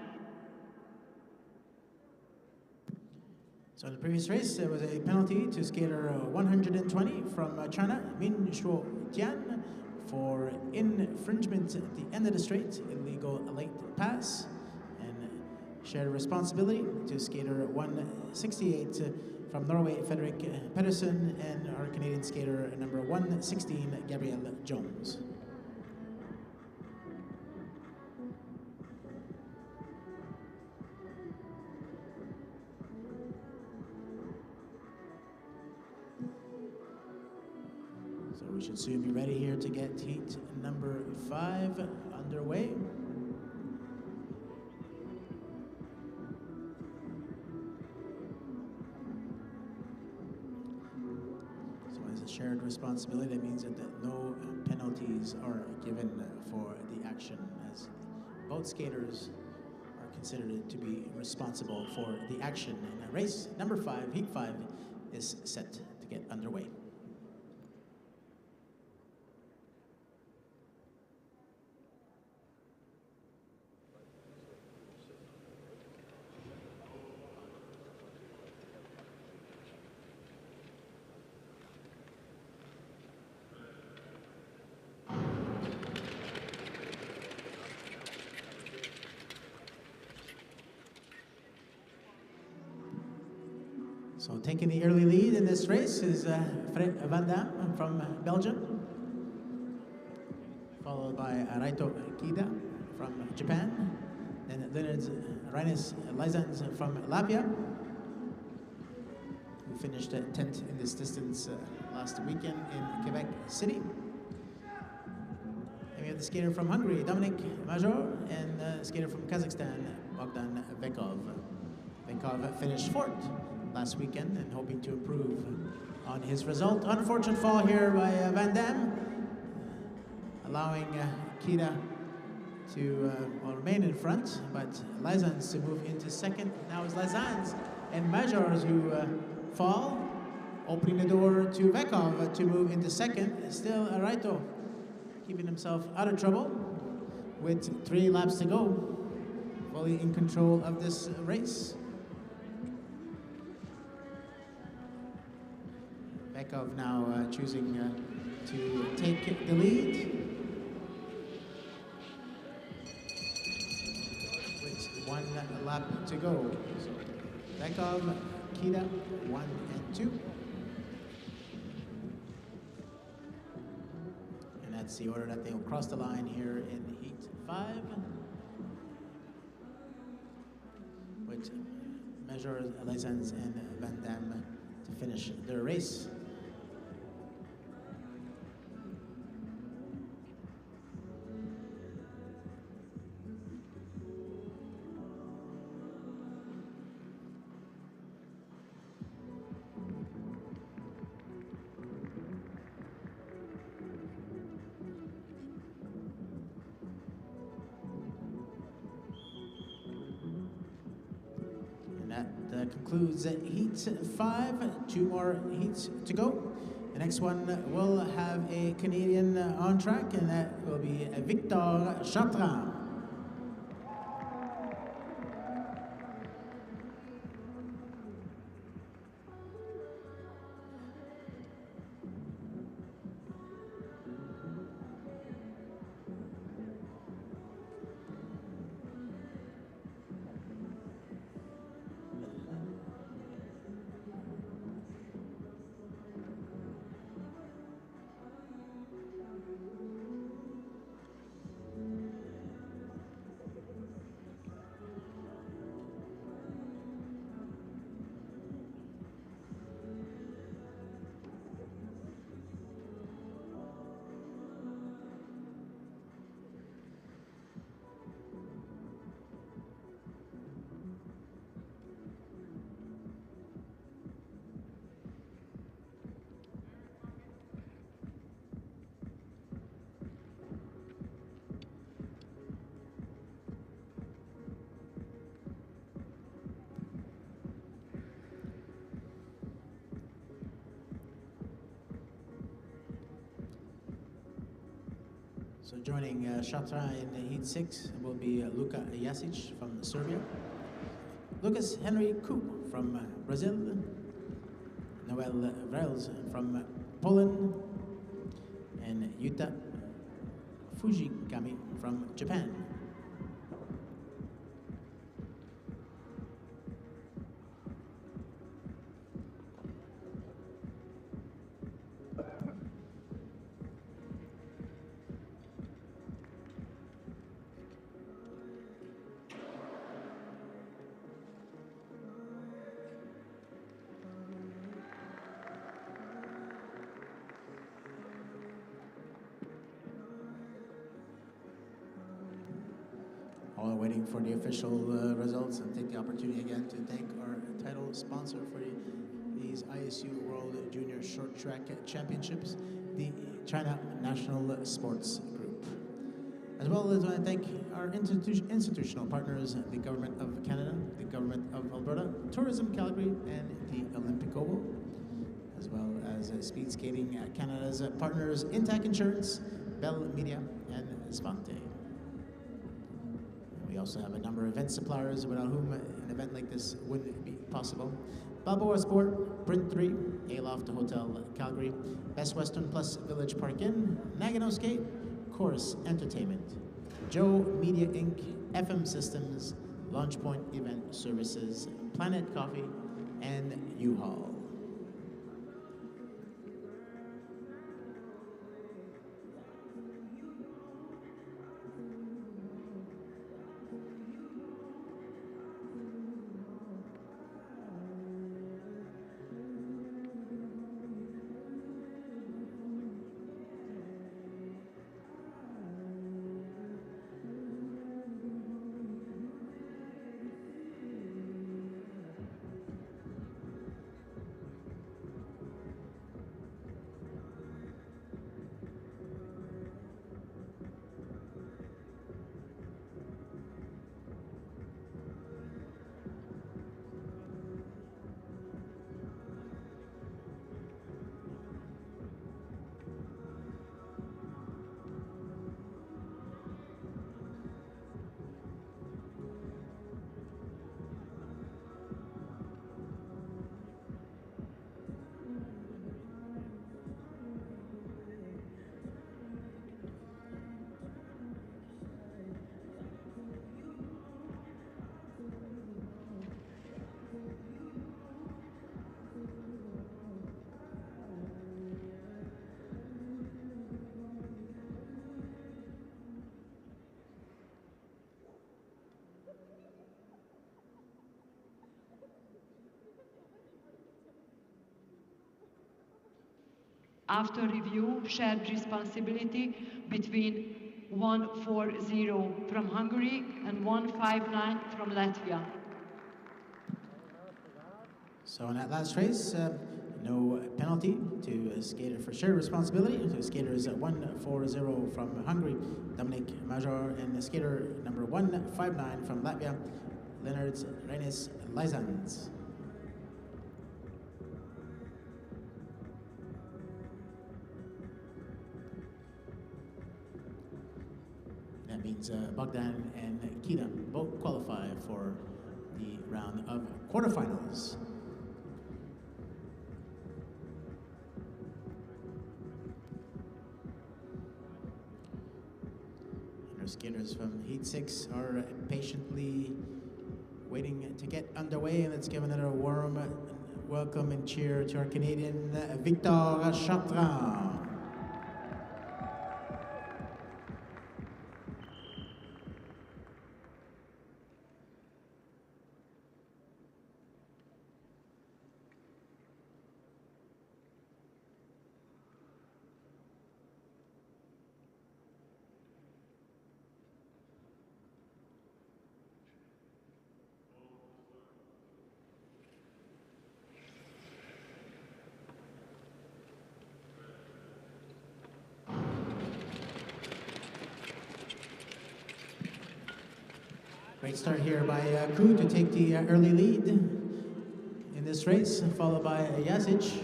So in the previous race, there was a penalty to skater 120 from China, Min Shuo Tian, for infringement at the end of the straight, illegal late pass, and shared responsibility to skater 168 from Norway, Frederick Pedersen, and our Canadian skater number 116, Gabrielle Jones. So we should soon be ready here to get heat number 5 underway. Shared responsibility, that means that no penalties are given for the action, as both skaters are considered to be responsible for the action. And race number 5, heat 5, is set to get underway. So taking the early lead in this race is Fred Van Dam from Belgium, followed by Raito Kida from Japan, then Leonard Reines Lizans from Latvia, who finished 10th in this distance last weekend in Quebec City. And we have the skater from Hungary, Dominik Major, and the skater from Kazakhstan, Bogdan Vekov. Vekov finished 4th last weekend and hoping to improve on his result. Unfortunate fall here by Van Dam, allowing Kida to remain in front, but Lizans to move into 2nd. Now it's Lizans and Majors who fall, opening the door to Vekov to move into 2nd. Still Raito keeping himself out of trouble with 3 laps to go, fully in control of this race. Vekov now choosing to take the lead with 1 lap to go. So Vekov, Kida, 1 and 2. And that's the order that they'll cross the line here in Heat 5. With Major, Lizans, and Van Dam to finish their race. That concludes Heat 5. 2 more heats to go. The next one will have a Canadian on track, and that will be Victor Chartrand. So joining Chartrand in Heat 6 will be Luka Jasic from Serbia, Lucas Henry Koop from Brazil, Noel Vrels from Poland, and Yuta Fujikami from Japan. While waiting for the official results, and take the opportunity again to thank our title sponsor for these ISU World Junior Short Track Championships, the China National Sports Group. As well as I want to thank our institutional partners, the Government of Canada, the Government of Alberta, Tourism Calgary, and the Olympic Oval, as well as Speed Skating Canada's partners, Intac Insurance, Bell Media, and Svante. We also have a number of event suppliers without whom an event like this wouldn't be possible. Balboa Sport, Print 3, Aloft Hotel Calgary, Best Western Plus Village Park Inn, Nagano Skate, Chorus Entertainment, Joe Media Inc., FM Systems, Launch Point Event Services, Planet Coffee, and U-Haul. After review, shared responsibility between 140 from Hungary and 159 from Latvia. So in that last race, no penalty to a skater for shared responsibility. To skaters 140 from Hungary, Dominic Major, and skater number 159 from Latvia, Leonard Reines Lizans. That means Bogdan and Kita both qualify for the round of quarterfinals. Our skaters from Heat 6 are patiently waiting to get underway. Let's give another warm welcome and cheer to our Canadian Victor Chartrand. Great start here by Ku to take the early lead in this race, followed by Jasic.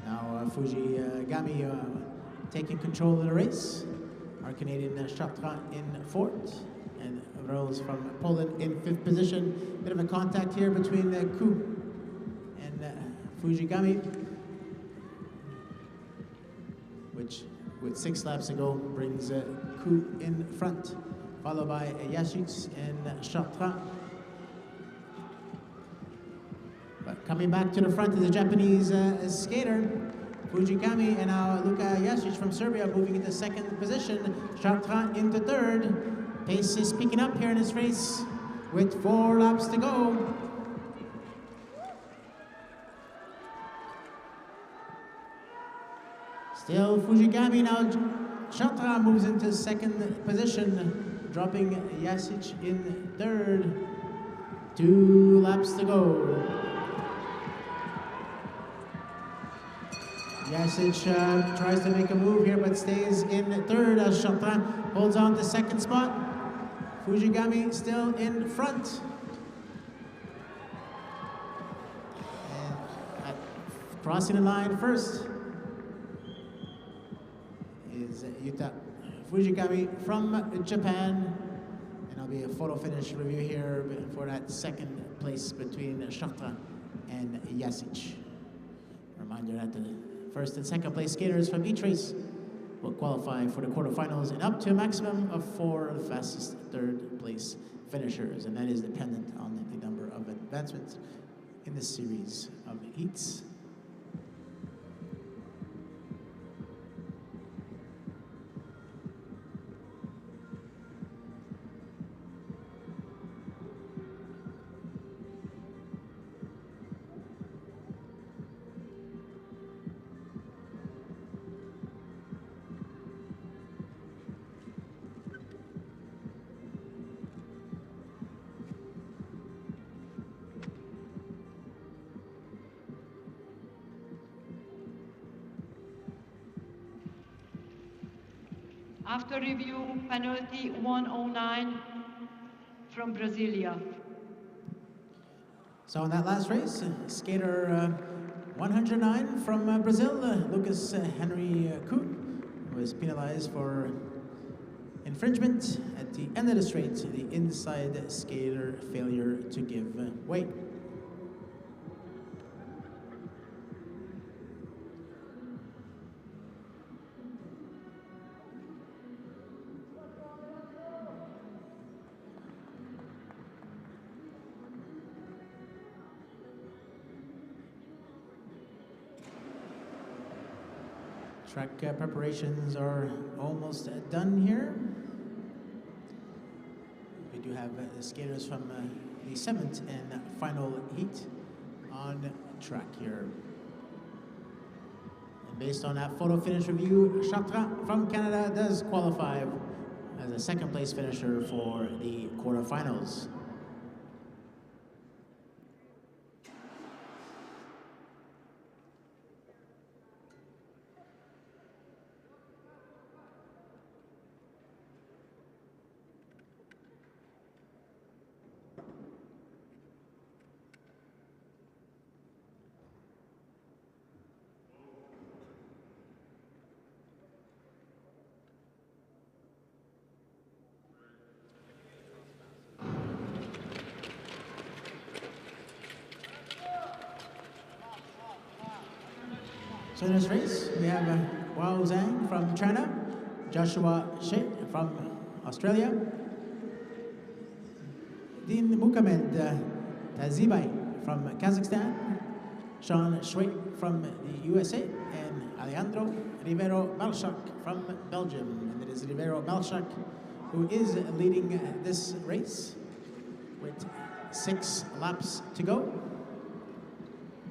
Now Fujigami taking control of the race. Our Canadian Chartrand in fourth, and Rose from Poland in fifth position. Bit of a contact here between Ku and Fujigami, which with 6 laps to go brings Ku in front, followed by Jasic and Chartrand. But coming back to the front is the Japanese skater, Fujigami, and now Luka Jasic from Serbia moving into second position, Chartrand into third. Pace is picking up here in this race with 4 laps to go. Still Fujigami, now Chartrand moves into second position, dropping Jasic in third. 2 laps to go. Jasic tries to make a move here, but stays in third as Chartrand holds on to second spot. Fujigami still in front. And crossing the line first is Yuta Fujigami from Japan. And there'll be a photo finish review here for that second place between Chartrand and Jasic. Reminder that the first and second place skaters from each race will qualify for the quarterfinals and up to a maximum of 4 fastest third place finishers, and that is dependent on the number of advancements in this series of heats. After review, penalty 109 from Brasilia. So in that last race, skater 109 from Brazil, Lucas Henry Kuhn, was penalized for infringement at the end of the straight, the inside skater failure to give way. Track preparations are almost done here. We do have the skaters from the 7th and final heat on track here. And based on that photo finish review, Chartrand from Canada does qualify as a second place finisher for the quarterfinals. So in this race, we have Wao Zhang from China, Joshua She from Australia, Din Mukamed Tazibai from Kazakhstan, Sean Shui from the USA, and Alejandro Rivero Malchak from Belgium. And it is Rivero Malchak who is leading this race with 6 laps to go.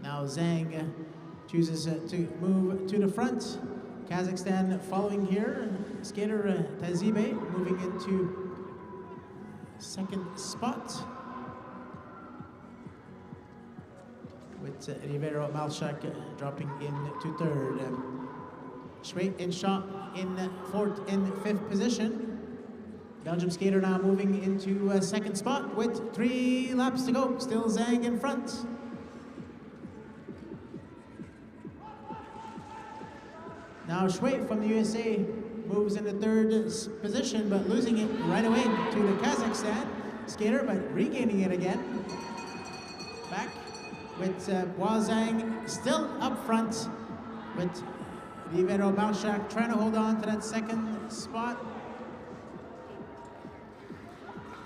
Now Zhang chooses to move to the front. Kazakhstan following here. Skater Tazibe moving into second spot, with Rivero Malchak dropping into third. Shui and Shaw in 4th and 5th position. Belgium skater now moving into second spot with 3 laps to go. Still Zhang in front. Now Shui from the USA moves into 3rd position, but losing it right away to the Kazakhstan skater, but regaining it again. Back with Wao Zhang still up front, with Rivero Malchak trying to hold on to that second spot.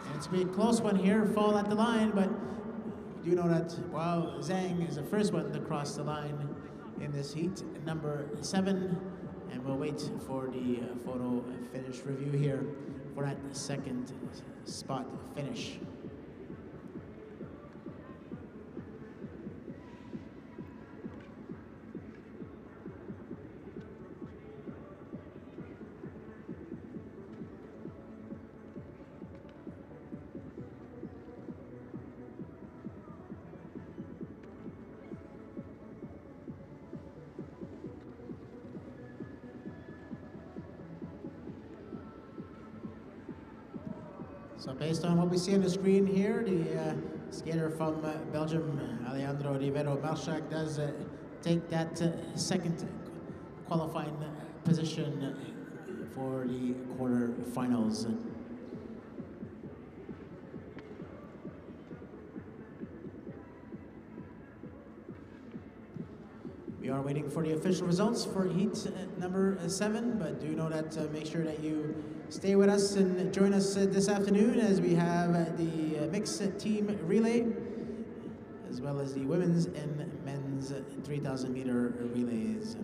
And it's going to be a close one here, fall at the line, but you do know that Wao Zhang is the first one to cross the line in this heat, number 7, and we'll wait for the photo finish review here for that second spot finish. So based on what we see on the screen here, the skater from Belgium, Alejandro Rivero Malchak, does take that second qualifying position for the quarterfinals. We are waiting for the official results for heat number 7, but do know that make sure that you stay with us and join us this afternoon as we have the mixed team relay, as well as the women's and men's 3,000 meter relays.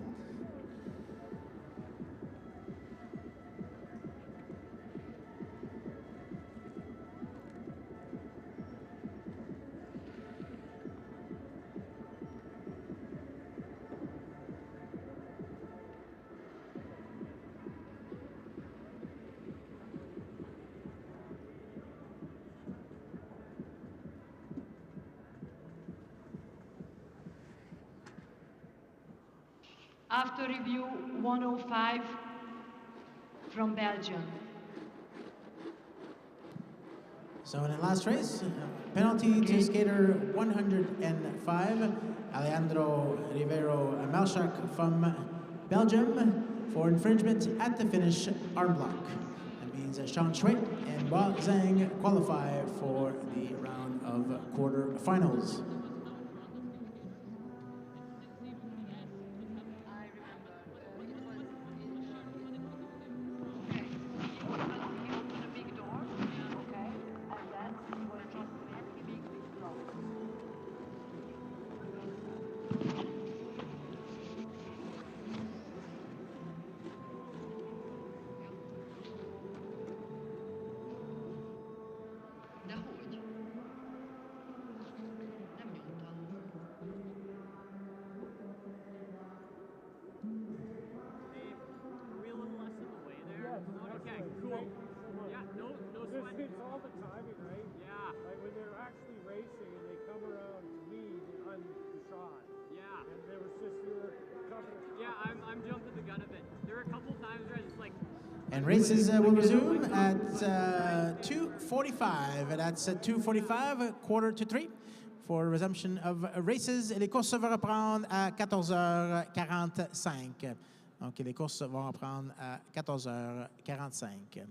After review, 105 from Belgium. So in the last race, penalty to skater 105, Alejandro Rivero Melchak from Belgium for infringement at the finish arm block. That means Sean Schweit and Hua Zhang qualify for the round of quarterfinals. It's all the timing, right? Yeah. Like when they're actually racing and they come around to me on the shot. Yeah. And there was just your cover. Yeah, I'm jumping the gun a bit. There were a couple times where I just like. And races will resume at 2:45. That's 2:45, quarter to 3, for resumption of races. Et les courses vont reprendre à 14h45. Donc les courses vont reprendre à 14h45.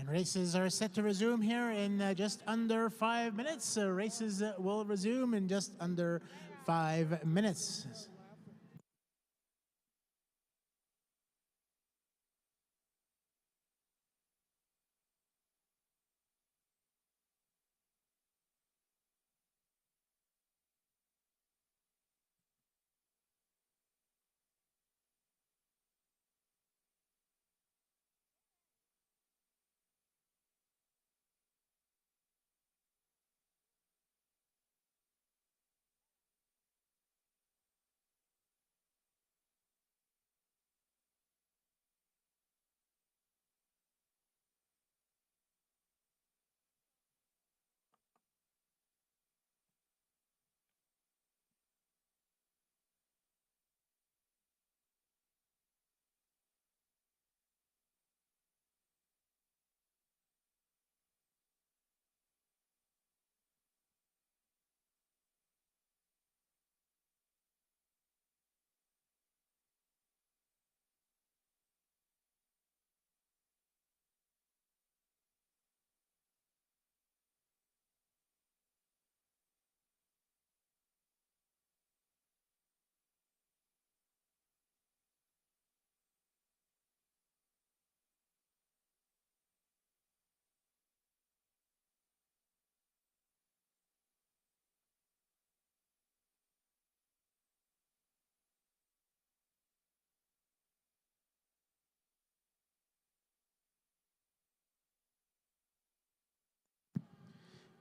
And races are set to resume here in just under 5 minutes. Races will resume in just under 5 minutes.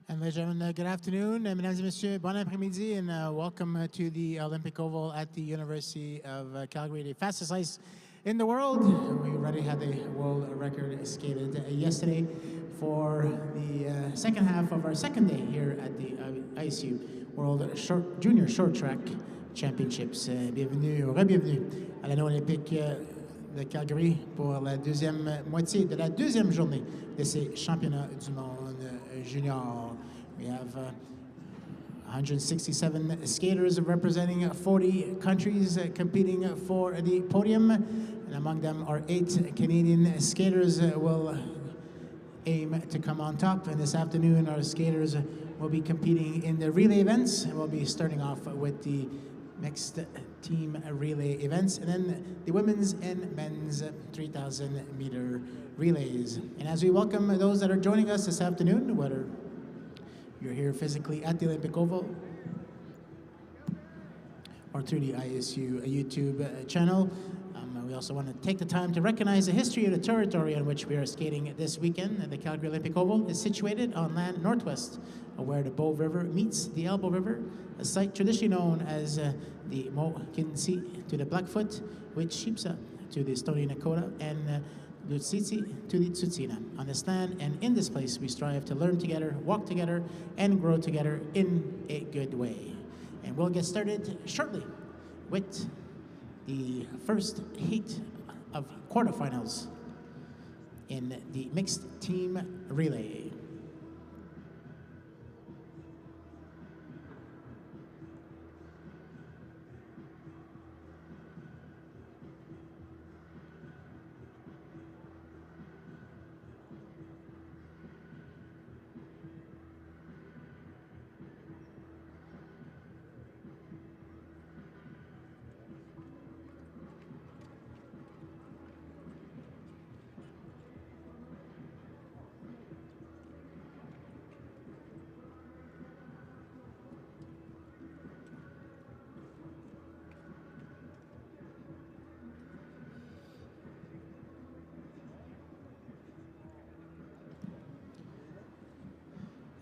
And ladies and gentlemen, good afternoon. Mesdames et messieurs, bon après-midi, and welcome to the Olympic Oval at the University of Calgary, the fastest ice in the world. We already had the world record skated yesterday for the second half of our second day here at the ISU World Junior Short Track Championships. Bienvenue, re-bienvenue à l'anneau olympique de Calgary pour la deuxième moitié de la deuxième journée de ces championnats du monde junior. We have 167 skaters representing 40 countries competing for the podium, and among them are 8 Canadian skaters will aim to come on top. And this afternoon our skaters will be competing in the relay events, and we'll be starting off with the mixed team relay events, and then the women's and men's 3,000 meter relays. And as we welcome those that are joining us this afternoon, whether you're here physically at the Olympic Oval or through the ISU YouTube channel, we also want to take the time to recognize the history of the territory on which we are skating this weekend. The Calgary Olympic Oval is situated on land northwest of where the Bow River meets the Elbow River, a site traditionally known as the Mo-Kin-Si to the Blackfoot, with Shipsa to the Stoney Nakoda, and Lutsitsi to the Tsutsina. On this land and in this place, we strive to learn together, walk together, and grow together in a good way. And we'll get started shortly with the first heat of quarterfinals in the mixed team relay.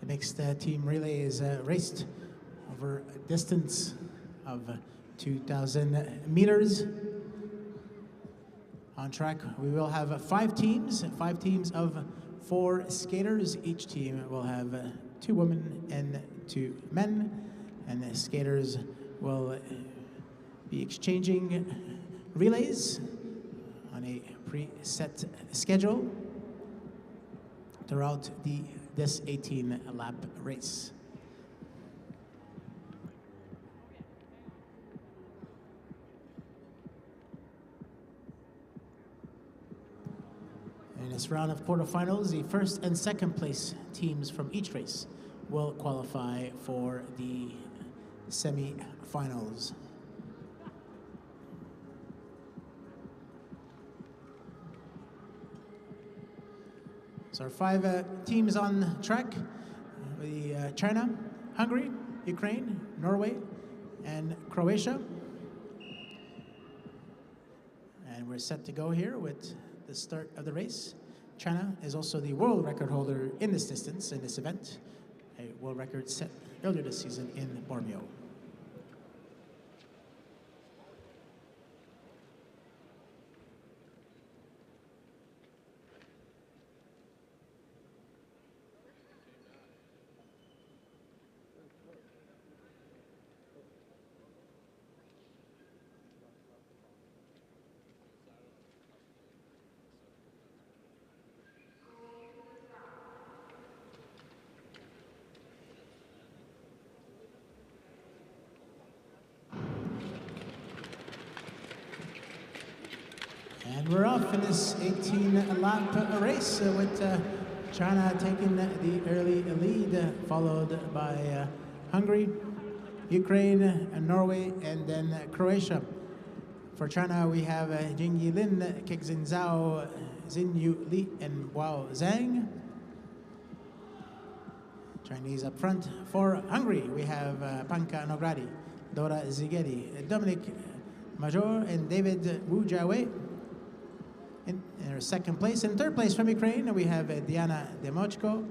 The mixed team relay is raced over a distance of 2,000 meters. On track, we will have 5 teams of 4 skaters. Each team will have 2 women and 2 men, and the skaters will be exchanging relays on a preset schedule throughout this 18-lap race. And this round of quarterfinals, the first and second place teams from each race will qualify for the semi-finals. So our 5 teams on track: China, Hungary, Ukraine, Norway, and Croatia. And we're set to go here with the start of the race. China is also the world record holder in this distance, in this event, a world record set earlier this season in Bormio. And we're off in this 18-lap race with China taking the early lead, followed by Hungary, Ukraine, Norway, and then Croatia. For China, we have Jingyi Lin, Kexin Zhao, Xinyu Li, and Wao Zhang. Chinese up front. For Hungary, we have Panka Nogradi, Dora Zigedi, Dominic Major, and David Wu Jiawei. In our second place. In third place from Ukraine, we have Diana Demochko,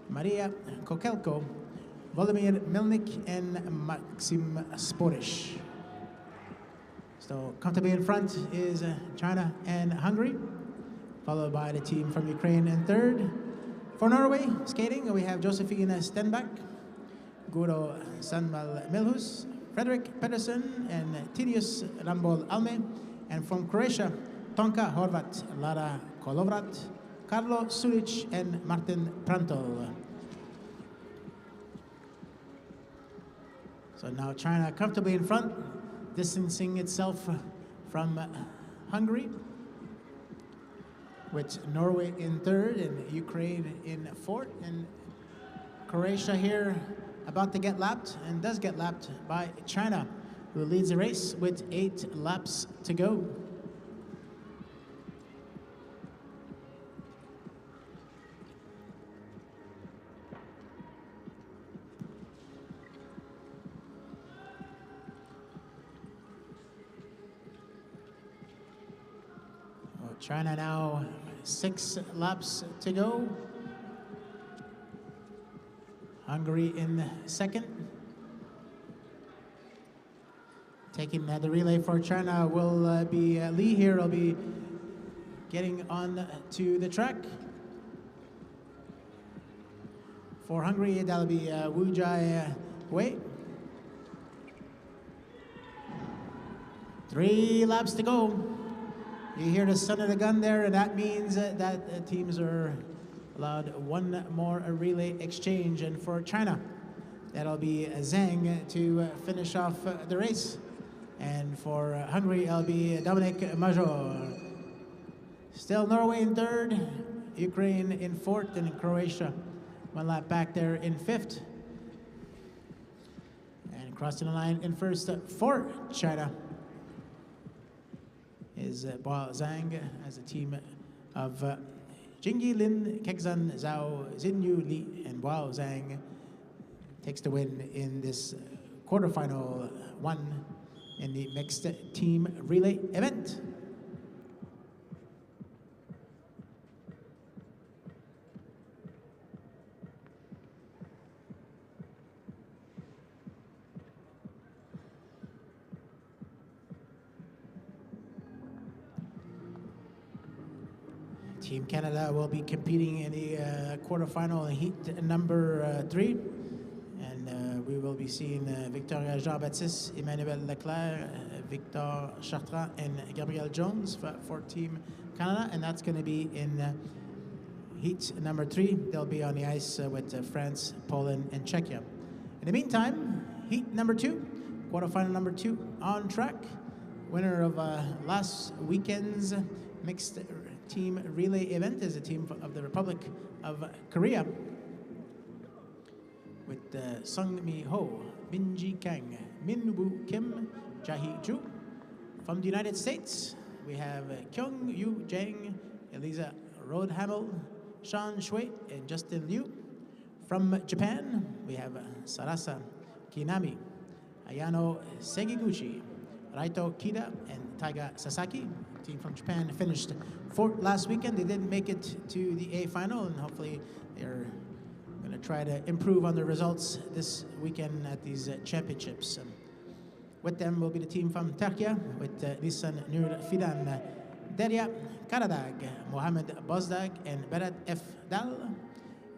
Maria Kokelko, Volodymyr Milnik, and Maxim Sporish. So comfortably in front is China and Hungary, followed by the team from Ukraine in third. For Norway, skating, we have Josephine Stenbach, Guro Sanmal Milhus, Frederick Pedersen, and Tinius Rambol Alme. And from Croatia, Tonka Horvat, Lara Kolovrat, Karlo Sulic, and Martin Prantl. So now China comfortably in front, distancing itself from Hungary, with Norway in third and Ukraine in fourth, and Croatia here about to get lapped, and does get lapped by China, who leads the race with 8 laps to go. China now 6 laps to go. Hungary in second. Taking the relay for China will be Li here. Will be getting on to the track. For Hungary, that'll be Wu Jai Wei. 3 laps to go. You hear the sound of the gun there, and that means that teams are allowed 1 more relay exchange. And for China, that'll be Zhang to finish off the race. And for Hungary, it'll be Dominic Major. Still Norway in third, Ukraine in fourth, and Croatia 1 lap back there in fifth. And crossing the line in first for China is Bao Zhang as a team of Jingyi Lin, Kexan Zhao, Xinyu Li, and Bao Zhang takes the win in this quarterfinal 1 in the mixed team relay event. Team Canada will be competing in the quarterfinal heat number 3. And we will be seeing Victoria Jean-Baptiste, Emmanuel Leclerc, Victor Chartrand, and Gabriel Jones for Team Canada. And that's going to be in heat number 3. They'll be on the ice with France, Poland, and Czechia. In the meantime, heat number 2, quarterfinal number 2 on track. Winner of last weekend's mixed team relay event is a team of the Republic of Korea with Sung Mi Ho, Min Ji Kang, Min Woo Kim, Jae Ju. From the United States, we have Kyung Yu Jang, Eliza Rodhamel, Sean Shui, and Justin Liu. From Japan, we have Sarasa Kinami, Ayano Segiguchi, Raito Kida, and Taiga Sasaki. Team from Japan finished fourth last weekend. They didn't make it to the A final, and hopefully they're going to try to improve on their results this weekend at these championships. With them will be the team from Turkey with Nisan Nur Fidan, Derya Karadag, Mohamed Bozdag, and Berat F. Dal.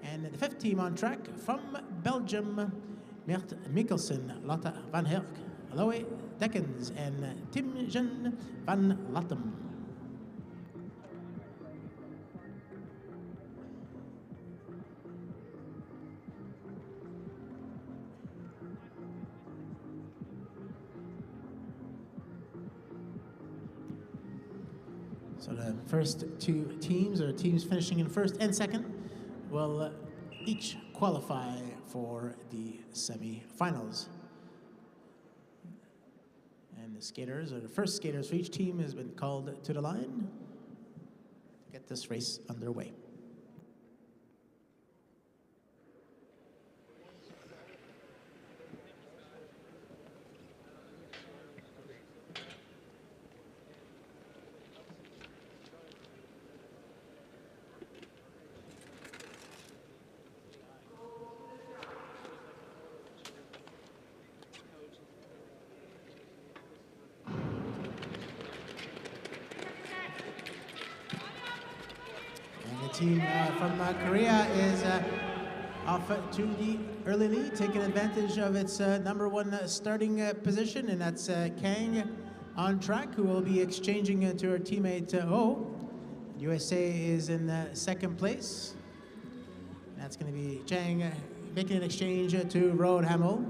And the fifth team on track from Belgium, Mert Mikkelsen, Lotte van Herk, Loe Dekkens, and Timjen van Latem. So the first two teams, or teams finishing in first and second, will each qualify for the semi-finals. And the skaters, or the first skaters for each team, has been called to the line to get this race underway. Team from Korea is off to the early lead, taking advantage of its number one starting position, and that's Kang on track, who will be exchanging to her teammate Oh. USA is in second place. That's going to be Chang making an exchange to Road Hamel.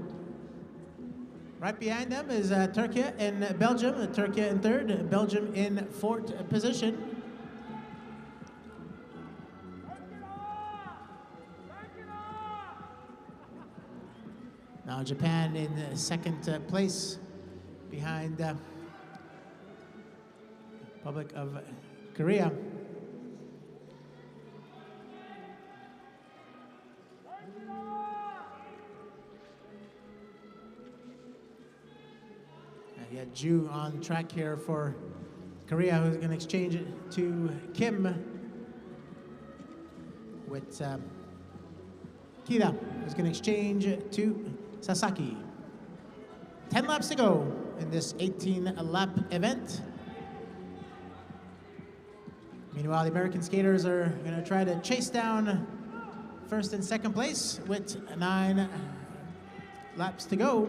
Right behind them is Turkey and Belgium. Turkey in third, Belgium in fourth position. Now Japan in second place behind Republic of Korea. And you got Ju on track here for Korea, who's going to exchange it to Kim with Kida, who's going to exchange it to Sasaki. 10 laps to go in this 18-lap event. Meanwhile, the American skaters are going to try to chase down first and second place with 9 laps to go.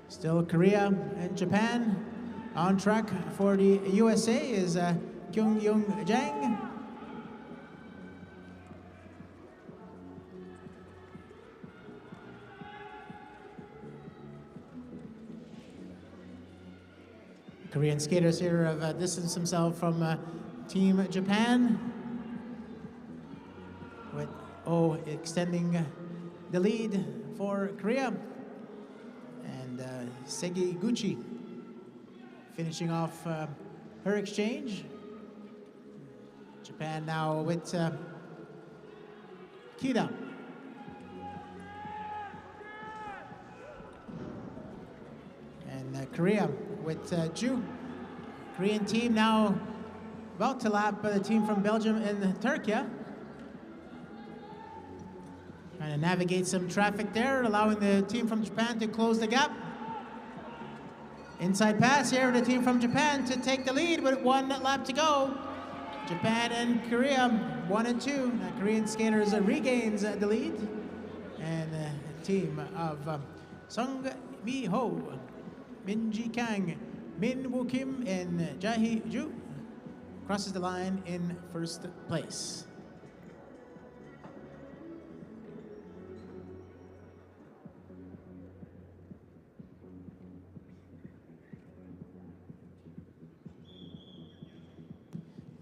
Still Korea and Japan. On track for the USA is Kyung Young Jang. Korean skaters here have distanced themselves from Team Japan, with Oh extending the lead for Korea, and Segiguchi finishing off her exchange. Japan now with Kida. And Korea with Ju. Korean team now about to lap the team from Belgium and Turkey. Trying to navigate some traffic there, allowing the team from Japan to close the gap. Inside pass here, the team from Japan to take the lead with 1 lap to go. Japan and Korea, 1 and 2. The Korean skaters regains the lead. And the team of Sung Mi Ho, Min Ji Kang, Min Woo Kim, and Jae Ju crosses the line in first place.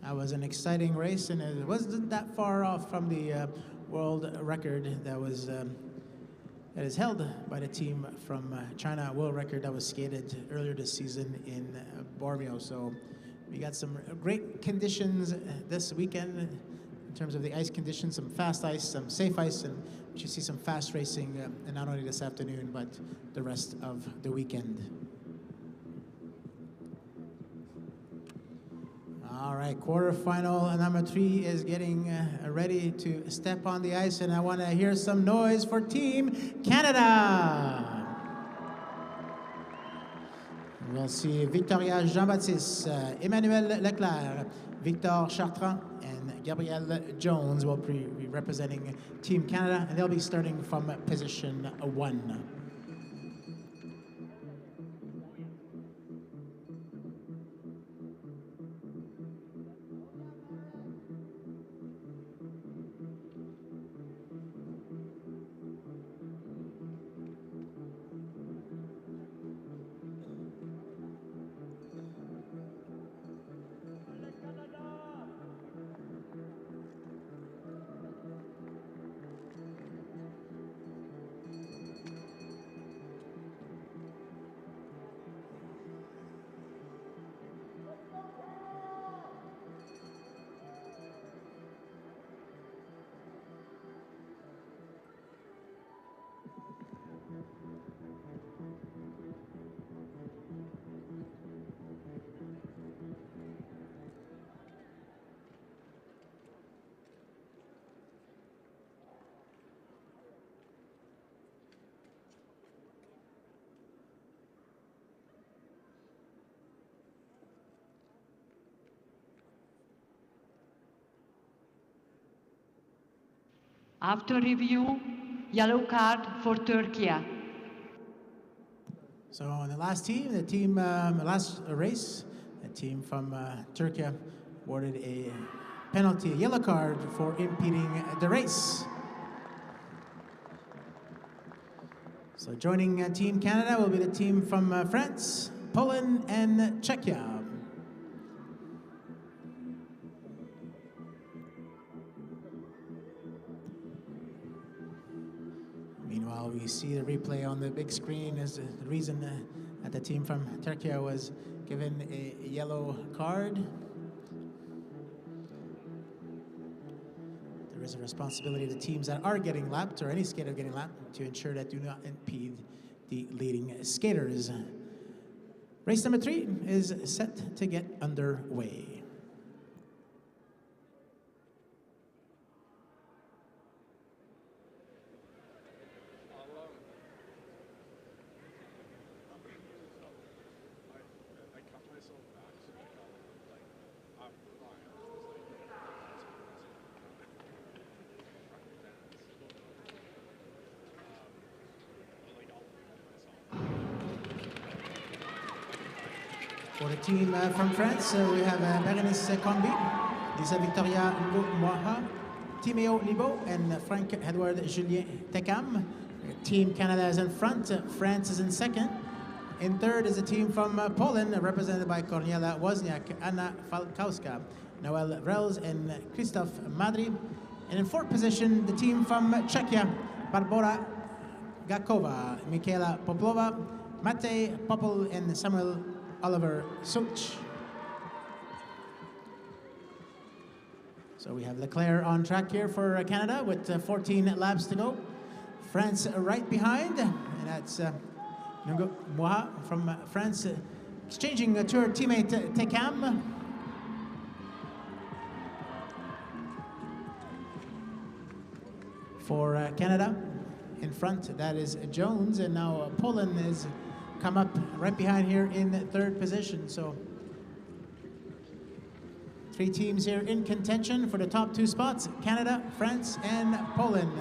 That was an exciting race, and it wasn't that far off from the world record that is held by the team from China, world record that was skated earlier this season in Bormio. So we got some great conditions this weekend in terms of the ice conditions, some fast ice, some safe ice, and we should see some fast racing, and not only this afternoon, but the rest of the weekend. All right, quarterfinal number 3 is getting ready to step on the ice, and I want to hear some noise for Team Canada. We'll see Victoria Jean-Baptiste, Emmanuel Leclerc, Victor Chartrand, and Gabriel Jones will be representing Team Canada, and they'll be starting from position 1. After review, yellow card for Turkey. So on the last team, last race, the team from Turkey awarded a penalty, a yellow card for impeding the race. So joining Team Canada will be the team from France, Poland, and Czechia. Meanwhile, we see the replay on the big screen as the reason that the team from Turkey was given a yellow card. There is a responsibility of the teams that are getting lapped, or any skater getting lapped, to ensure that do not impede the leading skaters. Race number 3 is set to get underway. For the team from France, we have Berenice Combi, Lisa Victoria Moha, Timéo Libo, and Frank Edward Julien Tekam. Team Canada is in front, France is in second. In third is a team from Poland, represented by Korniela Wozniak, Anna Falkowska, Noel Vrels, and Krzysztof Madry. And in fourth position, the team from Czechia, Barbora Gakova, Michaela Poplova, Matej Popol, and Samuel Oliver Such. So we have Leclerc on track here for Canada with 14 laps to go. France right behind, and that's Nungo Moha from France exchanging to her teammate Tekam. For Canada, in front, that is Jones, and now Poland is come up right behind here in third position. So 3 teams here in contention for the top 2 spots: Canada, France, and Poland.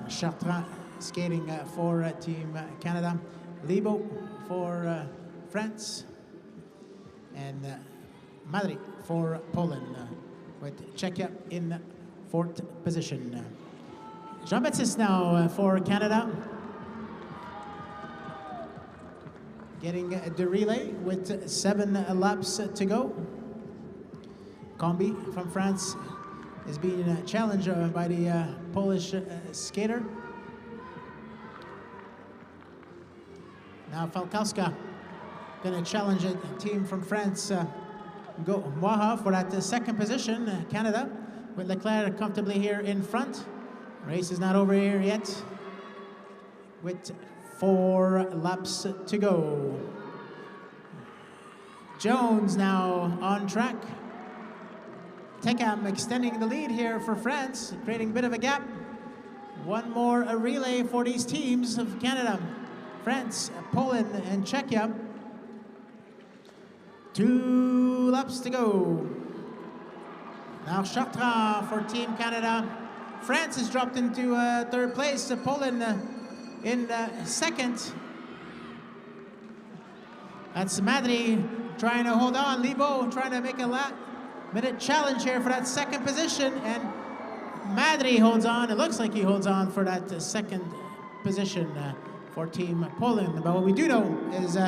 Chartrand skating for Team Canada, Libo for France, and Madry for Poland, with Czechia in 4th position. Jean-Baptiste now for Canada. getting the relay with 7 laps to go. Combi from France is being challenged by the Polish skater. Now Falkowska going to challenge a team from France, go Moha for that second position. Canada with Leclerc comfortably here in front. Race is not over here yet with 4 laps to go. Jones now on track. Tekam extending the lead here for France, creating a bit of a gap. One more relay for these teams of Canada, France, Poland, and Czechia. 2 laps to go. Now Chartrand for Team Canada. France has dropped into 3rd place. Poland in 2nd. That's Madry trying to hold on. Libo trying to make a minute challenge here for that 2nd position. And Madry holds on. It looks like he holds on for that 2nd position for Team Poland. But what we do know is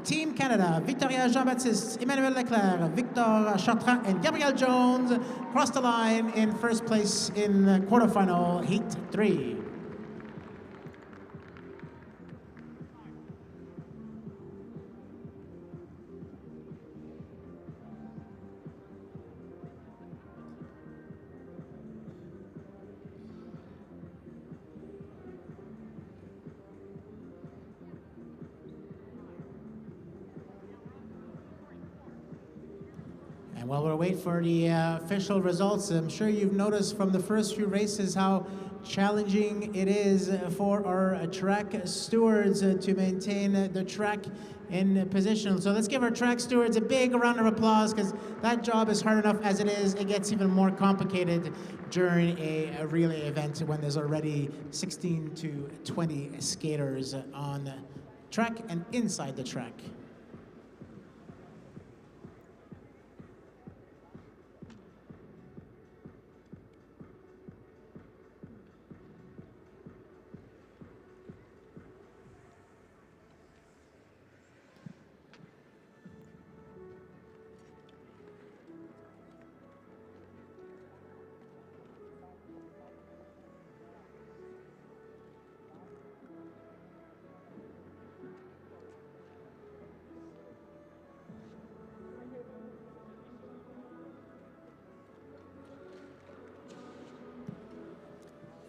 Team Canada, Victoria Jean-Baptiste, Emmanuel Leclerc, Victor Chartrand, and Gabriel Jones cross the line in 1st place in quarterfinal Heat 3. And while we're waiting for the official results, I'm sure you've noticed from the first few races how challenging it is for our track stewards to maintain the track in position. So let's give our track stewards a big round of applause, because that job is hard enough as it is. It gets even more complicated during a relay event when there's already 16 to 20 skaters on track and inside the track.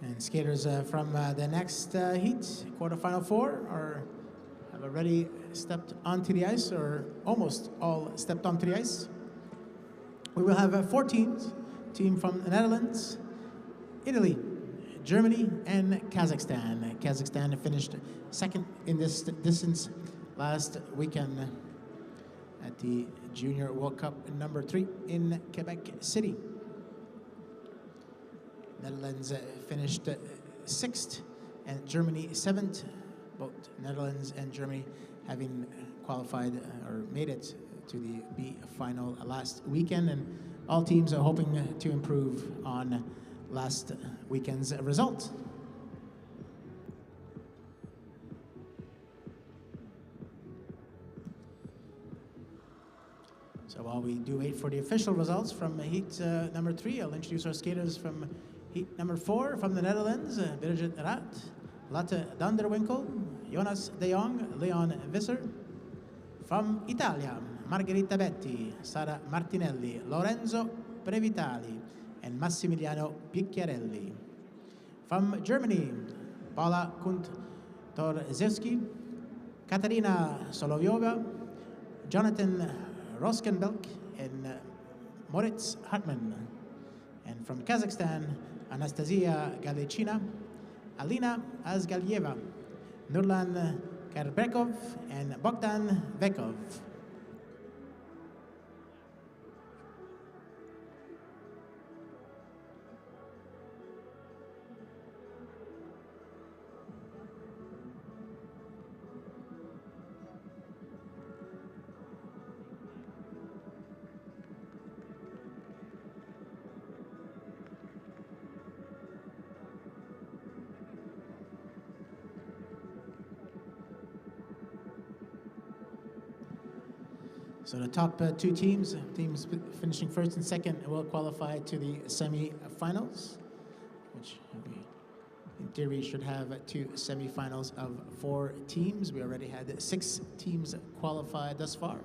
And skaters from the next heat, quarterfinal 4, have already stepped onto the ice, or almost all stepped onto the ice. We will have 4 teams, team from the Netherlands, Italy, Germany, and Kazakhstan. Kazakhstan finished 2nd in this distance last weekend at the Junior World Cup number 3 in Quebec City. Netherlands finished 6th and Germany 7th. Both Netherlands and Germany having qualified or made it to the B final last weekend, and all teams are hoping to improve on last weekend's result. So while we do wait for the official results from heat number 3, I'll introduce our skaters from heat number 4 from the Netherlands, Birgit Rath, Lotte Danderwinkel, Jonas de Jong, Leon Visser. From Italia, Margherita Betti, Sara Martinelli, Lorenzo Previtali, and Massimiliano Picchiarelli. From Germany, Paula Kunt-Torzewski, Katarina Solovyova, Jonathan Roskenbelk, and Moritz Hartmann. And from Kazakhstan, Anastasia Galechina, Alina Azgalieva, Nurlan Karbekov, and Bogdan Vekov. So the top two teams finishing first and second, will qualify to the semi-finals, which in theory should have two semi-finals of 4 teams. We already had 6 teams qualified thus far.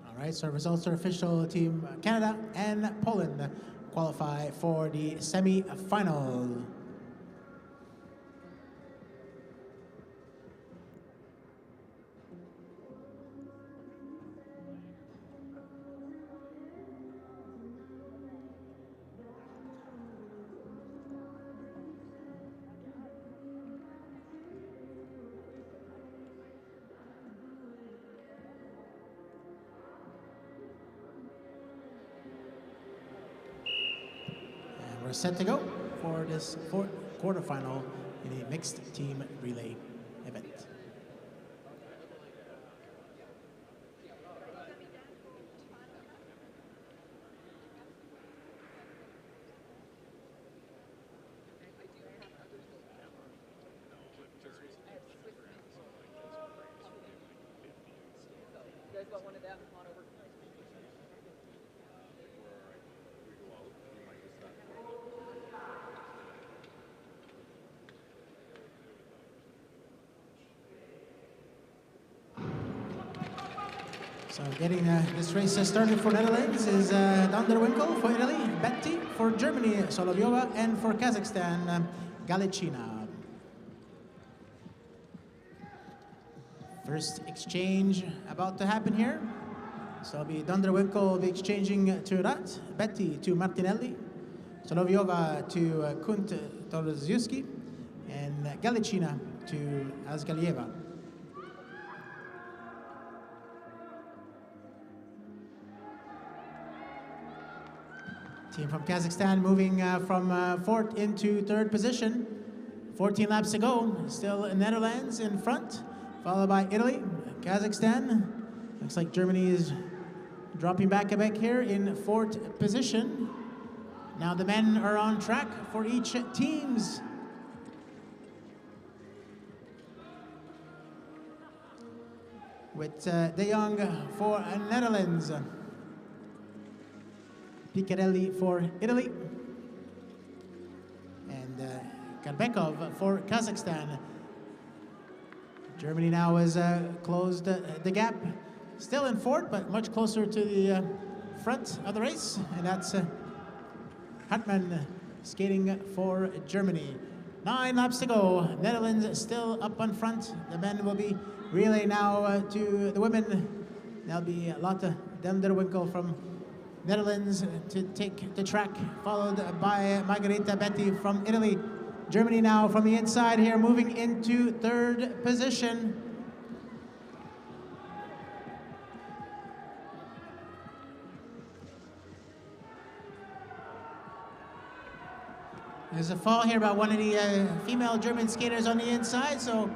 All right, so results are official. Team Canada and Poland qualify for the semi-final. We're set to go for this fourth quarterfinal in a mixed team relay event. You guys got one of them? Come on over. So getting this race started for Netherlands is Van der Winkel for Italy, Betty for Germany, Solovyova, and for Kazakhstan, Galicina. First exchange about to happen here. So it'll be Van der Winkel will be exchanging to Rat, Betty to Martinelli, Solovyova to Kunt Torziuski, and Galicina to Azgalieva. Team from Kazakhstan moving from 4th into 3rd position. 14 laps to go. Still Netherlands in front, followed by Italy, Kazakhstan. Looks like Germany is dropping back a bit here in 4th position. Now the men are on track for each teams. With De Jong for Netherlands. Picarelli for Italy, and Karbekov for Kazakhstan. Germany now has closed the gap, still in 4th, but much closer to the front of the race, and that's Hartmann skating for Germany. 9 laps to go. Netherlands still up on front. The men will be relay now to the women. That'll be Lotte Van der Winkel from Netherlands to take the track, followed by Margherita Betty from Italy. Germany now from the inside here, moving into 3rd position. There's a fall here by one of the female German skaters on the inside, so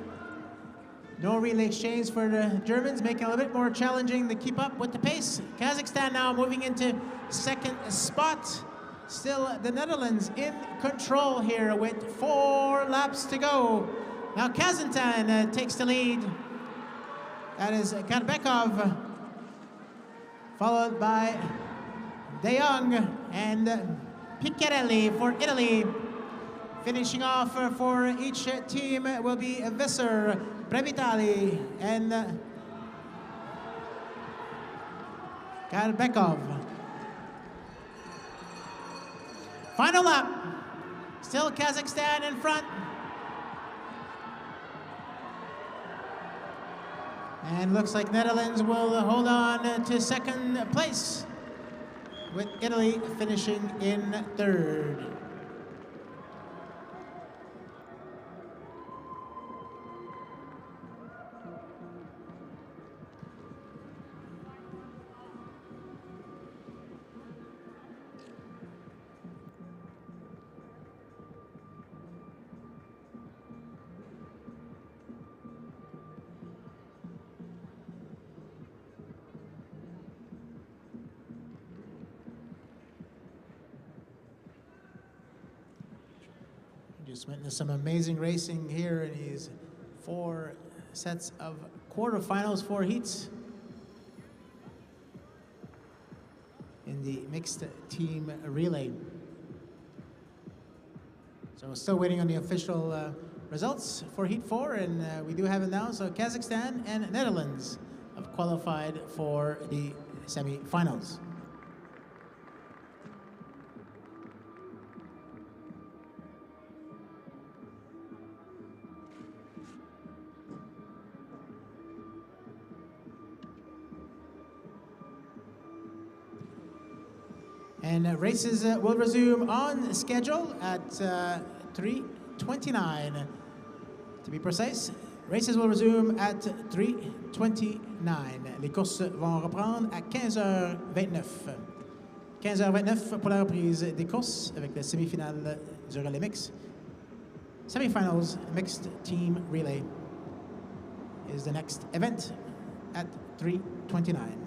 no relay exchange for the Germans, making it a little bit more challenging to keep up with the pace. Kazakhstan now moving into 2nd spot. Still the Netherlands in control here with 4 laps to go. Now Kazakhstan takes the lead. That is Karbekov, followed by De Jong and Picarelli for Italy. Finishing off for each team will be Visser, Brevitali, and Karbekov. Final lap. Still Kazakhstan in front. And looks like Netherlands will hold on to 2nd place. with Italy finishing in third. Just witnessed some amazing racing here in these 4 sets of quarterfinals, 4 heats in the mixed team relay. So we're still waiting on the official results for Heat 4, and we do have it now. So Kazakhstan and Netherlands have qualified for the semi-finals. And races will resume on schedule at 3:29. To be precise, races will resume at 3:29. Les courses vont reprendre à 15h29. 15h29 pour la reprise des courses avec la semi-finale du relais mix. Semi-finals mixed team relay is the next event at 3:29.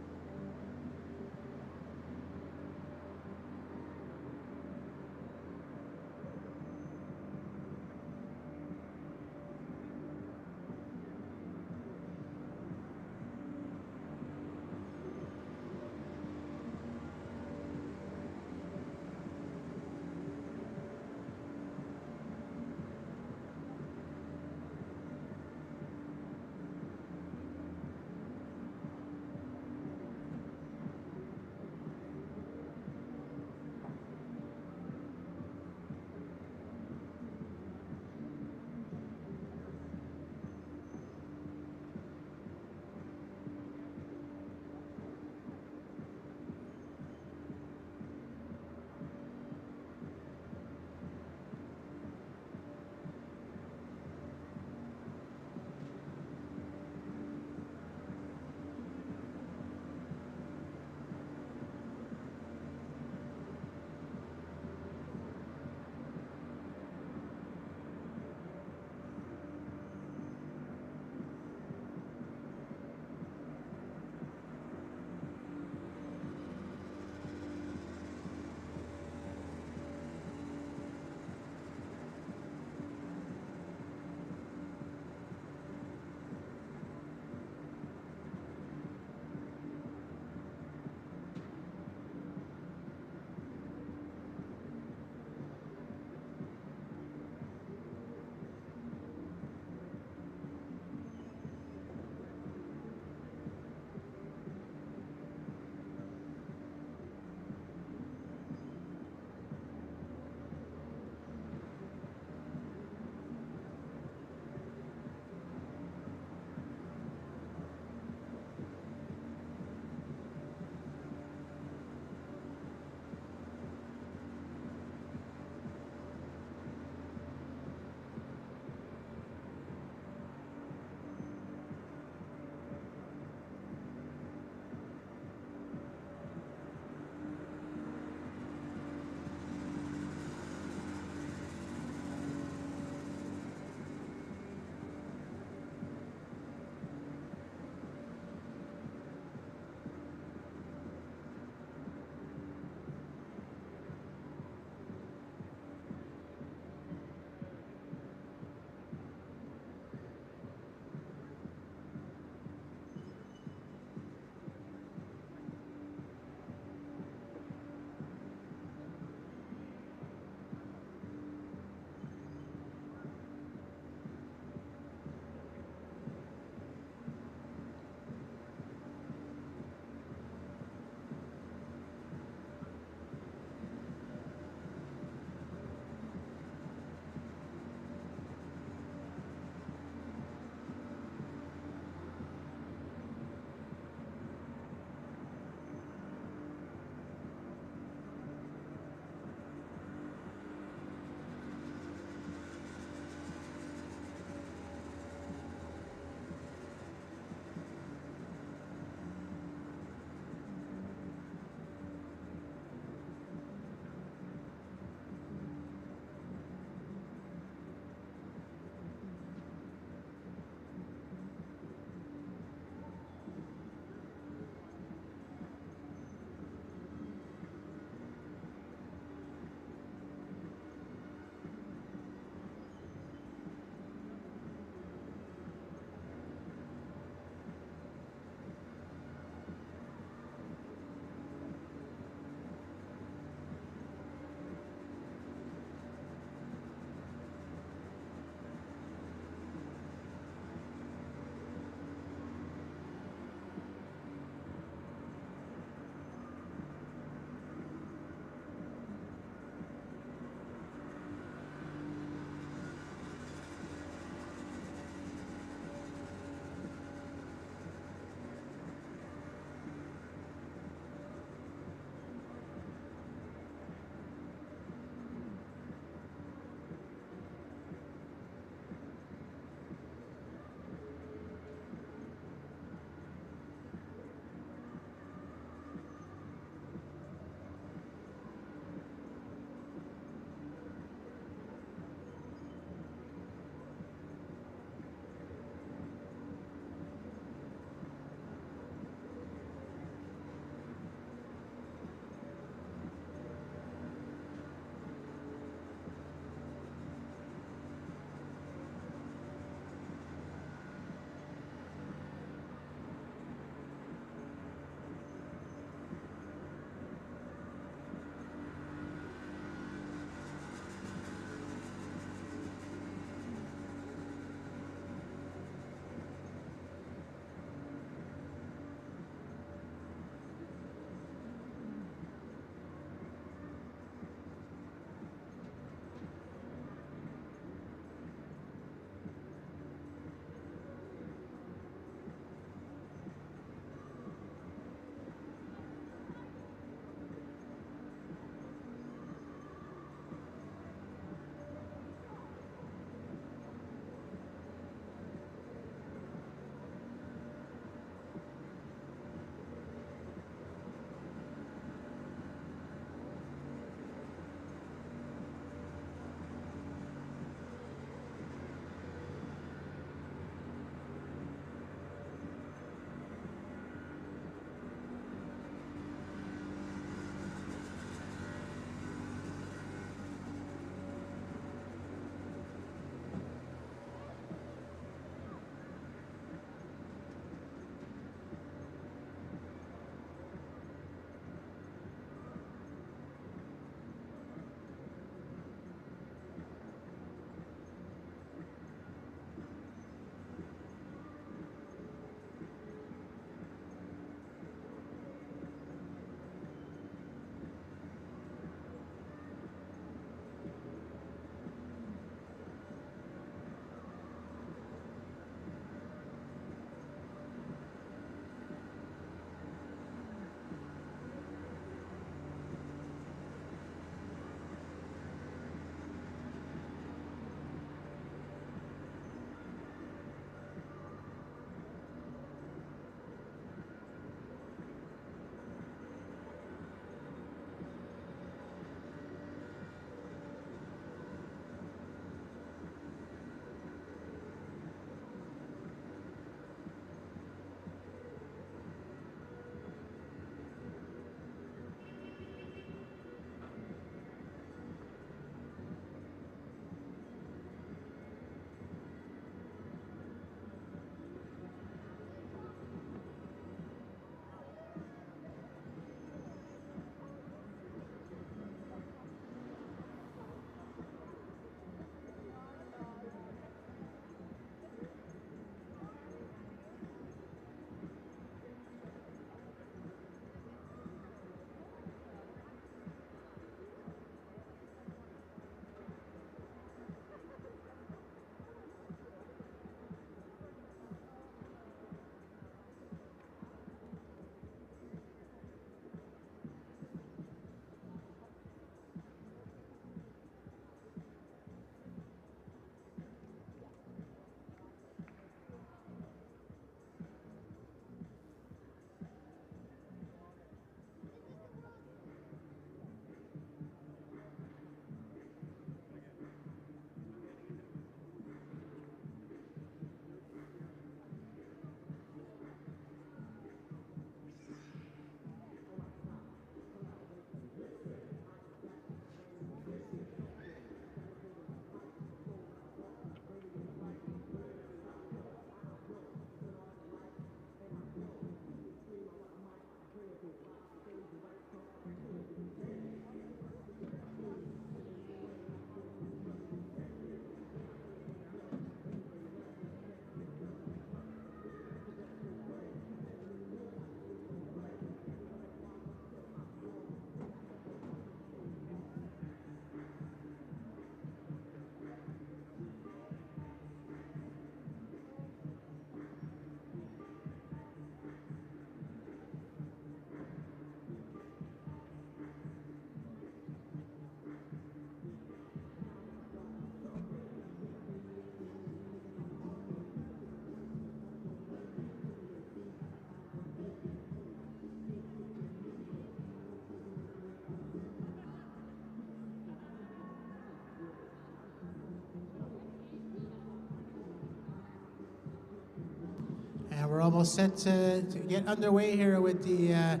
And we're almost set to get underway here with the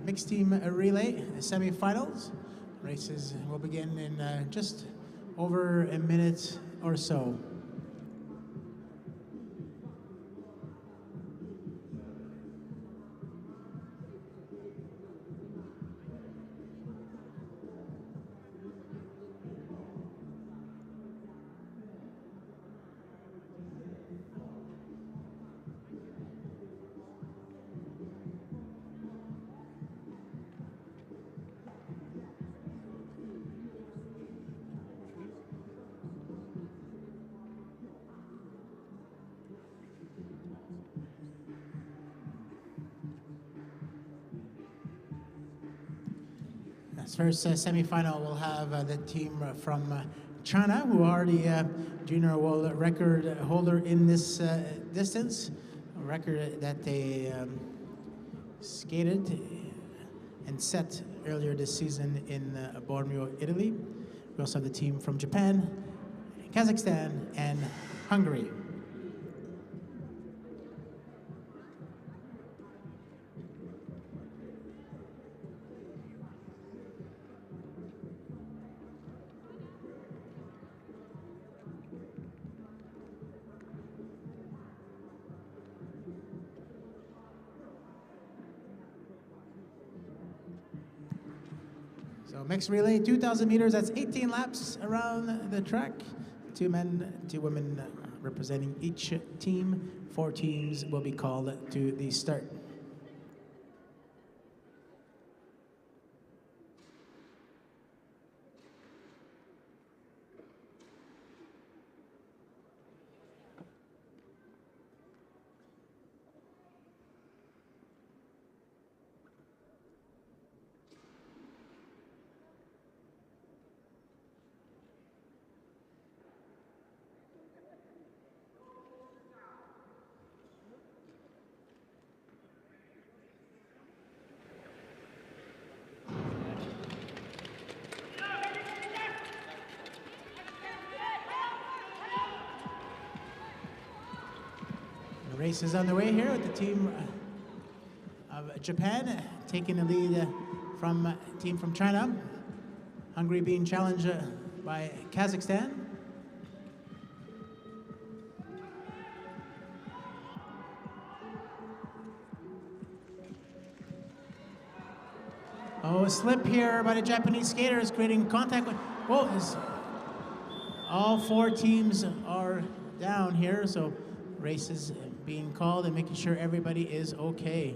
mixed team relay semifinals. Races will begin in just over a minute or so. This first semifinal will have the team from China, who are the junior world record holder in this distance, a record that they skated and set earlier this season in Bormio, Italy. We also have the team from Japan, Kazakhstan, and Hungary. So mixed relay, 2,000 meters, that's 18 laps around the track. 2 men, 2 women representing each team. 4 teams will be called to the start. The race is underway here with the team of Japan taking the lead from team from China. Hungary being challenged by Kazakhstan. Oh, a slip here by the Japanese skaters, creating contact with, whoa, all 4 teams are down here, so races being called and making sure everybody is okay.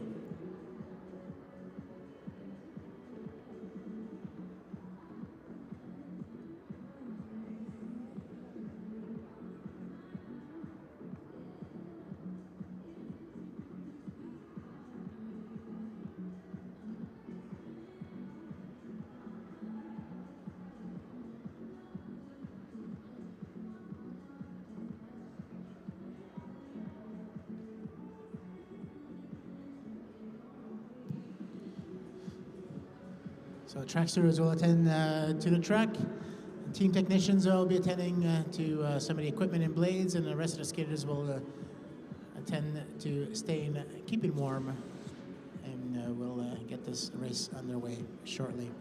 So track stewards will attend to the track. Team technicians will be attending to some of the equipment and blades, and the rest of the skaters will attend to staying, keeping warm, and we'll get this race underway shortly.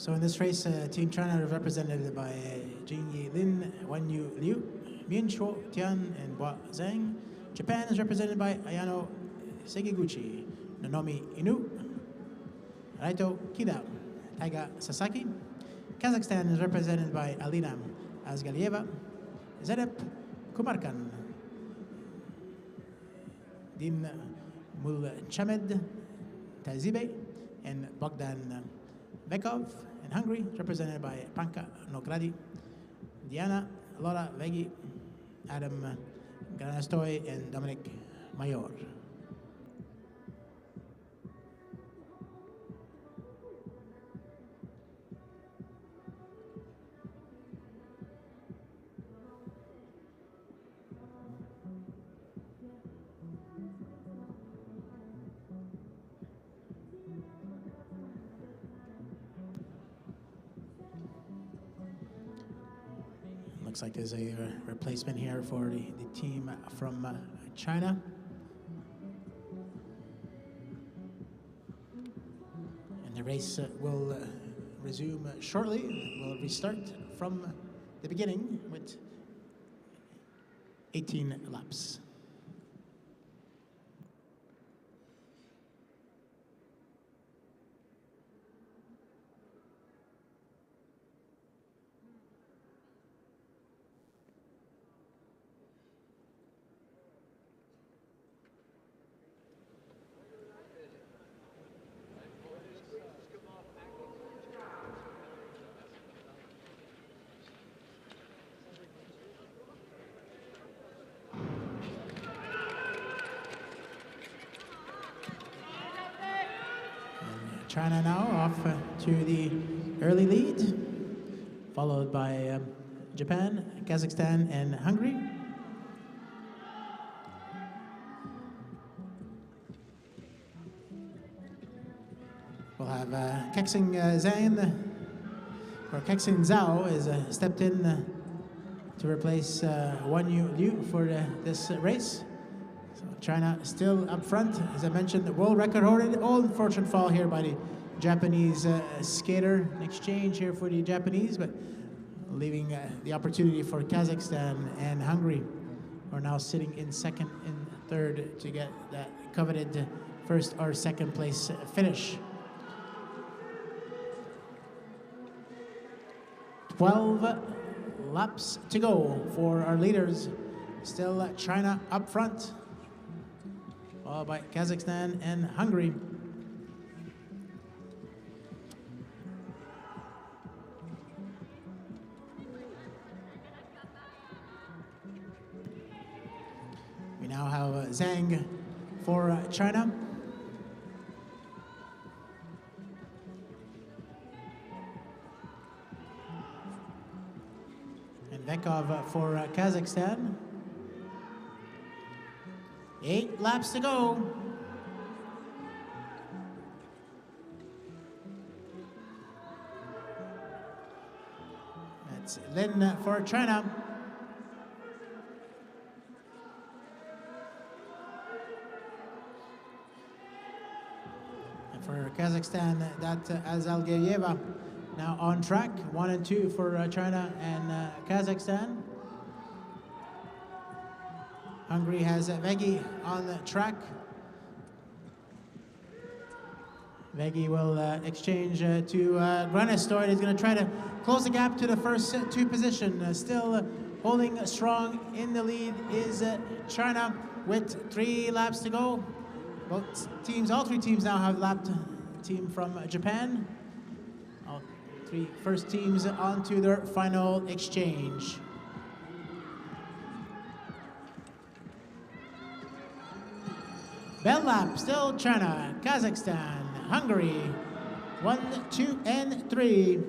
So in this race, Team China is represented by Jingyi Lin, Wanyu Liu, Mianchuo Tian, and Hua Zhang. Japan is represented by Ayano Sekiguchi, Nanomi Inu, Raito Kida, Taiga Sasaki. Kazakhstan is represented by Alina Azgalieva, Zedep Kumarkan, Din Mulchamed Tazibe, and Bogdan Bekov. And Hungary is represented by Panka Nogradi, Diana Laura Vegi, Adam Granastoy, and Dominic Mayor. Looks like there's a replacement here for the team from China. And the race will resume shortly. We'll restart from the beginning with 18 laps. China now off to the early lead, followed by Japan, Kazakhstan, and Hungary. We'll have Kexing Zhao is stepped in to replace Wanyu Liu for this race. China still up front. As I mentioned, the world record holder. All unfortunate fall here by the Japanese skater. An exchange here for the Japanese, but leaving the opportunity for Kazakhstan and Hungary, who are now sitting in second and third to get that coveted first or second place finish. 12 laps to go for our leaders. Still China up front, followed by Kazakhstan and Hungary. We now have Zhang for China. And Bekov for Kazakhstan. 8 laps to go. That's Lin for China. And for Kazakhstan, that's Azalgayeva now on track. 1 and 2 for China and Kazakhstan. Hungary has Vegi on the track. Vegi will exchange to Granastoid. He's going to try to close the gap to the first 2 position. Still holding strong in the lead is China with 3 laps to go. All 3 teams now have lapped. Team from Japan. All 3 first teams on to their final exchange. Bell lap, still China, Kazakhstan, Hungary, 1, 2, and 3.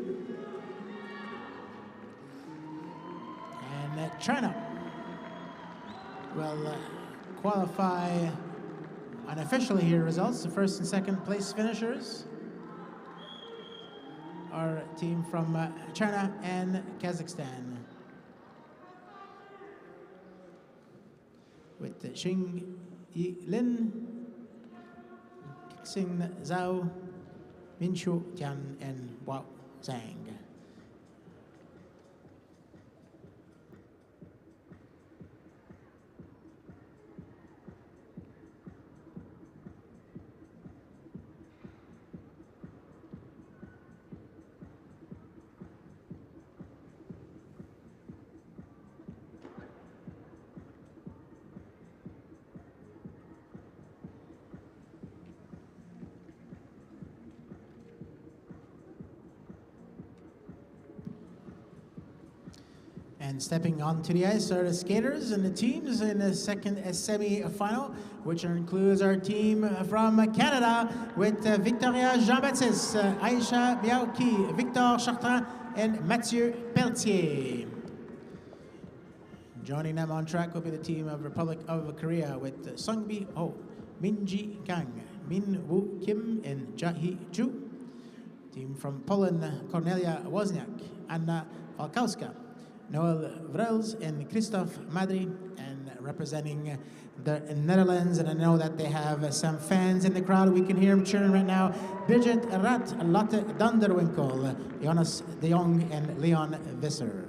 And China will qualify unofficially here. Results, the first and second place finishers are team from China and Kazakhstan. With Xing Yi Lin, Kexing Zhao, Minchu Tian, and Hua Zhang. And stepping onto the ice are the skaters and the teams in the second semi-final, which includes our team from Canada with Victoria Jean-Baptiste, Aisha Biaoki, Victor Chartrand, and Mathieu Pelletier. Joining them on track will be the team of Republic of Korea with Sungbi Ho, Minji Kang, Min Woo Kim, and Jae Chu. Team from Poland, Cornelia Wozniak, Anna Falkowska, Noel Vrels and Christophe Madri, and representing the Netherlands, and I know that they have some fans in the crowd. We can hear them cheering right now. Birgit Rat, Lotte Dunderwinkel, Jonas de Jong, and Leon Visser.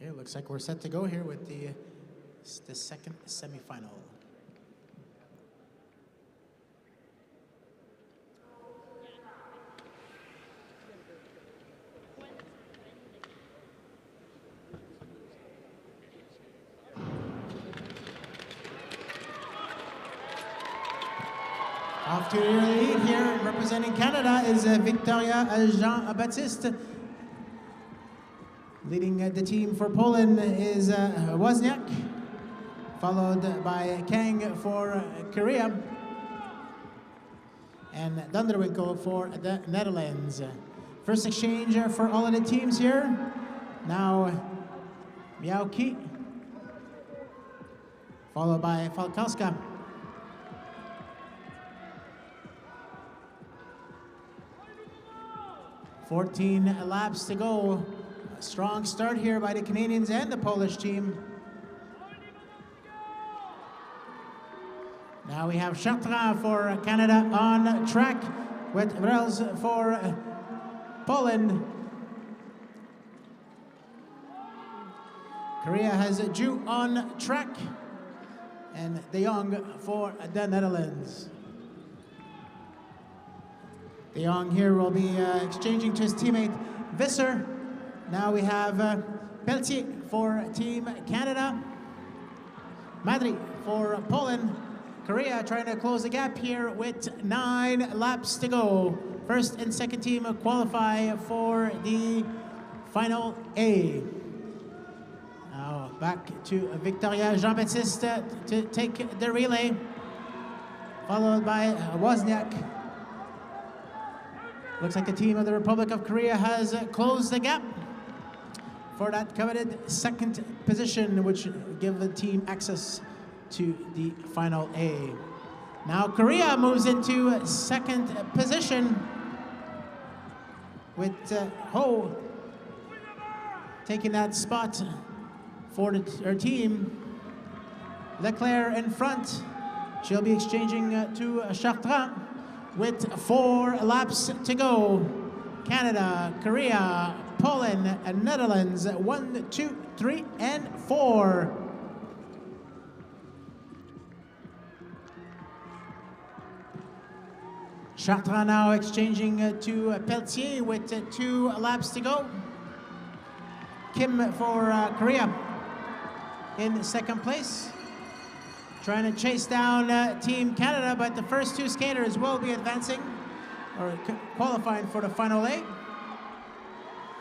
Okay, looks like we're set to go here with the second semifinal. Off to your lead here, representing Canada is Victoria Jean-Baptiste. Leading the team for Poland is Wozniak, followed by Kang for Korea, and Dunderwinkel for the Netherlands. First exchange for all of the teams here. Now Biaoki, followed by Falkowska. "14 laps to go. A strong start here by the Canadians and the Polish team. Now we have Chartrand for Canada on track with Vrels for Poland. Korea has Ju on track and De Jong for the Netherlands. De Jong here will be exchanging to his teammate Visser. Now we have Pelletier for Team Canada, Madri for Poland. Korea trying to close the gap here with 9 laps to go. First and second team qualify for the final A. Now back to Victoria Jean-Baptiste to take the relay, followed by Wozniak. Looks like the team of the Republic of Korea has closed the gap. for that coveted second position, which give the team access to the Final A. Now Korea moves into second position with Ho taking that spot for her team. Leclerc in front. She'll be exchanging to Chartrand with 4 laps to go. Canada, Korea, Poland, and Netherlands, 1, 2, 3, and 4. Chartrand now exchanging to Pelletier with 2 laps to go. Kim for Korea in second place. Trying to chase down Team Canada, but the first 2 skaters will be advancing or qualifying for the Final A.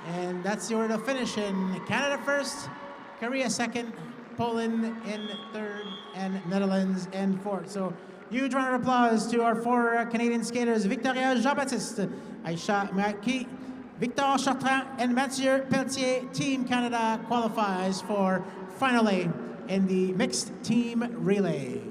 And that's the order to finish in. Canada first, Korea second, Poland in third, and Netherlands in fourth. So huge round of applause to our 4 Canadian skaters, Victoria Jean-Baptiste, Aisha Maki, Victor Chartrand, and Mathieu Pelletier. Team Canada qualifies for Final A in the mixed team relay.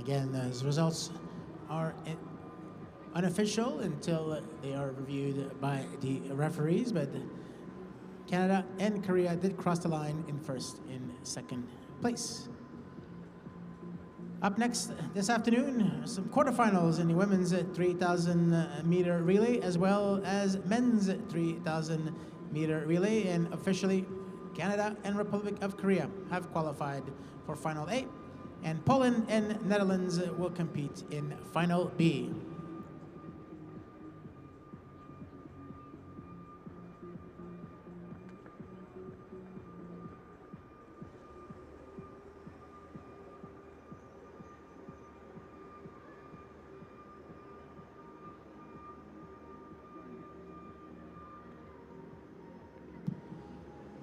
Again, those results are unofficial until they are reviewed by the referees, but Canada and Korea did cross the line in first and second place. Up next this afternoon, some quarterfinals in the women's 3,000 meter relay as well as men's 3,000 meter relay, and officially Canada and Republic of Korea have qualified for Final A. And Poland and Netherlands will compete in Final B.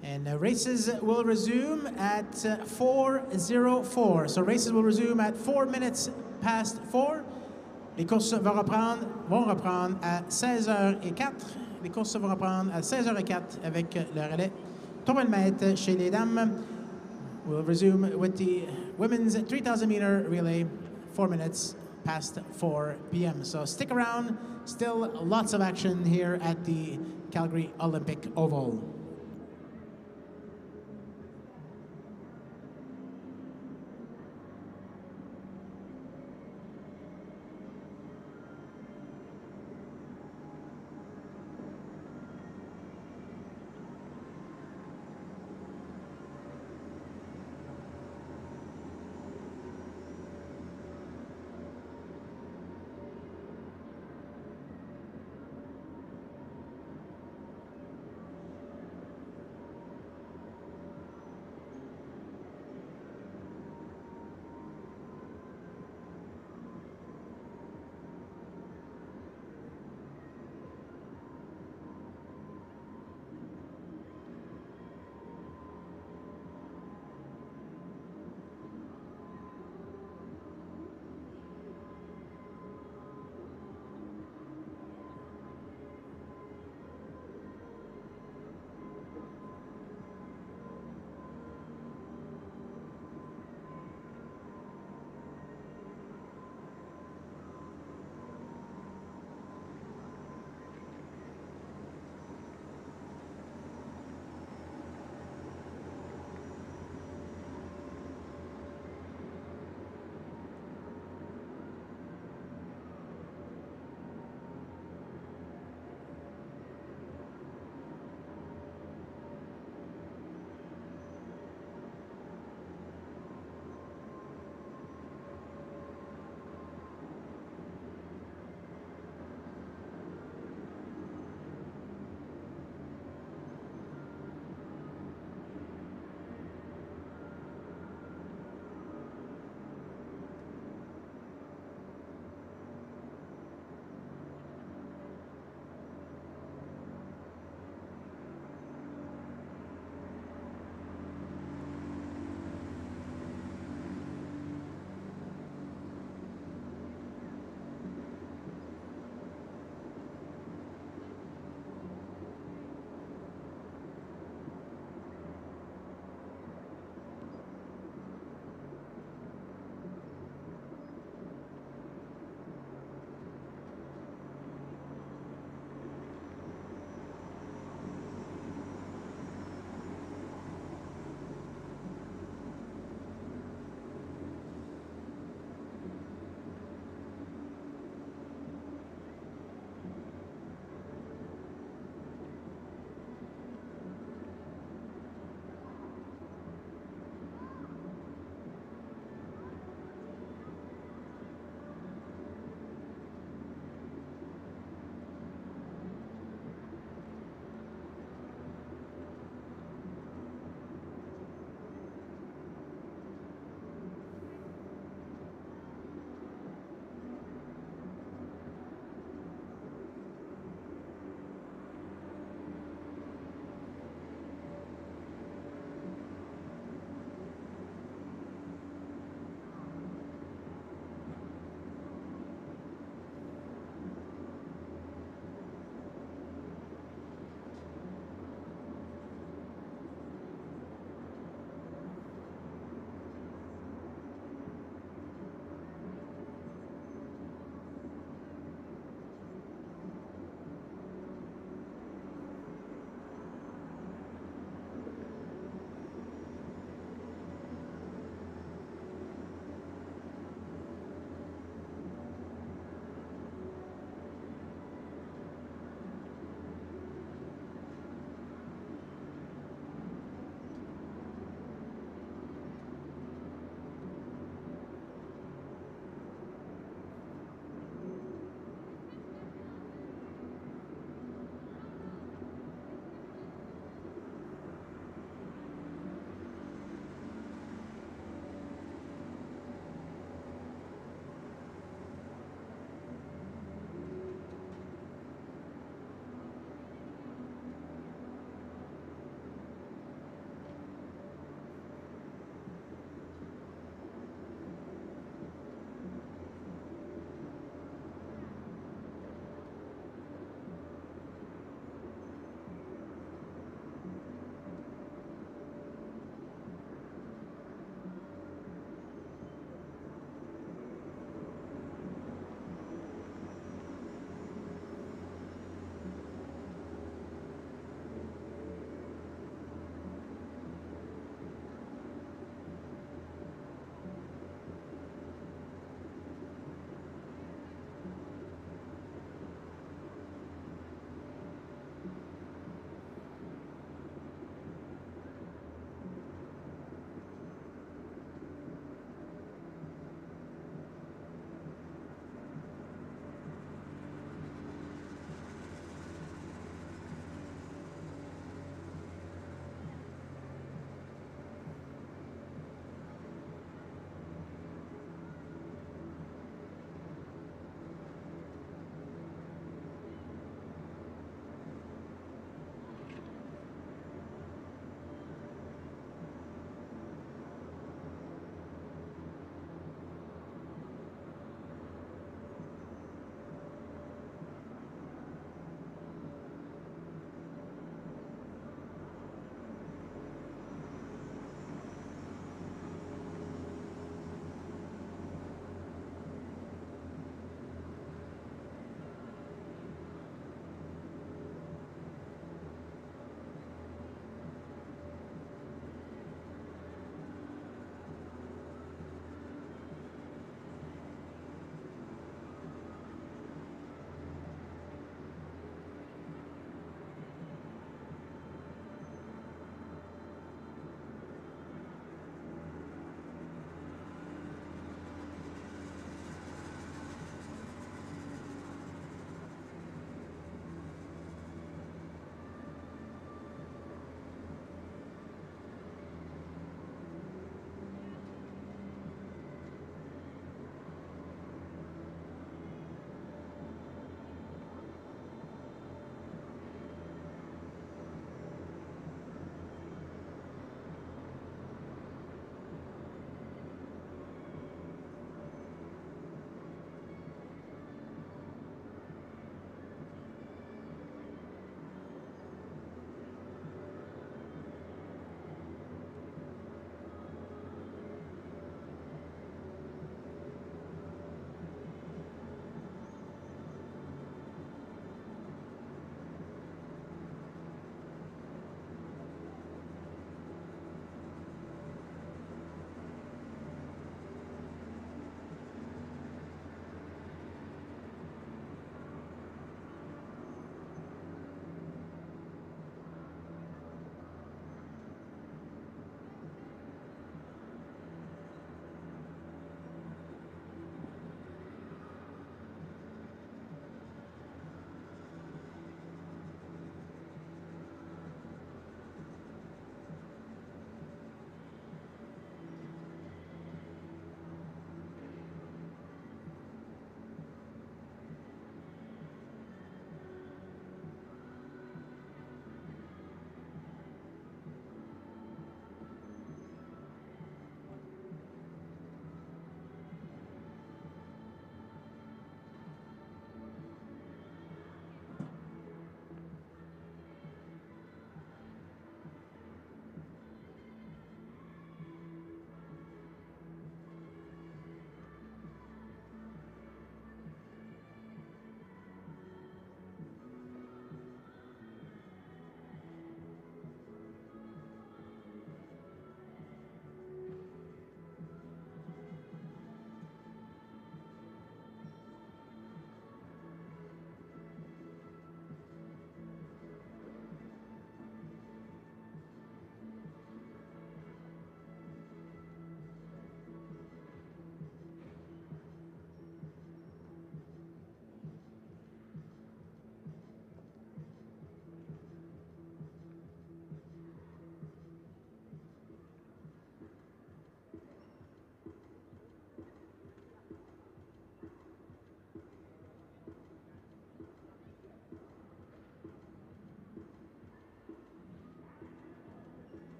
And races will resume at 4:04. So races will resume at 4 minutes past 4. Les courses vont reprendre à 16h04. Les courses vont reprendre à 16h04 avec le relais 3000 mètres chez les dames. We'll resume with the women's 3,000 meter relay 4 minutes past 4 p.m. So stick around. Still lots of action here at the Calgary Olympic Oval.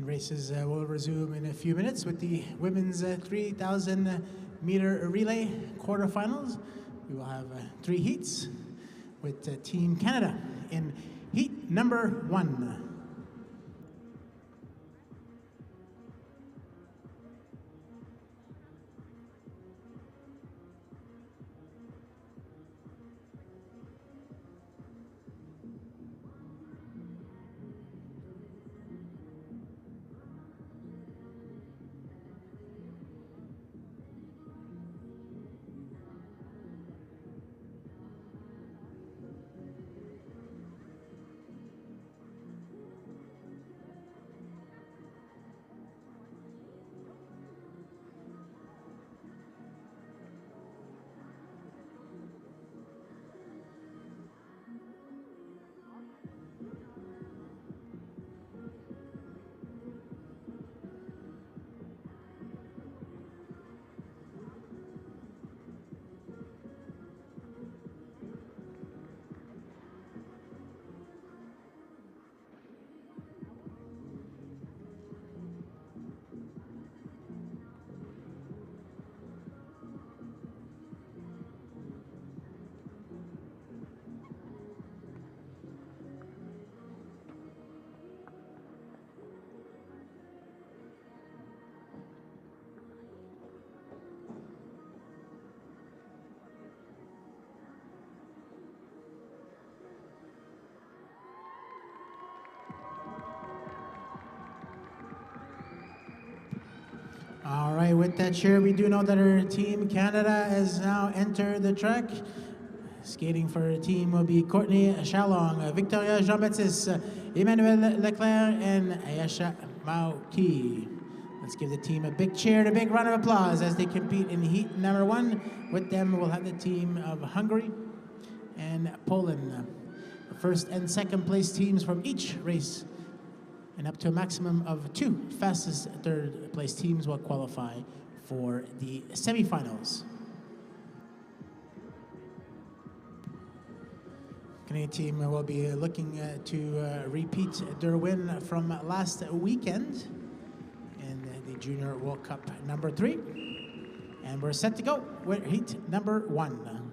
And races will resume in a few minutes with the women's 3,000 meter relay quarterfinals. We will have 3 heats with Team Canada in heat number 1. All right, with that cheer, we do know that our Team Canada has now entered the track. Skating for our team will be Courtney Chalong, Victoria Jean-Baptiste, Emmanuel Leclerc, and Ayesha Mauki. Let's give the team a big cheer and a big round of applause as they compete in heat number 1. With them, we'll have the team of Hungary and Poland. The first and second place teams from each race, and up to a maximum of 2 fastest third place teams will qualify for the semifinals. Canadian team will be looking to repeat their win from last weekend in the Junior World Cup number 3. And we're set to go with heat number 1.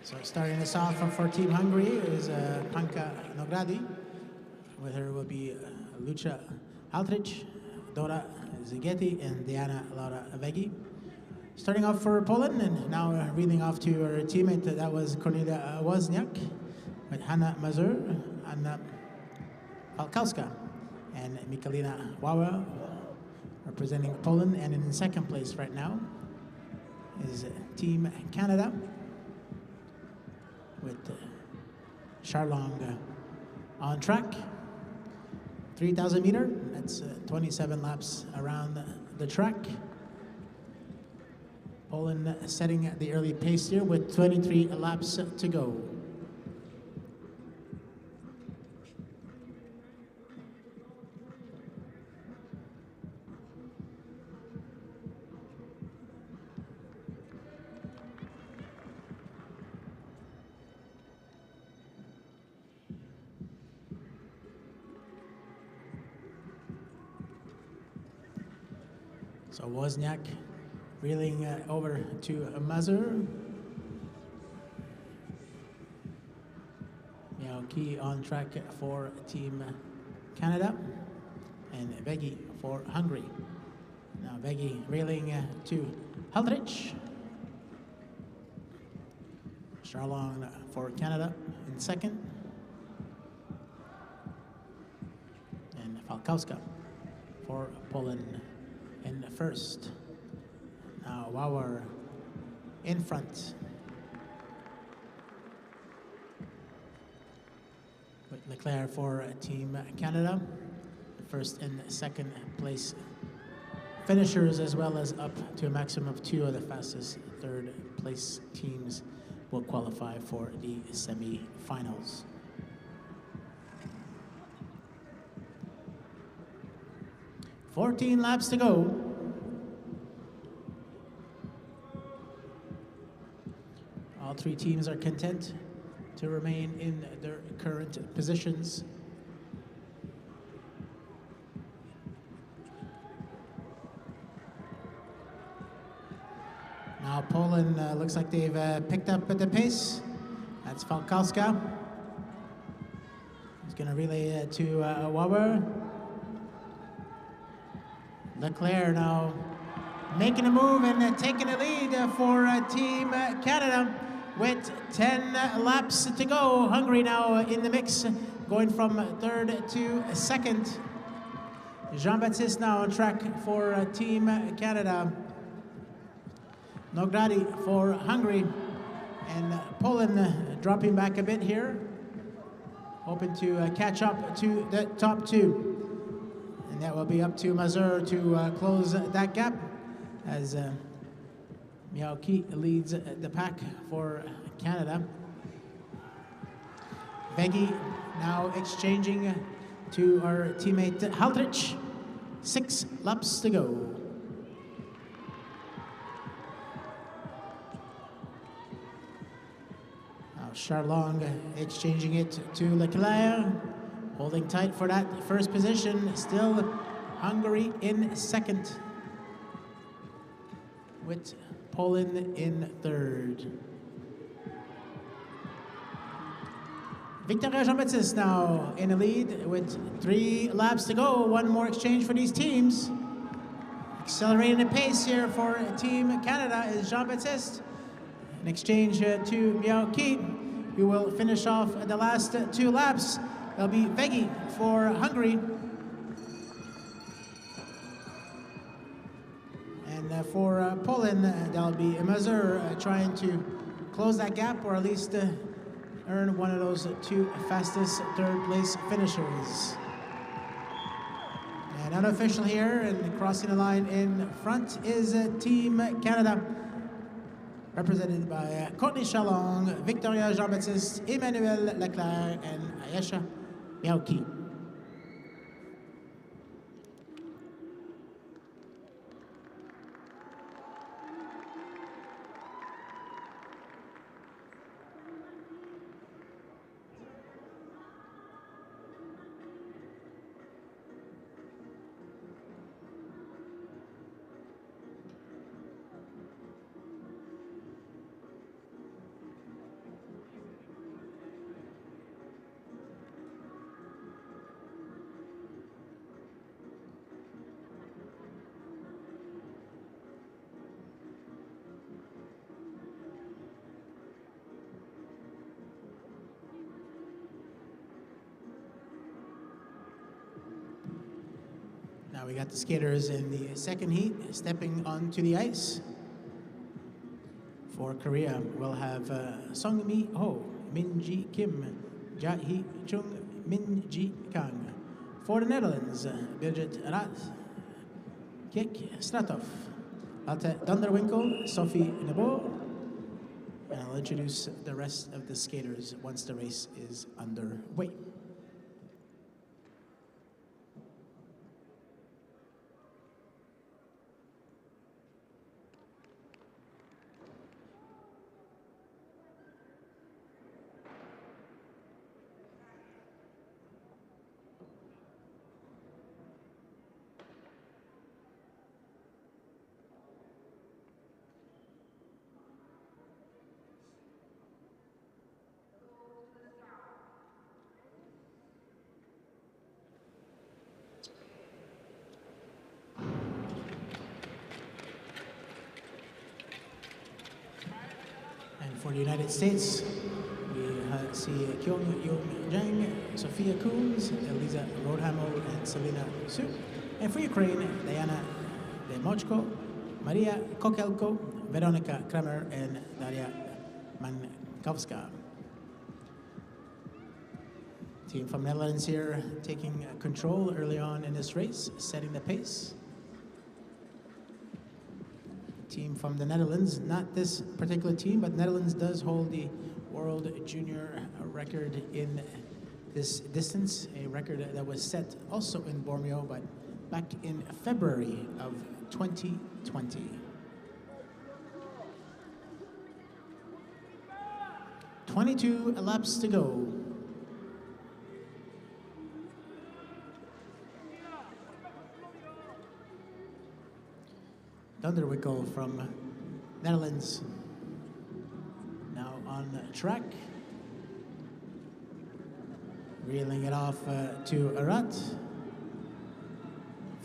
So starting us off for Team Hungary is Panka Nogradi. With her will be Lucia Altrich, Dora Zigeti, and Diana Laura Vegi. Starting off for Poland, and now reeling off to her teammate, that was Kornelia Wozniak, with Hanna Mazur, Anna Falkowska, and Michalina Wawa representing Poland. And in second place right now is Team Canada, with Charlong on track. 3,000 meter, that's 27 laps around the track. Poland setting the early pace here with 23 laps to go. So Wozniak reeling over to Mazur. Key on track for Team Canada, and Vegi for Hungary. Now Vegi reeling to Haldrich. Charlong for Canada in second, and Falkowska for Poland in first. Now Wauer in front, with Leclerc for Team Canada. first and second place finishers, as well as up to a maximum of 2 of the fastest third place teams will qualify for the semi-finals. "14 laps to go. All 3 teams are content to remain in their current positions. Now Poland looks like they've picked up at the pace. That's Falkowska. He's going to relay to Waber. Leclerc now making a move and taking the lead for Team Canada with 10 laps to go. Hungary now in the mix, going from third to second. Jean-Baptiste now on track for Team Canada. Nogrady for Hungary, and Poland dropping back a bit here, hoping to catch up to the top 2. And that will be up to Mazur to close that gap as Miaoki leads the pack for Canada. Veggie now exchanging to our teammate Haldrich. 6 laps to go. Now Charlong exchanging it to Leclerc, holding tight for that first position. Still Hungary in second, with Poland in third. Victoria Jean-Baptiste now in the lead with 3 laps to go. 1 more exchange for these teams. Accelerating the pace here for Team Canada is Jean-Baptiste. An exchange to Miaoki, who will finish off the last 2 laps. It'll be Veggie for Hungary. And for Poland, that'll be Mazur trying to close that gap, or at least earn one of those 2 fastest third place finishers. And unofficial here, and crossing the line in front is Team Canada, represented by Courtney Charlong, Victoria Jean-Baptiste, Emmanuel Leclerc, and Ayesha Miaoki. Now we got the skaters in the second heat stepping onto the ice. For Korea, we'll have Sung Mi Ho, Min Ji Kim, Ja Hee Chung, Min Ji Kang. For the Netherlands, Birgit Rath, Kik Stratov, Alte Dunderwinkel, Sophie Nebo. And I'll introduce the rest of the skaters once the race is underway. For the United States, we see Kyung Yoon Jang, Sophia Coons, Eliza Rodhamel, and Selena Su. And for Ukraine, Diana Demochko, Maria Kokelko, Veronika Kramer, and Daria Mankowska. Team from Netherlands here taking control early on in this race, setting the pace. Team from the Netherlands, not this particular team, but Netherlands does hold the World Junior record in this distance, a record that was set also in Bormio, but back in February of 2020. 22 laps to go. Dunderwickel from Netherlands now on track. Reeling it off to Arat.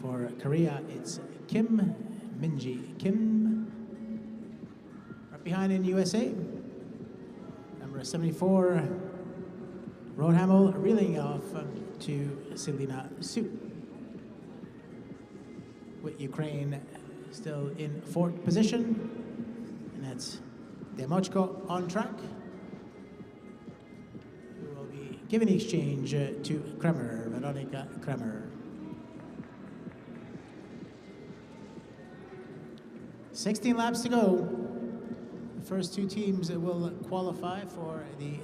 For Korea, it's Kim Minji Kim. Right behind in USA, number 74, Roadhamel, reeling off to Selena Su. With Ukraine still in fourth position, and that's Demochko on track, who will be giving the exchange to Kremer, Veronika Kremer. 16 laps to go. The first two teams will qualify for the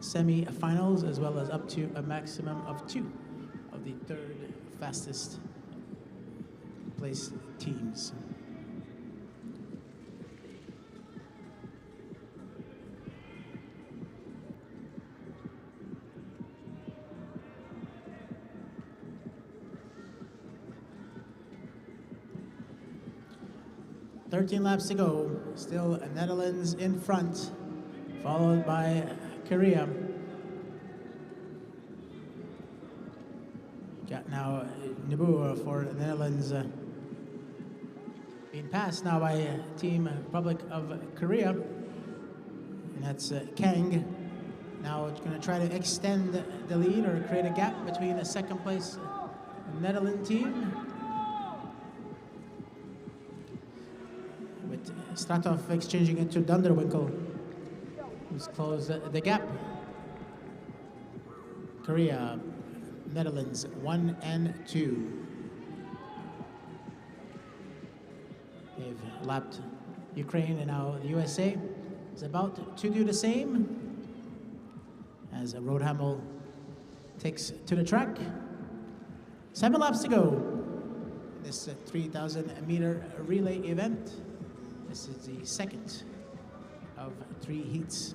semi-finals, as well as up to a maximum of 2 of the third fastest place teams. Thirteen laps to go. Still Netherlands in front, followed by Korea. Got now Nibu for the Netherlands being passed now by Team Republic of Korea, and that's Kang. Now it's going to try to extend the lead or create a gap between the second place Netherlands team, with Stratov exchanging it to Dunderwinkel, who's closed the gap. Korea, Netherlands 1 and 2. They've lapped Ukraine, and now the USA is about to do the same as Roadhamel takes to the track. 7 laps to go. This 3,000 meter relay event. This is the second of 3 heats.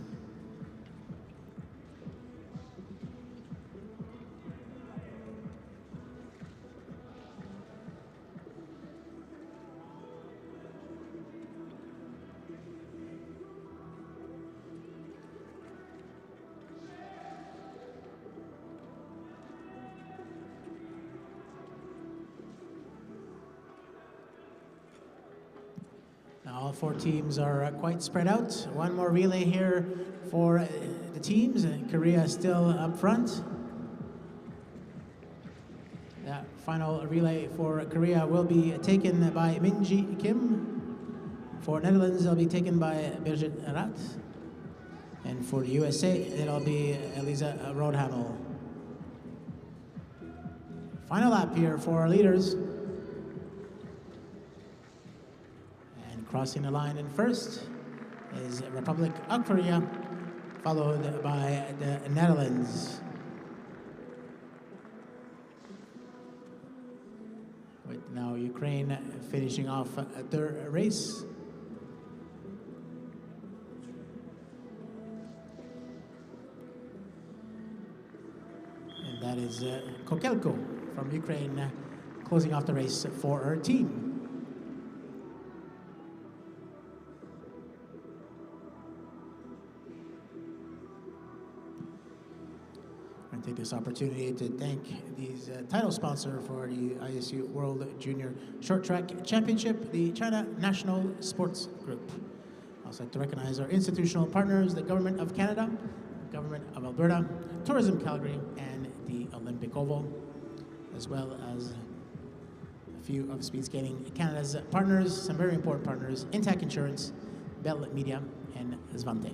All 4 teams are quite spread out. One more relay here for the teams. Korea still up front. That final relay for Korea will be taken by Minji Kim. For Netherlands, it'll be taken by Birgit Rat. And for the USA, it'll be Elisa Roadhamel. Final lap here for our leaders. Crossing the line in first is Republic of Korea, followed by the Netherlands. With now Ukraine finishing off their race. And that is Kokelko from Ukraine closing off the race for her team. Take this opportunity to thank these title sponsor for the ISU World Junior Short Track Championship, the China National Sports Group. I'd also like to recognize our institutional partners, the Government of Canada, Government of Alberta, Tourism Calgary, and the Olympic Oval, as well as a few of Speed Skating Canada's partners, some very important partners, Intact Insurance, Bell Media, and Svante.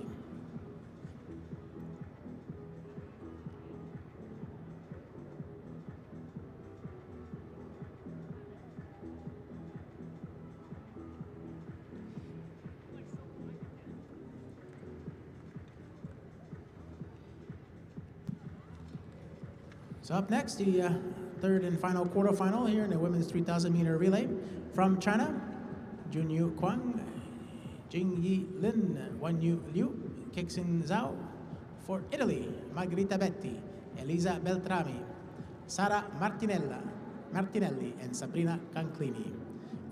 So up next, the third and final quarterfinal here in the women's 3,000 meter relay. From China, Junyu Kwang, Jingyi Lin, Wanyu Liu, Kixin Zhao. For Italy, Margherita Betti, Elisa Beltrami, Sara Martinelli, and Sabrina Canclini.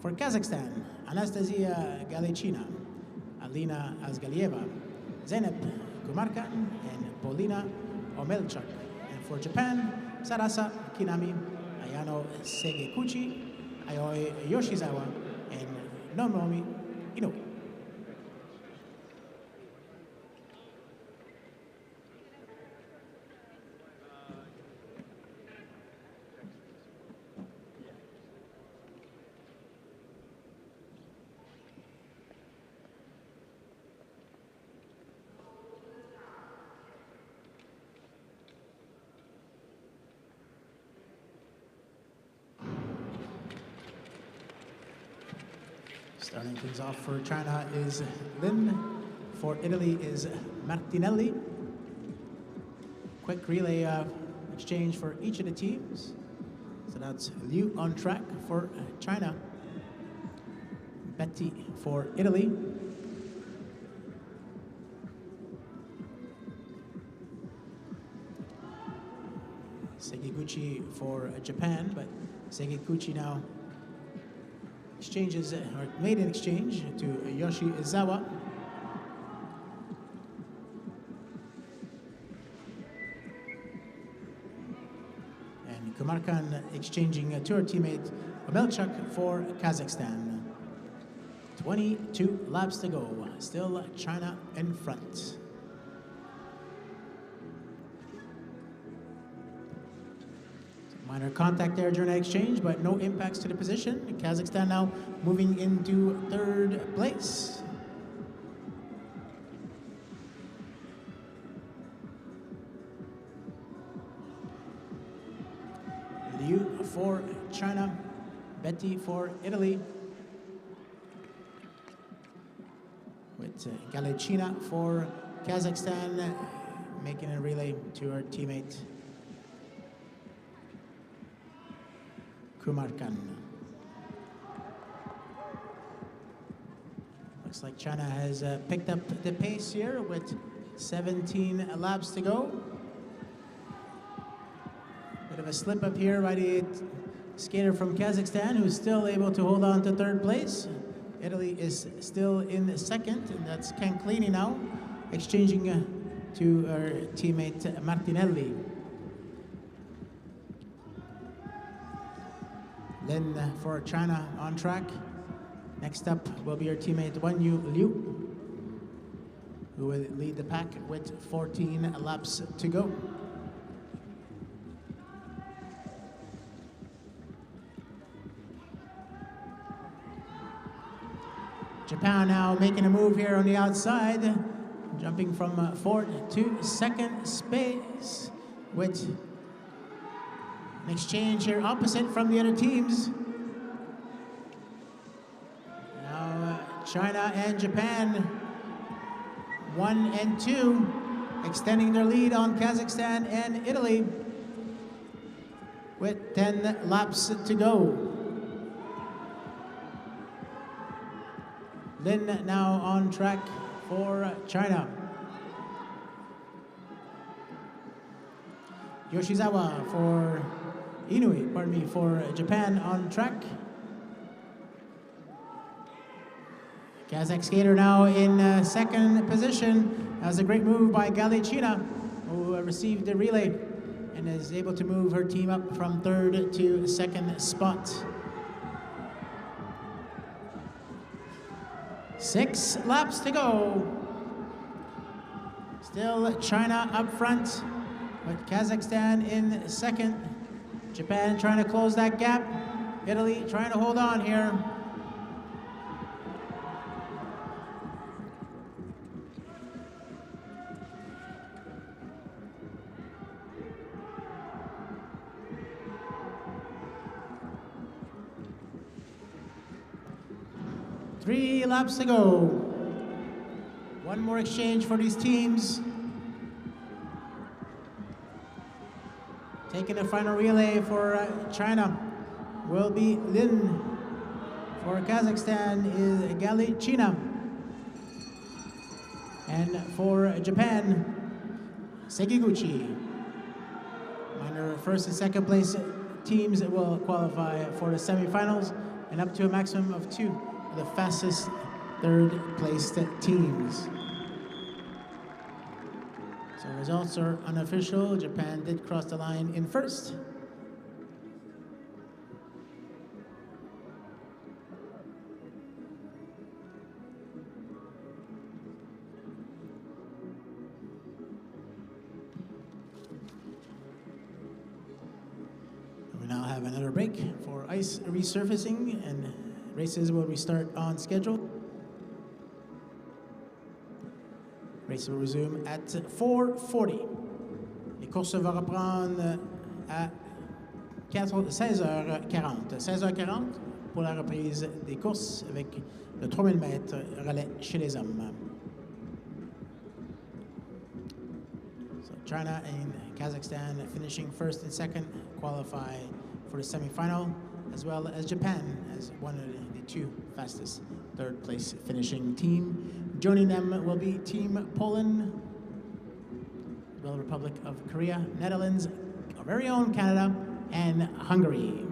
For Kazakhstan, Anastasia Galecina, Alina Azgalieva, Zeynep Kumarkan, and Polina Omelchuk. And for Japan, Sarasa Kinami, Ayano Segekuchi, Ayoi Yoshizawa, and Nomomi Inoue. Starting things off for China is Lin. For Italy is Martinelli. Quick relay exchange for each of the teams. So that's Liu on track for China. Betti for Italy. Segiguchi for Japan, but Segiguchi now exchanges, or made an exchange to Yoshizawa. And Kumarkan exchanging to her teammate Omelchuk for Kazakhstan. 22 laps to go. Still China in front. Minor contact there during that exchange, but no impacts to the position. Kazakhstan now moving into third place. Liu for China, Betti for Italy, with Galecina for Kazakhstan, making a relay to her teammate Kumarkan. Looks like China has picked up the pace here with 17 laps to go. Bit of a slip up here by the skater from Kazakhstan, who's still able to hold on to third place. Italy is still in second, and that's Canclini now, exchanging to her teammate Martinelli. Then for China on track. Next up will be her teammate Wanyu Liu, who will lead the pack with 14 laps to go. Japan now making a move here on the outside, jumping from fourth to second space with an exchange here opposite from the other teams. Now China and Japan, 1 and 2, extending their lead on Kazakhstan and Italy with 10 laps to go. Lin now on track for China. Yoshizawa for for Japan on track. Kazakh skater now in second position. That was a great move by Galecina, who received the relay and is able to move her team up from third to second spot. 6 laps to go. Still China up front, with Kazakhstan in second. Japan trying to close that gap. Italy trying to hold on here. Three laps to go. One more exchange for these teams. Taking the final relay for China will be Lin. For Kazakhstan is Galichina. And for Japan, Sekiguchi. Minor first and second place teams will qualify for the semifinals, and up to a maximum of 2 of the fastest third placed teams. So results are unofficial. Japan did cross the line in first. We now have another break for ice resurfacing, and races will restart on schedule. Race will resume at 4:40. Les courses vont reprendre à 16h40. 16h40 pour la reprise des courses avec le 3000 mètres relais chez les hommes. So China and Kazakhstan finishing first and second qualify for the semifinal, as well as Japan as one of the 2 fastest third place finishing team. Joining them will be Team Poland, the Republic of Korea, Netherlands, our very own Canada, and Hungary.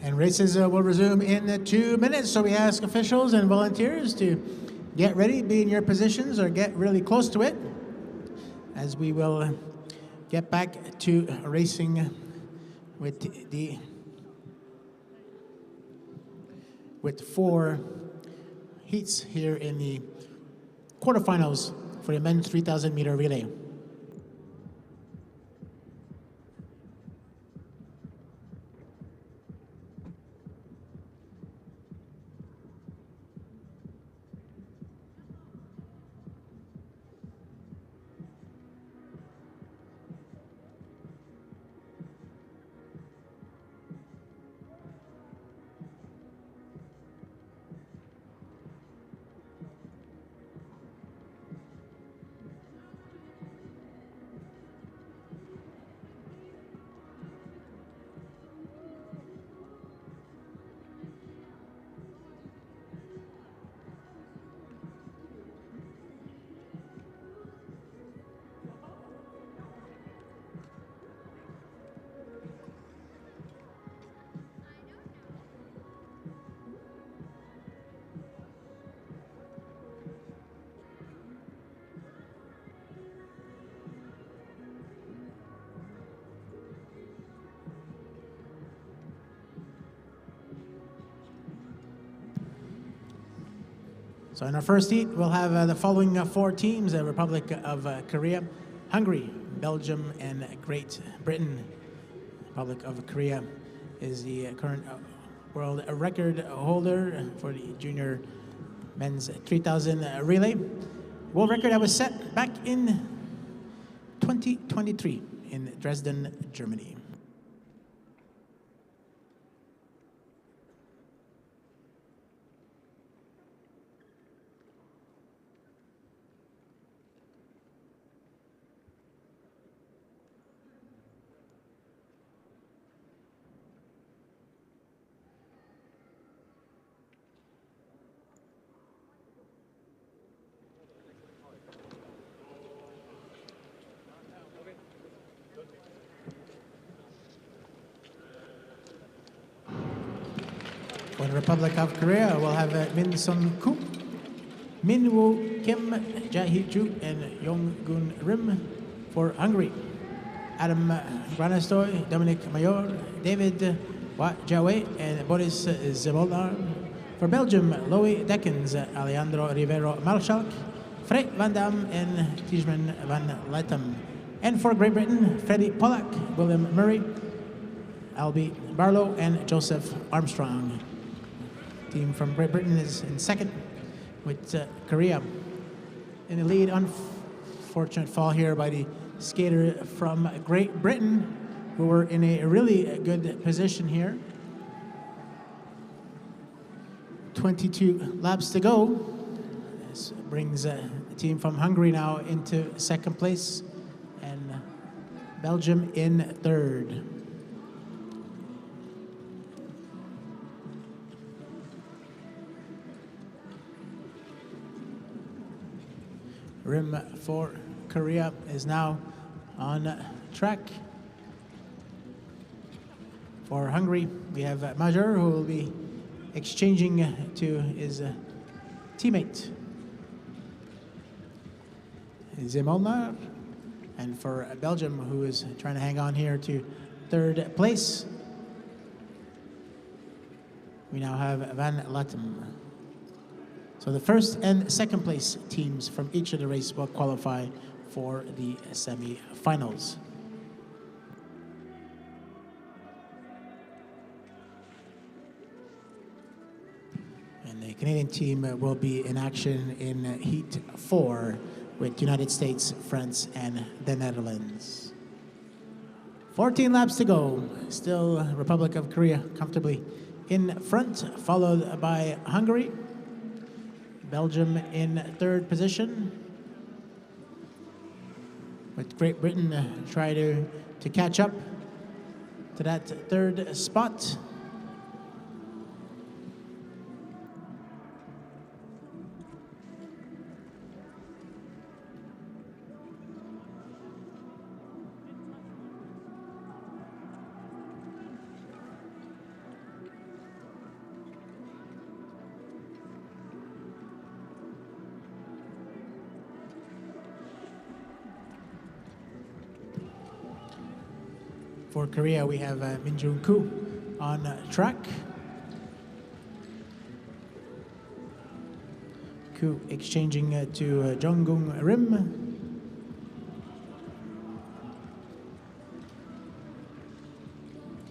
And races will resume in 2 minutes, so we ask officials and volunteers to get ready, be in your positions, or get really close to it, as we will get back to racing with 4 heats here in the quarterfinals for the men's 3,000 meter relay. So in our first heat, we'll have the following 4 teams: the Republic of Korea, Hungary, Belgium, and Great Britain. Republic of Korea is the current world record holder for the junior men's 3,000 relay. World record that was set back in 2023 in Dresden, Germany. For the Republic of Korea, we'll have Min Sung Koo, Min Woo Kim, Ja Hee Ju, and Yong Gun Rim. For Hungary, Adam Granastoy, Dominic Mayor, David Wa Jawe, and Boris Zemolnar. For Belgium, Loïc Dekkens, Alejandro Rivero Malchalk, Fred Van Dam, and Tijman Van Letem. And for Great Britain, Freddie Pollack, William Murray, Albie Barlow, and Joseph Armstrong. Team from Great Britain is in second, with Korea in the lead. Unfortunate fall here by the skater from Great Britain, who were in a really good position here. 22 laps to go. This brings the team from Hungary now into second place, and Belgium in third. Rim for Korea is now on track. For Hungary, we have Major, who will be exchanging to his teammate Zemolnar. And for Belgium, who is trying to hang on here to third place, we now have Van Latem. So the first and second place teams from each of the races will qualify for the semi-finals. And the Canadian team will be in action in Heat 4 with United States, France, and the Netherlands. 14 laps to go. Still Republic of Korea comfortably in front, followed by Hungary. Belgium in third position, with Great Britain try to catch up to that third spot. For Korea, we have Minjung Koo on track. Koo exchanging to Jonggung Rim.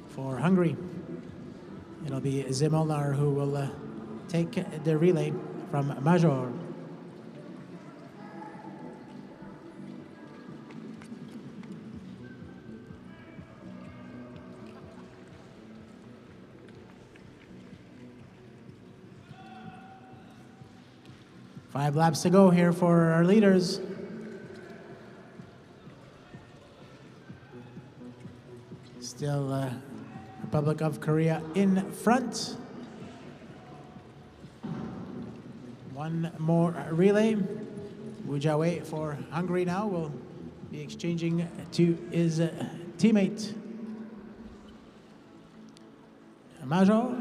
For Hungary, it'll be Zimolnar who will take the relay from Major. Five laps to go here for our leaders. Still Republic of Korea in front. One more relay. Wu Jiawei for Hungary now will be exchanging to his teammate Major.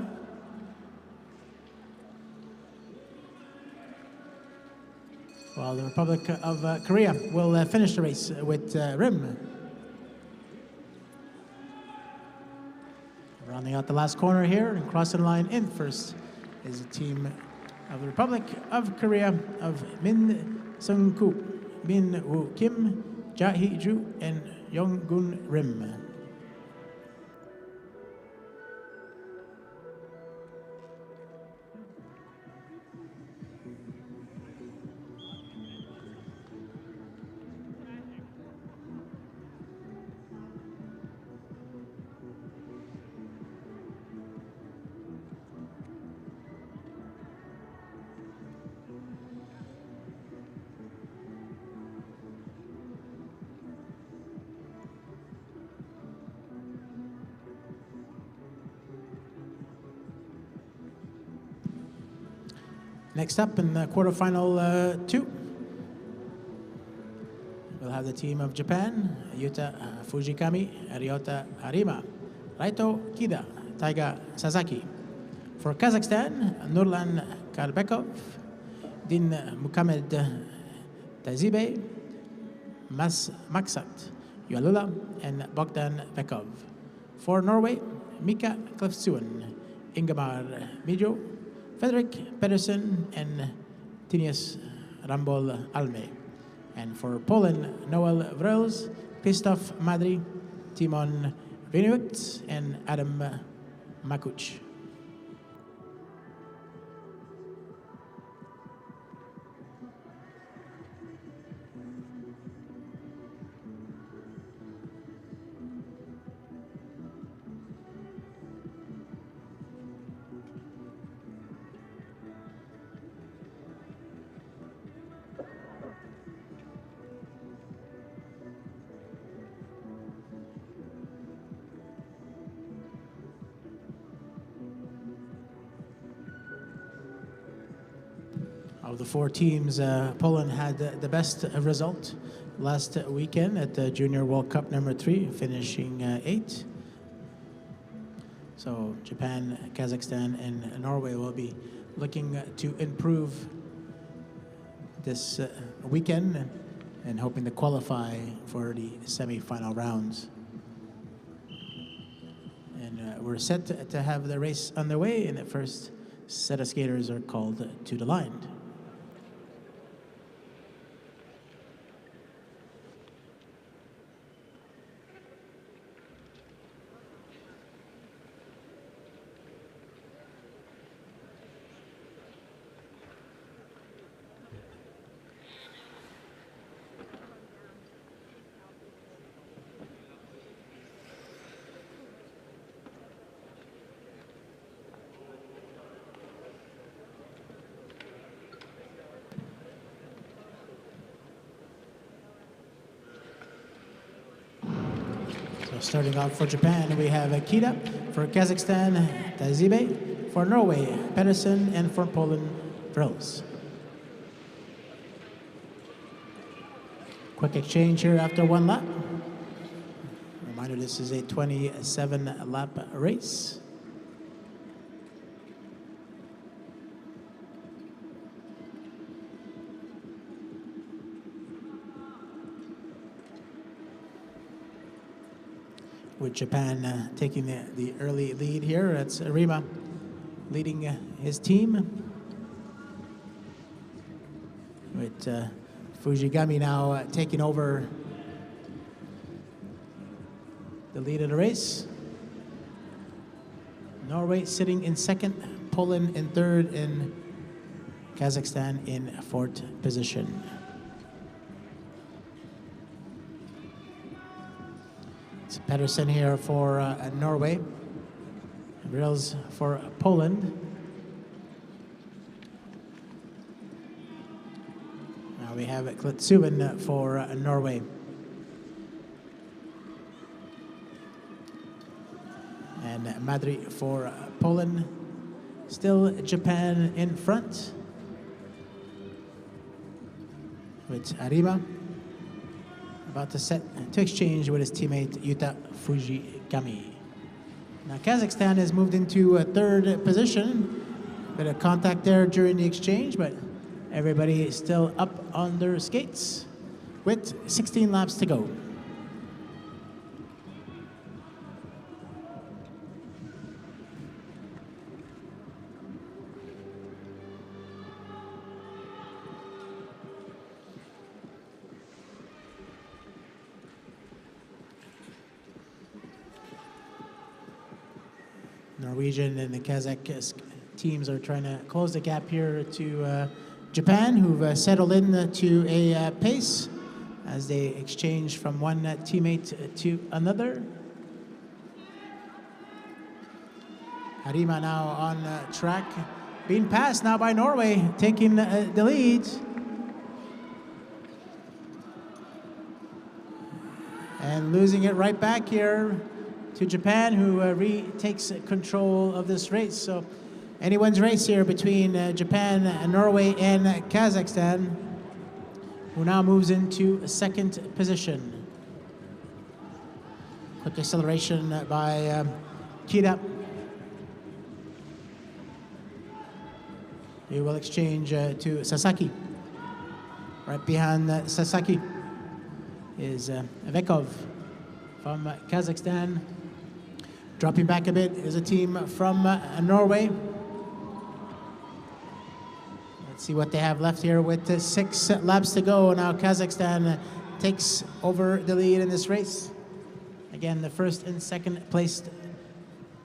While the Republic of Korea will finish the race with Rim. Rounding out the last corner here and crossing the line in first is the team of the Republic of Korea of Min Sung-koo, Min Woo Kim, Ja Hee-ju, and Yong-gun Rim. Next up in the quarterfinal 2, we'll have the team of Japan, Yuta Fujikami, Ryota Harima, Raito Kida, Taiga Sasaki. For Kazakhstan, Nurlan Karbekov, Din Muhammad Tazibe, Maksat Yalula, and Bogdan Bekov. For Norway, Mika Klefsuen, Ingemar Mijo, Fredrik Pedersen, and Tinius Rambol Alme. And for Poland, Noel Vrels, Krzysztof Madri, Timon Vinuit, and Adam Makuch. Of the 4 teams, Poland had the best result last weekend at the Junior World Cup number 3, finishing 8th. So Japan, Kazakhstan, and Norway will be looking to improve this weekend and hoping to qualify for the semi-final rounds. And we're set to have the race underway, and the first set of skaters are called to the line. Starting off for Japan, we have Akita. For Kazakhstan, Tazibe. For Norway, Pedersen. And for Poland, Vrels. Quick exchange here after 1 lap. Reminder, this is a 27-lap race. with Japan taking the early lead here. It's Arima leading his team. With Fujigami now taking over the lead of the race. Norway sitting in second, Poland in third, and Kazakhstan in fourth position. It's Pedersen here for Norway, Grills for Poland. Now we have Klitsubin for Norway. And Madri for Poland. Still Japan in front with Arima about to set to exchange with his teammate Yuta Fujigami. Now Kazakhstan has moved into a third position. Bit of contact there during the exchange, but everybody is still up on their skates with 16 laps to go. Norwegian and the Kazakh teams are trying to close the gap here to Japan, who've settled in to a pace as they exchange from one teammate to another. Harima now on track, being passed now by Norway, taking the lead. And losing it right back here to Japan, who retakes control of this race. So anyone's race here between Japan, Norway, and Kazakhstan, who now moves into second position. Quick acceleration by Kida. He will exchange to Sasaki. Right behind Sasaki is Vekov from Kazakhstan. Dropping back a bit is a team from Norway. Let's see what they have left here with 6 laps to go. Now Kazakhstan takes over the lead in this race. Again, the first and second placed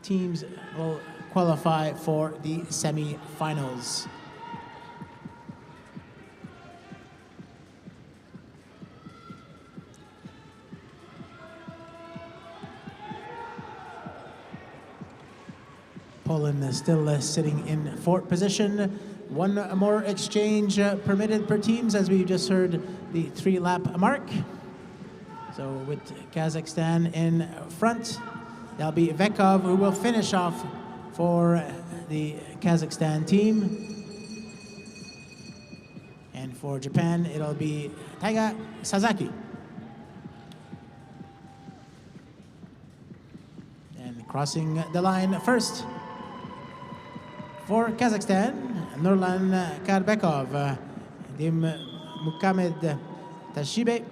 teams will qualify for the semi-finals. Poland is still sitting in fourth position. One more exchange permitted per teams, as we just heard the 3-lap mark. So with Kazakhstan in front, that'll be Vekov, who will finish off for the Kazakhstan team. And for Japan, it'll be Taiga Sasaki. And crossing the line first for Kazakhstan, Nurlan Karbekov, Dim Mukamed Tashibe,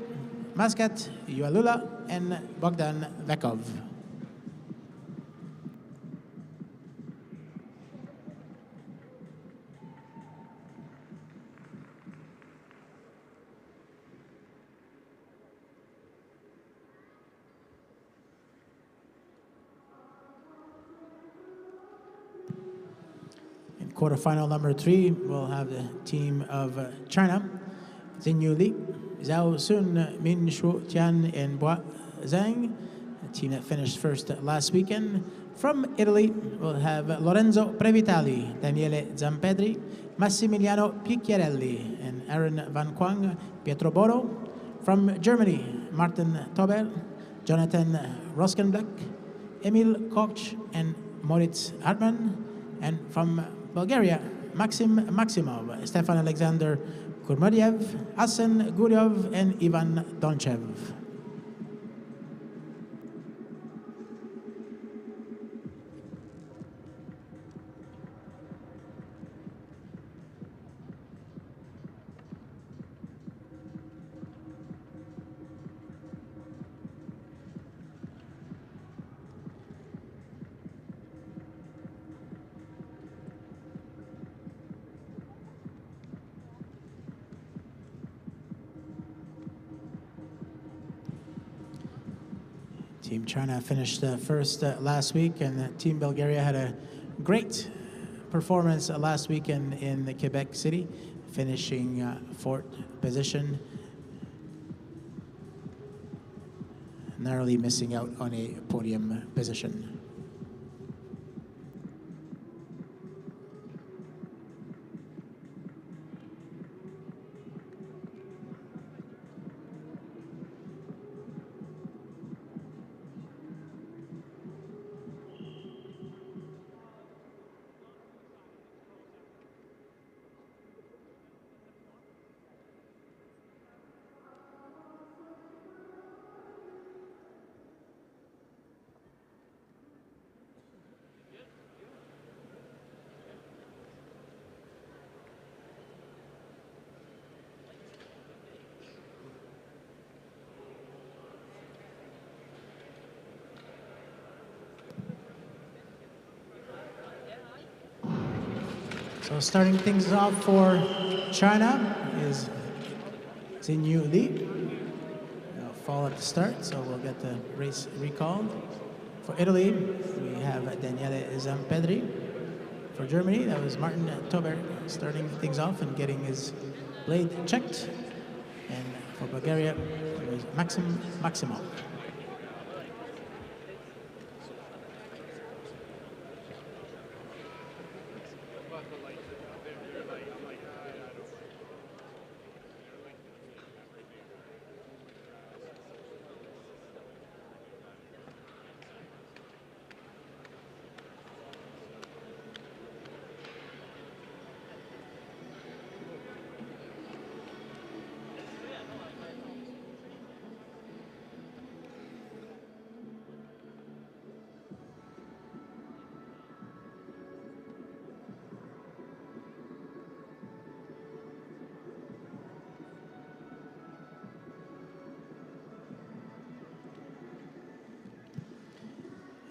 Maskat Yualula, and Bogdan Vekov. Quarterfinal number 3, we'll have the team of China, Zhenyu Li, Zhao Sun, Min Shu Tian, and Bua Zhang, a team that finished first last weekend. From Italy, we'll have Lorenzo Previtali, Daniele Zampedri, Massimiliano Picchiarelli, and Aaron Van Kwang, Pietro Boro. From Germany, Martin Tober, Jonathan Roskenblack, Emil Koch, and Moritz Hartmann. And from Bulgaria, Maxim Maximov, Stefan Alexander Kurmadiev, Asen Guryov, and Ivan Donchev. Team China finished first last week, and Team Bulgaria had a great performance last weekend in Quebec City, finishing fourth position, narrowly missing out on a podium position. So starting things off for China is Xinyu Li. They'll fall at the start, so we'll get the race recalled. For Italy, we have Daniele Zampedri. For Germany, that was Martin Tober starting things off and getting his blade checked. And for Bulgaria, it was Maximov.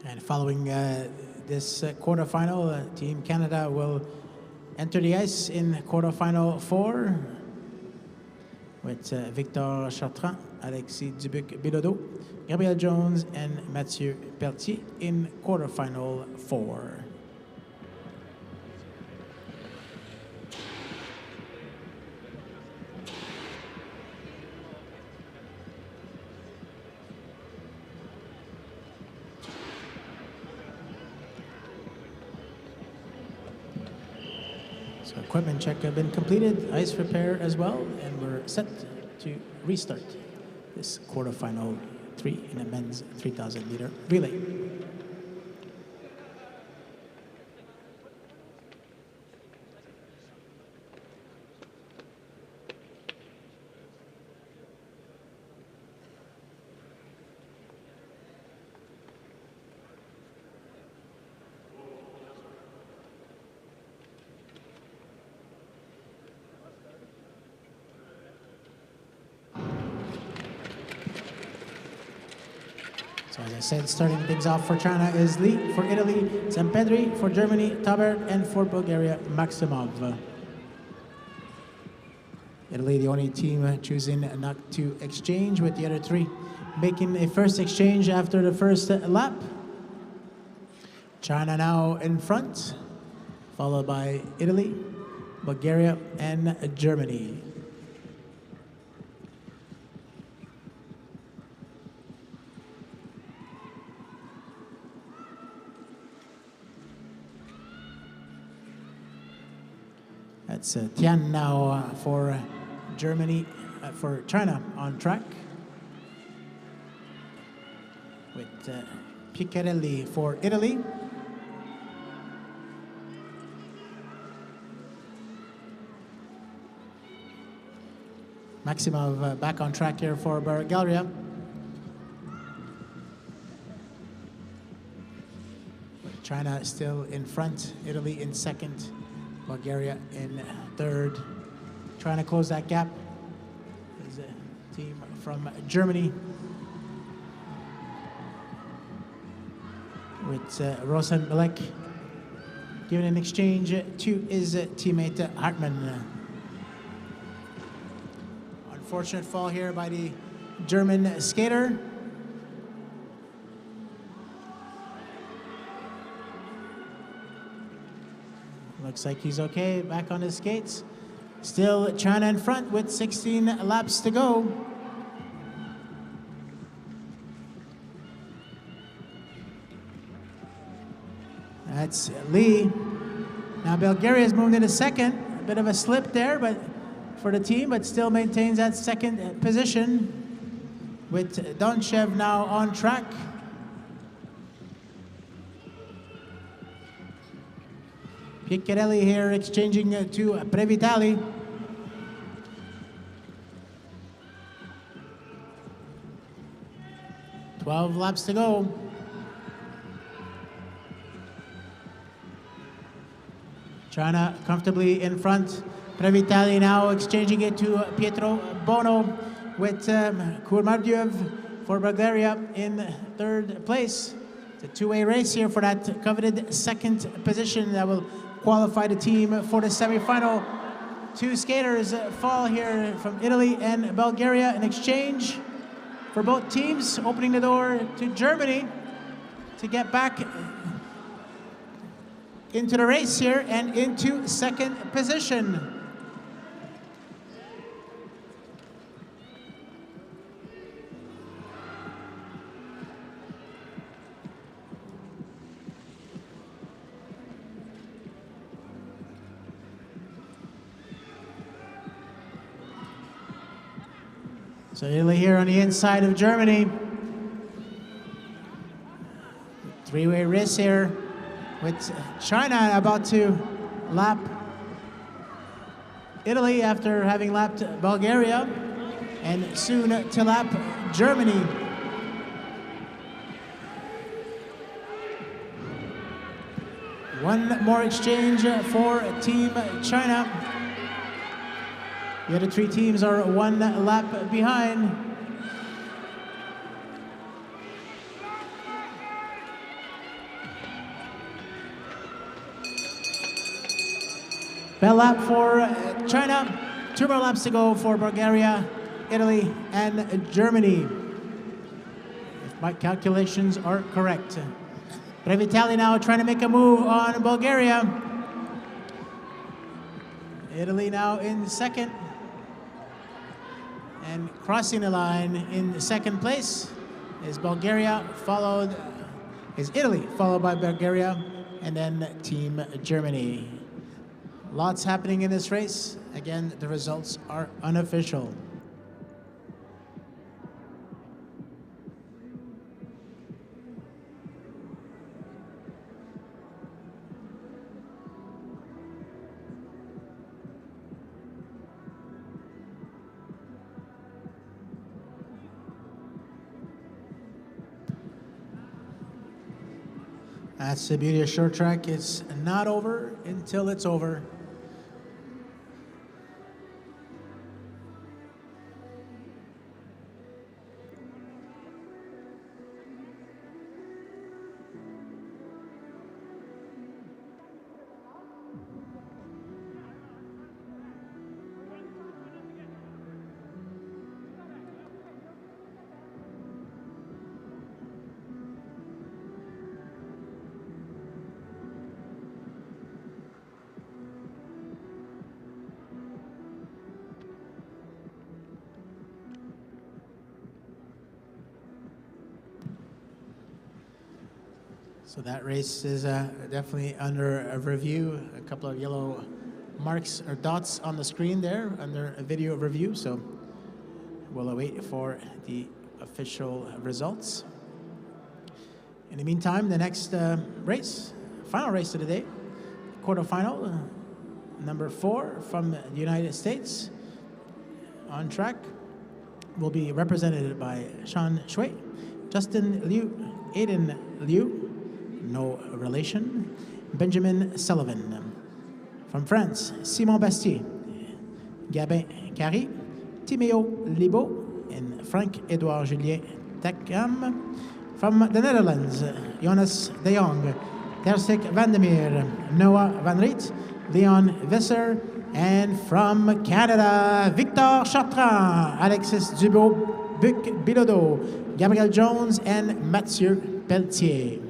And following this quarterfinal, Team Canada will enter the ice in quarterfinal 4 with Victor Chartrand, Alexis Dubuc-Bilodeau, Gabriel Jones, and Mathieu Pelletier in quarterfinal 4. So equipment check have been completed, ice repair as well, and we're set to restart this quarterfinal 3 in a men's 3,000 meter relay. So as I said, starting things off for China is Li, for Italy, Zampedri, for Germany, Taber, and for Bulgaria, Maximov. Italy, the only team choosing not to exchange, with the other 3 making a first exchange after the first lap. China now in front, followed by Italy, Bulgaria, and Germany. That's Tian now for Germany, for China on track. With Piccarelli for Italy. Maximov back on track here for Bulgaria. China still in front, Italy in second, Bulgaria in third. Trying to close that gap is a team from Germany with Rosenbeck giving an exchange to his teammate Hartmann. Unfortunate fall here by the German skater. Looks like he's okay, back on his skates. Still China in front with 16 laps to go. That's Lee. Now Bulgaria's moved into second. A bit of a slip there, but for the team, but still maintains that second position with Donchev now on track. Piccarelli here exchanging to Previtali. "12 laps to go." China comfortably in front. Previtali now exchanging it to Pietro Bono with Kurmardiev for Bulgaria in third place. It's a two-way race here for that coveted second position that will qualify the team for the semifinal. Two skaters fall here from Italy and Bulgaria in exchange for both teams, opening the door to Germany to get back into the race here and into second position. So Italy here on the inside of Germany. Three-way race here with China about to lap Italy after having lapped Bulgaria, and soon to lap Germany. One more exchange for Team China. The other three teams are one lap behind. Bell lap for China. 2 more laps to go for Bulgaria, Italy, and Germany, if my calculations are correct. Previtali now trying to make a move on Bulgaria. Italy now in second. And crossing the line in second place is Italy, followed by Bulgaria, and then Team Germany. Lots happening in this race. Again, the results are unofficial. That's the beauty of short track. It's not over until it's over. So that race is definitely under a review. A couple of yellow marks or dots on the screen there under a video review. So we'll await for the official results. In the meantime, the next race, final race of the day, quarterfinal, number 4 from the United States, on track, will be represented by Sean Shui, Justin Liu, Aiden Liu, no relation, Benjamin Sullivan. From France, Simon Bastier, Gabin Carré, Timéo Libaud, and Frank-Edouard Julien Takam. From the Netherlands, Jonas de Jong, Tersik Vandermeer, Noah Van Riet, Leon Visser, and from Canada, Victor Chartrand, Alexis Dubois, Buc Bilodeau, Gabriel Jones, and Mathieu Pelletier.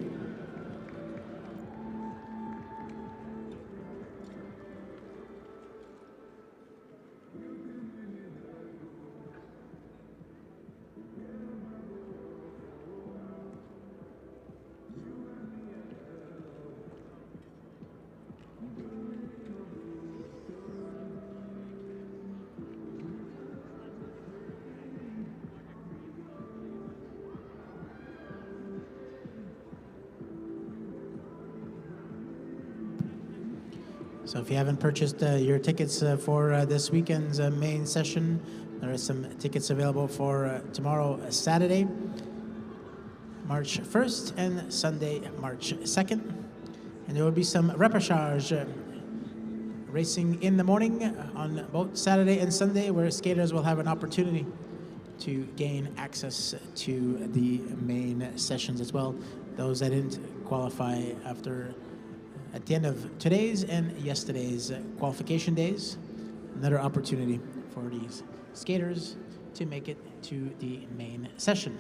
So if you haven't purchased your tickets for this weekend's main session, there are some tickets available for tomorrow, Saturday, March 1st, and Sunday, March 2nd. And there will be some repechage racing in the morning on both Saturday and Sunday, where skaters will have an opportunity to gain access to the main sessions as well. Those that didn't qualify at the end of today's and yesterday's qualification days, another opportunity for these skaters to make it to the main session.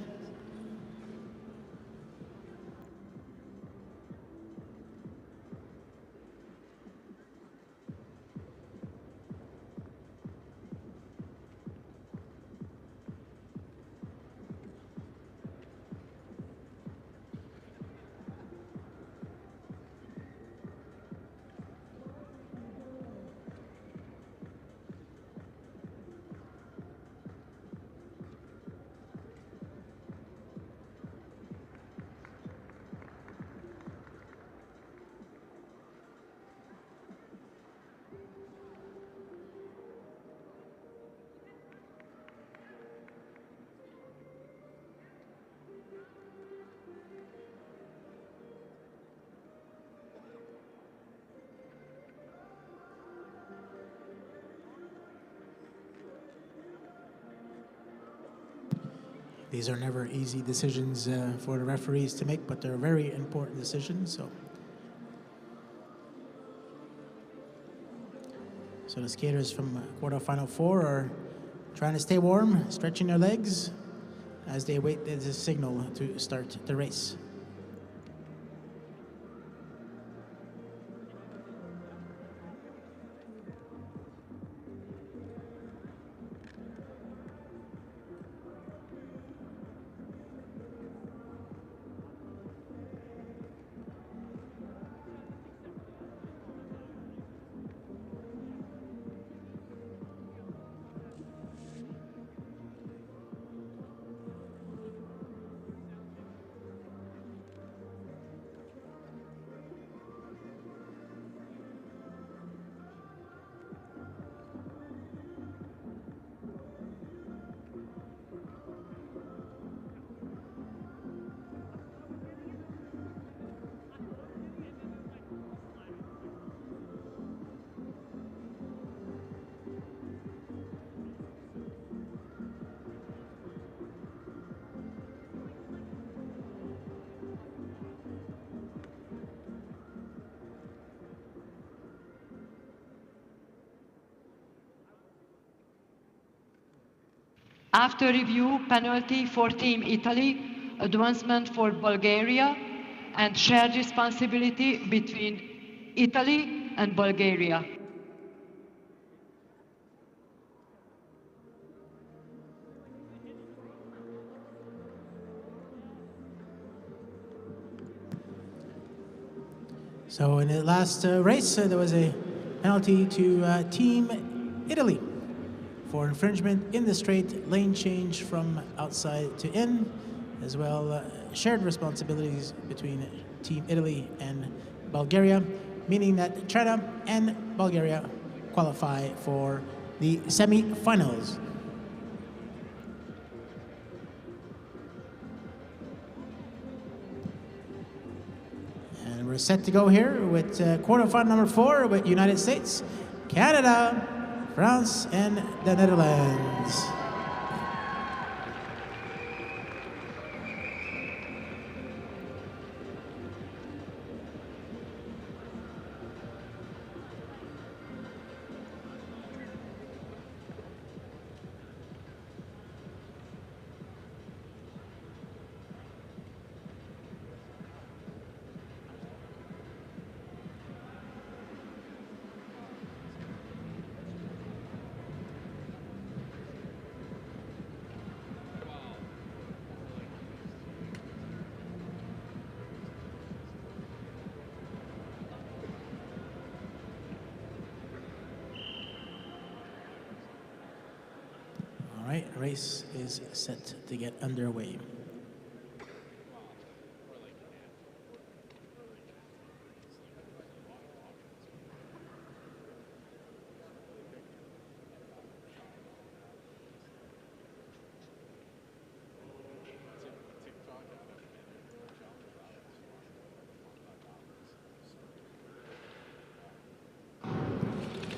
These are never easy decisions for the referees to make, but they're very important decisions. So the skaters from quarterfinal 4 are trying to stay warm, stretching their legs as they wait the signal to start the race. After review, penalty for Team Italy, advancement for Bulgaria, and shared responsibility between Italy and Bulgaria. So in the last race, there was a penalty to Team Italy for infringement in the straight lane change from outside to in, as well shared responsibilities between Team Italy and Bulgaria, meaning that China and Bulgaria qualify for the semi-finals. And we're set to go here with quarterfinal number 4 with United States, Canada, France, and the Netherlands. All right, race is set to get underway.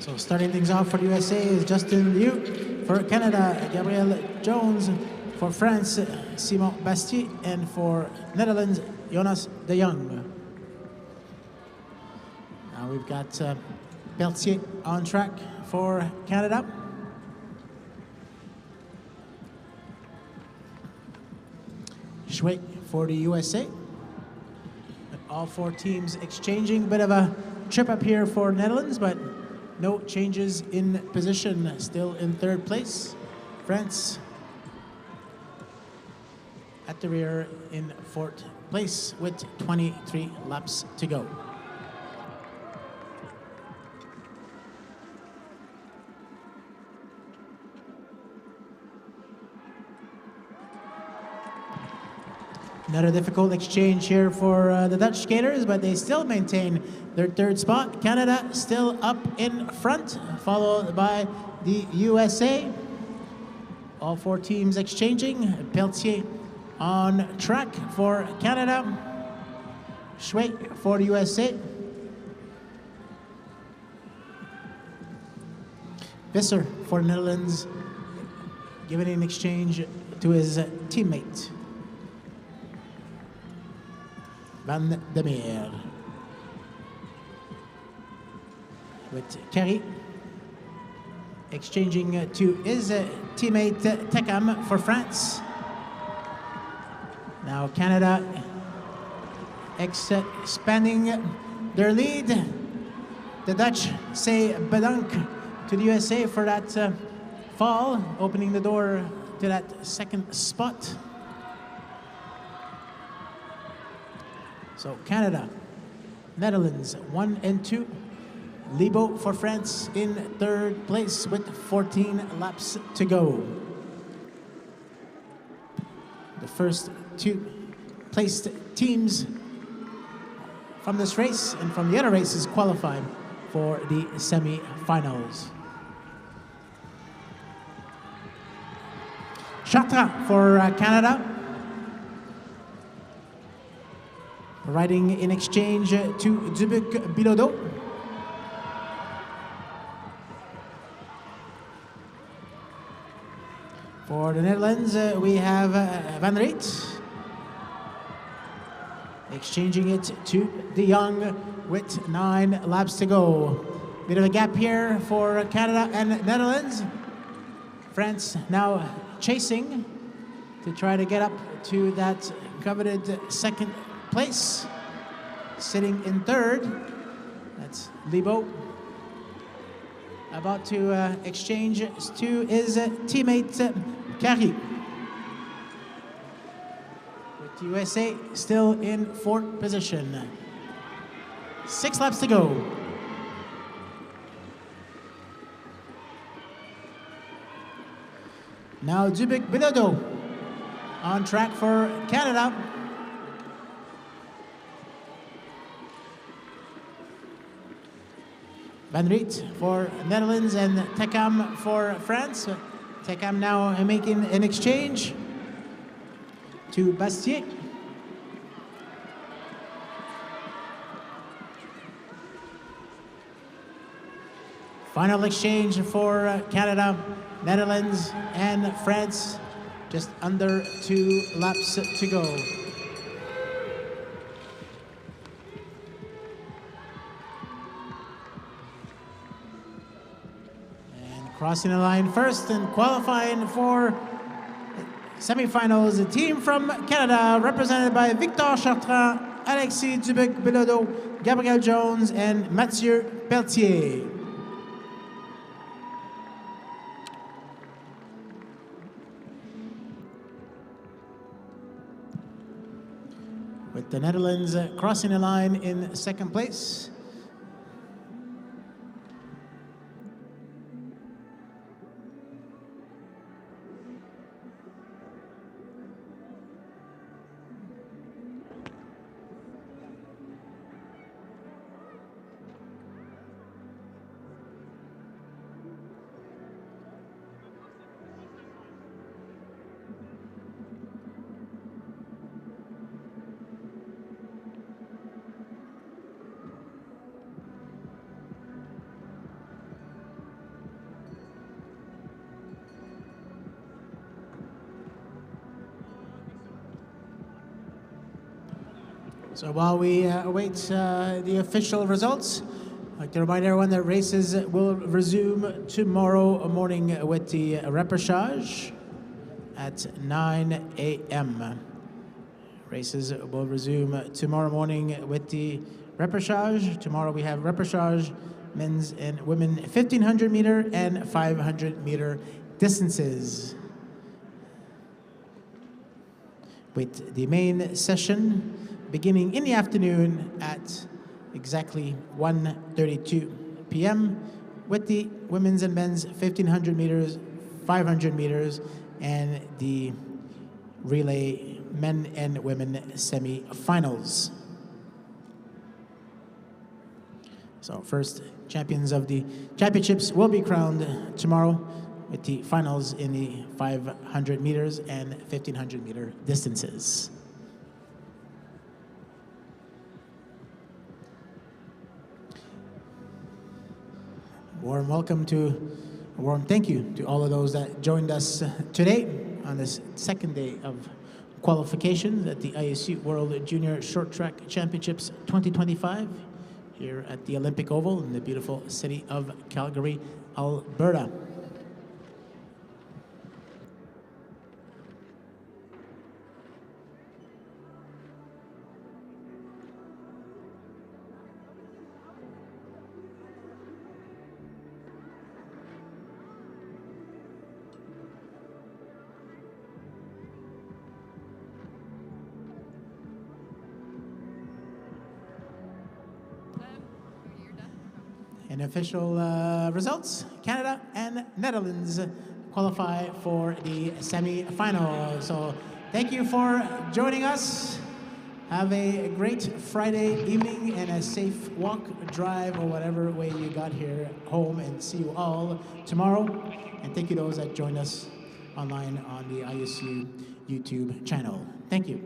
So starting things off for the USA is Justin Liu. For Canada, Gabriel Jones. For France, Simon Bastier. And for Netherlands, Jonas de Jong. Now we've got Peltier on track for Canada. Schweik for the USA. All four teams exchanging. Bit of a trip up here for Netherlands, but no changes in position. Still in third place. France at the rear in fourth place with 23 laps to go. Another difficult exchange here for the Dutch skaters, but they still maintain their third spot. Canada still up in front, followed by the USA. All four teams exchanging. Peltier on track for Canada. Schweik for the USA. Visser for Netherlands, giving an exchange to his teammate. Van der Meer with Carey exchanging to his teammate Tekam for France. Now Canada expanding their lead. The Dutch say bedank to the USA for that fall, opening the door to that second spot. So Canada, Netherlands 1 and 2. Libo for France in third place with 14 laps to go. The first two placed teams from this race and from the other races qualified for the semi-finals. Chatra for Canada. Riding in exchange to Dubuc Bilodeau. For the Netherlands, we have Van Reet. Exchanging it to de Jong with 9 laps to go. Bit of a gap here for Canada and Netherlands. France now chasing to try to get up to that coveted second place. Sitting in third, that's Libo. About to exchange to his teammate Carey. With the USA still in fourth position. 6 laps to go. Now Dubuc Bilodeau on track for Canada. Van Reet for Netherlands and Tekam for France. Tekam now making an exchange to Bastier. Final exchange for Canada, Netherlands, and France. Just under 2 laps to go. Crossing the line first and qualifying for semifinals, a team from Canada represented by Victor Chartrand, Alexis Dubuc Bilodeau, Gabriel Jones, and Mathieu Peltier. With the Netherlands crossing the line in second place. So while we await the official results, I'd like to remind everyone that races will resume tomorrow morning with the repechage at 9 a.m. Races will resume tomorrow morning with the repechage. Tomorrow we have repechage, men's and women 1,500 meter and 500 meter distances. With the main session beginning in the afternoon at exactly 1:32 p.m. with the women's and men's 1,500 meters, 500 meters, and the relay men and women semi-finals. So first champions of the championships will be crowned tomorrow with the finals in the 500 meters and 1,500 meter distances. Warm welcome to, a warm thank you to all of those that joined us today on this second day of qualifications at the ISU World Junior Short Track Championships 2025 here at the Olympic Oval in the beautiful city of Calgary, Alberta. And official results, Canada and Netherlands qualify for the semi-final. So thank you for joining us. Have a great Friday evening and a safe walk, drive, or whatever way you got here home, and see you all tomorrow. And thank you to those that joined us online on the ISU YouTube channel. Thank you.